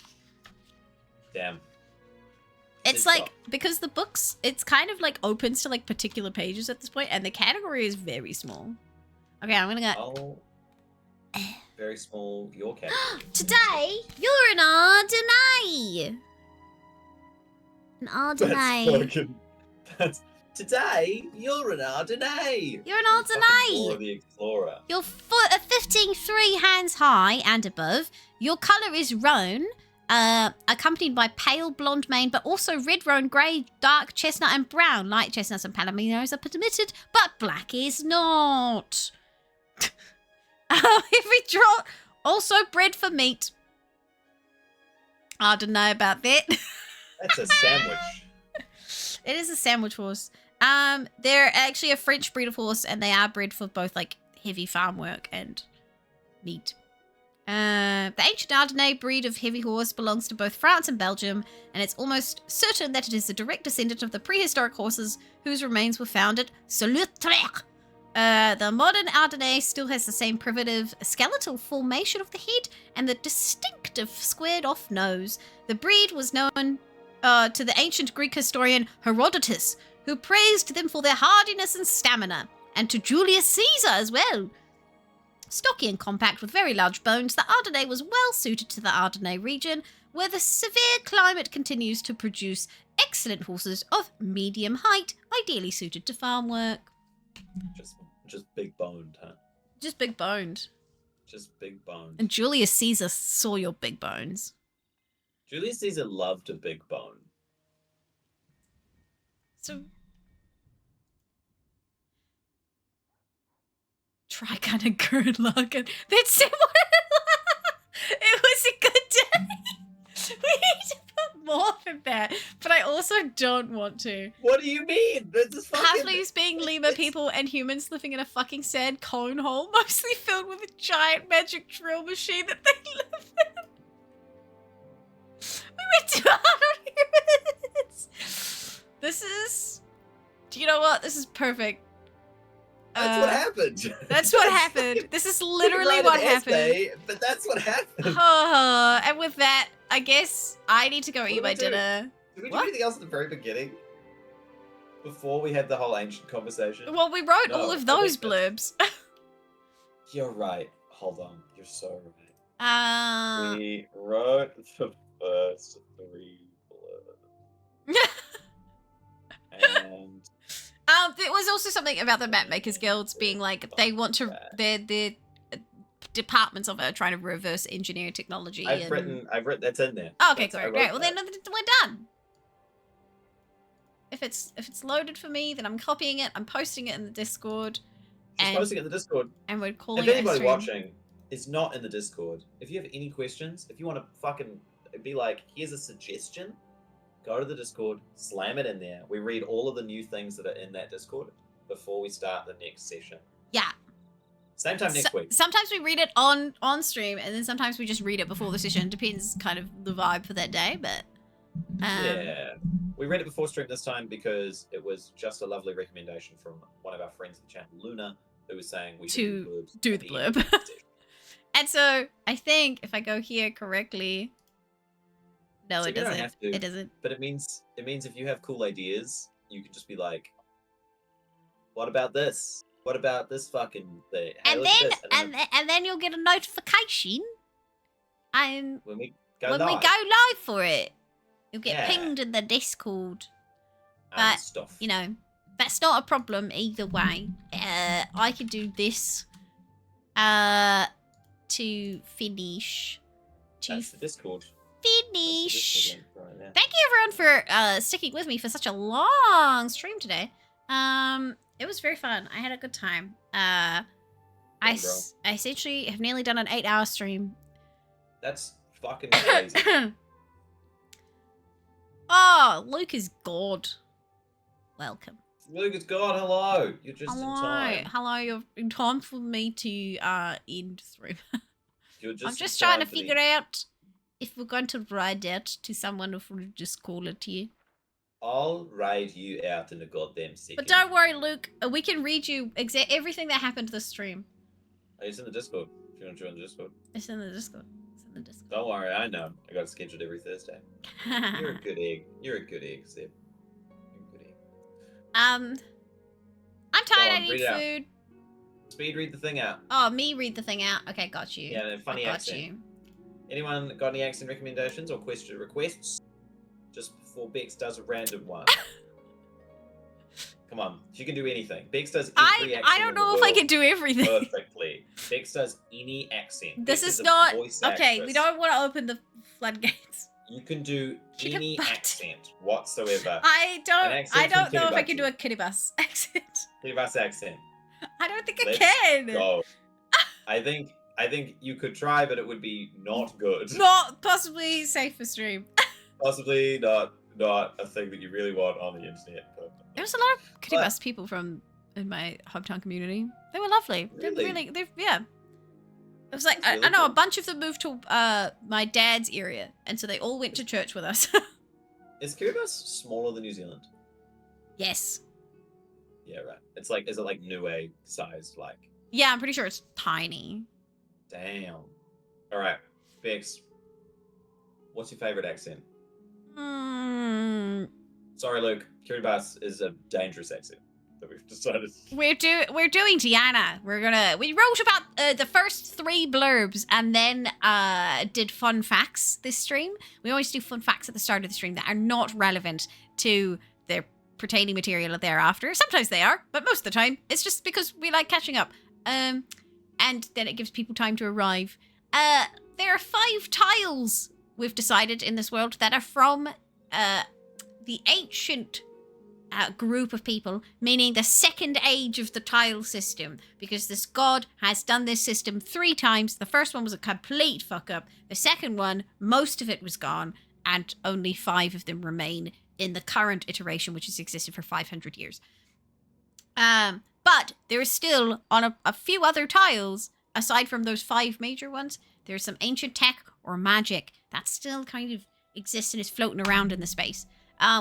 Damn. It's Said like stop. because the books, it's kind of like opens to like particular pages at this point, and the category is very small. Okay, I'm gonna go. Oh, very small. Your category. Today, you're an Ardenay. An Ardenay. That's today. You're an Ardenay. You're an Fucking Dora Ardenay. the Explorer. You're 53 hands high and above. Your color is roan, accompanied by pale blonde mane, but also red roan, grey, dark chestnut, and brown. Light chestnuts and palominos are permitted, but black is not. Every draw also bred for meat. I don't know about that. That's a sandwich. It is a sandwich horse. They're actually a French breed of horse, and they are bred for both like heavy farm work and meat. The ancient Ardennais breed of heavy horse belongs to both France and Belgium, and it's almost certain that it is a direct descendant of the prehistoric horses whose remains were found at Solutrecht. The modern Ardennais still has the same primitive skeletal formation of the head and the distinctive squared-off nose. The breed was known to the ancient Greek historian Herodotus, who praised them for their hardiness and stamina, and to Julius Caesar as well. Stocky and compact with very large bones, the Ardennais was well suited to the Ardennais region, where the severe climate continues to produce excellent horses of medium height, ideally suited to farm work. Just big boned, huh? Just big boned. Just big boned. And Julius Caesar saw your big bones. Julius Caesar loved a big bone. So try kind of good luck. And that's it. It was a good day. We need to put more than that, but I also don't want to. What do you mean? This is fucking... Halflings being lemur people and humans living in a fucking sand cone hole, mostly filled with a giant magic drill machine that they live in. We went too hard on humans. This is... Do you know what? This is perfect. That's what happened. That's what happened. This is literally what happened. Essay, but that's what happened. And with that, I guess I need to go eat my dinner. Did we do What? anything else at the very beginning? Before we had the whole ancient conversation? Well, we wrote No, all of I those think that's- blurbs. You're right. Hold on. You're so right. We wrote the first 3 blurbs. And There was also something about the map makers guilds being like they want to their departments of it are trying to reverse engineer technology. I've written that's in there. Oh, okay, I great. wrote Well, that. then we're done. If it's loaded for me, then I'm copying it. I'm posting it in the Discord, She's posting it in the Discord. and we're calling If it a anybody stream. watching is not in the Discord, if you have any questions, if you want to fucking be like, here's a suggestion, go to the Discord, slam it in there. We read all of the new things that are in that Discord before we start the next session. Yeah. Same time next week. Sometimes we read it on stream, and then sometimes we just read it before the session. Depends kind of the vibe for that day, but Yeah. We read it before stream this time because it was just a lovely recommendation from one of our friends in the channel, Luna, who was saying we should To blurbs do at the end of blurb. the session. And so I think if I go here correctly, no, So it you don't doesn't. have to. It doesn't. But it means if you have cool ideas, you can just be like, what about this? What about this fucking thing? Hey, And look at then this. and then you'll get a notification, and when we go when live, we go live for it, you'll get Yeah. pinged in the Discord. and but, stuff. You know, that's not a problem either way. I can do this. To finish. That's the Discord. Finish. That's the Discord link right there. Thank you everyone for sticking with me for such a long stream today. It was very fun. I had a good time. I essentially have nearly done an 8-hour stream. That's fucking crazy. Oh, Luke is God. Welcome. Lucas, God, hello. You're just Hello. in time. Hello, you're in time for me to end stream. You're just I'm in just trying to time for the- figure out if we're going to ride out to someone or if we'll just call it here. I'll raid you out in a goddamn second. But don't worry, Luke. We can read you everything that happened this stream. Oh, it's in the Discord. If you want to join the Discord. It's in the Discord. It's in the Discord. Don't worry, I know. I got it scheduled every Thursday. You're a good egg. You're a good egg, Seb. You're a good egg. I'm tired. on, I need read it out. food. Speed read the thing out. Oh, me read the thing out. Okay, got you. Yeah, and a funny got accent. you. Anyone got any accent recommendations or question requests? Just before Bex does a random one. Come on, she can do anything. Bex does every accent. I don't know if I can do everything. Perfectly. Bex does any accent. This Bex is a not voice okay. We actress. don't want to open the floodgates. You can do Kitty any butt. accent whatsoever. I don't accent know from if I Kiribati. can do a Kiribati accent. Kiribati accent. I don't think I Let's can. Go. I think you could try, but it would be not good. Not possibly safe for stream. Possibly not a thing that you really want on the internet. But There was a lot of Kiribati people from in my hometown community. They were lovely. Really? Yeah. It was like That's I really know a cool. bunch of them moved to my dad's area, and so they all went to church with us. Is Kiribati smaller than New Zealand? Yes. Yeah, right. Is it like Niue sized? Like, Yeah, I'm pretty sure it's tiny. damn. All right, Bex. What's your favorite accent? Hmm. Sorry, Luke. Kiribati is a dangerous exit that we've decided. We're doing Tiana. We wrote about the first 3 blurbs and then did fun facts this stream. We always do fun facts at the start of the stream that are not relevant to the pertaining material thereafter. Sometimes they are, but most of the time it's just because we like catching up. And then it gives people time to arrive. There are 5 tiles we've decided in this world that are from the ancient group of people, meaning the second age of the tile system, because this god has done this system 3 times. The first one was a complete fuck up. The second one, most of it was gone, and only 5 of them remain in the current iteration, which has existed for 500 years. But there is still, on a few other tiles, aside from those 5 major ones, there's some ancient tech or magic that still kind of exists and is floating around in the space.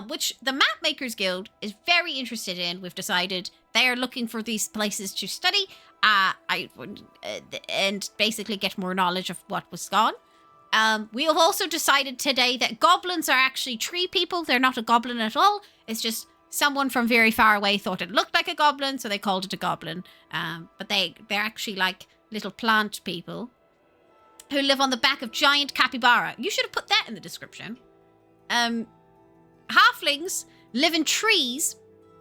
Which the Map Makers Guild is very interested in. We've decided they are looking for these places to study and basically get more knowledge of what was gone. We have also decided today that goblins are actually tree people. They're not a goblin at all. It's just someone from very far away thought it looked like a goblin, so they called it a goblin. But they're actually like little plant people who live on the back of giant capybara. You should have put that in the description. Halflings live in trees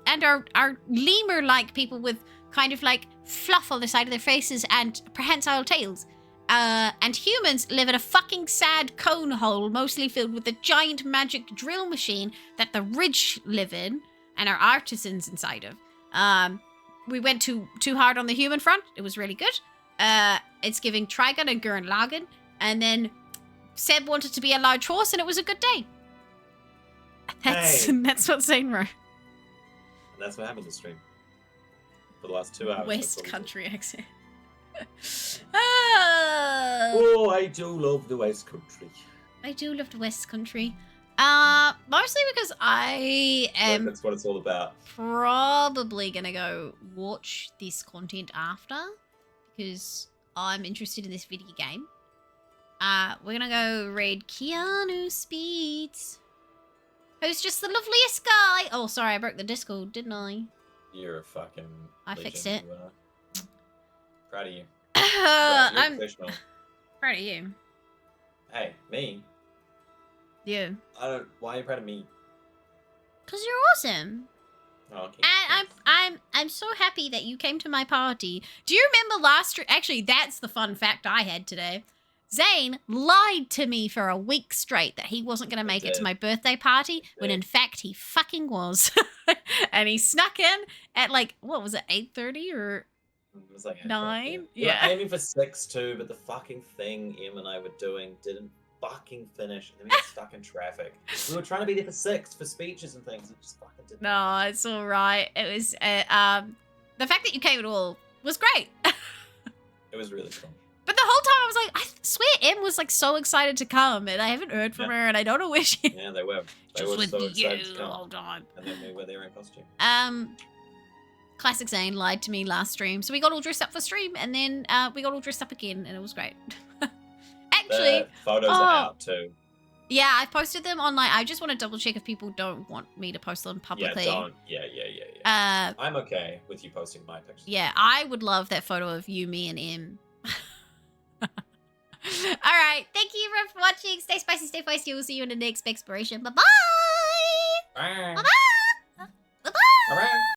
and are lemur-like people with kind of like fluff on the side of their faces and prehensile tails. And humans live in a fucking sad cone hole, mostly filled with a giant magic drill machine that the rich live in and are artisans inside of. We went too hard on the human front. It was really good. It's giving Trigon and Gurren Lagann. And then Seb wanted to be a large horse, and it was a good day. That's what Zane wrote. And that's what happened to stream for the last 2 hours. West Country accent. Oh, I do love the West Country. I do love the West Country. Mostly because I am That's what it's all about. probably gonna go watch this content after, because I'm interested in this video game. We're gonna go raid Keanu Speeds, who's just the loveliest guy. Oh, sorry, I broke the Discord, didn't I? You're a fucking I legend, fixed it. you are. Proud of you. You're I'm professional. proud of you. Hey, me? You. Why are you proud of me? Because you're awesome. Oh, okay. And I'm so happy that you came to my party. Do you remember last year? Actually, that's the fun fact I had today. Zane lied to me for a week straight that he wasn't going to make it to my birthday party, when in fact he fucking was. And he snuck in at like, what was it, 8:30 or It was like 9? We were aiming for 6 too, but the fucking thing Em and I were doing didn't fucking finish, and then we got stuck in traffic. We were trying to be there for 6 for speeches and things. It just fucking didn't. No, it's all right. It was the fact that you came at all was great. It was really cool. But the whole time I was like, I swear Em was like so excited to come, and I haven't heard from her, and I don't know where she. Yeah, they were. They Just were with so you excited to the come. whole time. And then we were there in costume. Classic Zane lied to me last stream, so we got all dressed up for stream, and then we got all dressed up again, and it was great. Actually, The photos are out too. yeah, I posted them online. I just want to double check if people don't want me to post them publicly. Yeah, don't. Yeah. I'm okay with you posting my pictures. Yeah, I would love that photo of you, me, and Em. All right, thank you everyone for watching. Stay spicy, stay feisty. We'll see you in the next exploration. Bye-bye. Bye. Bye-bye. Bye-bye. All right.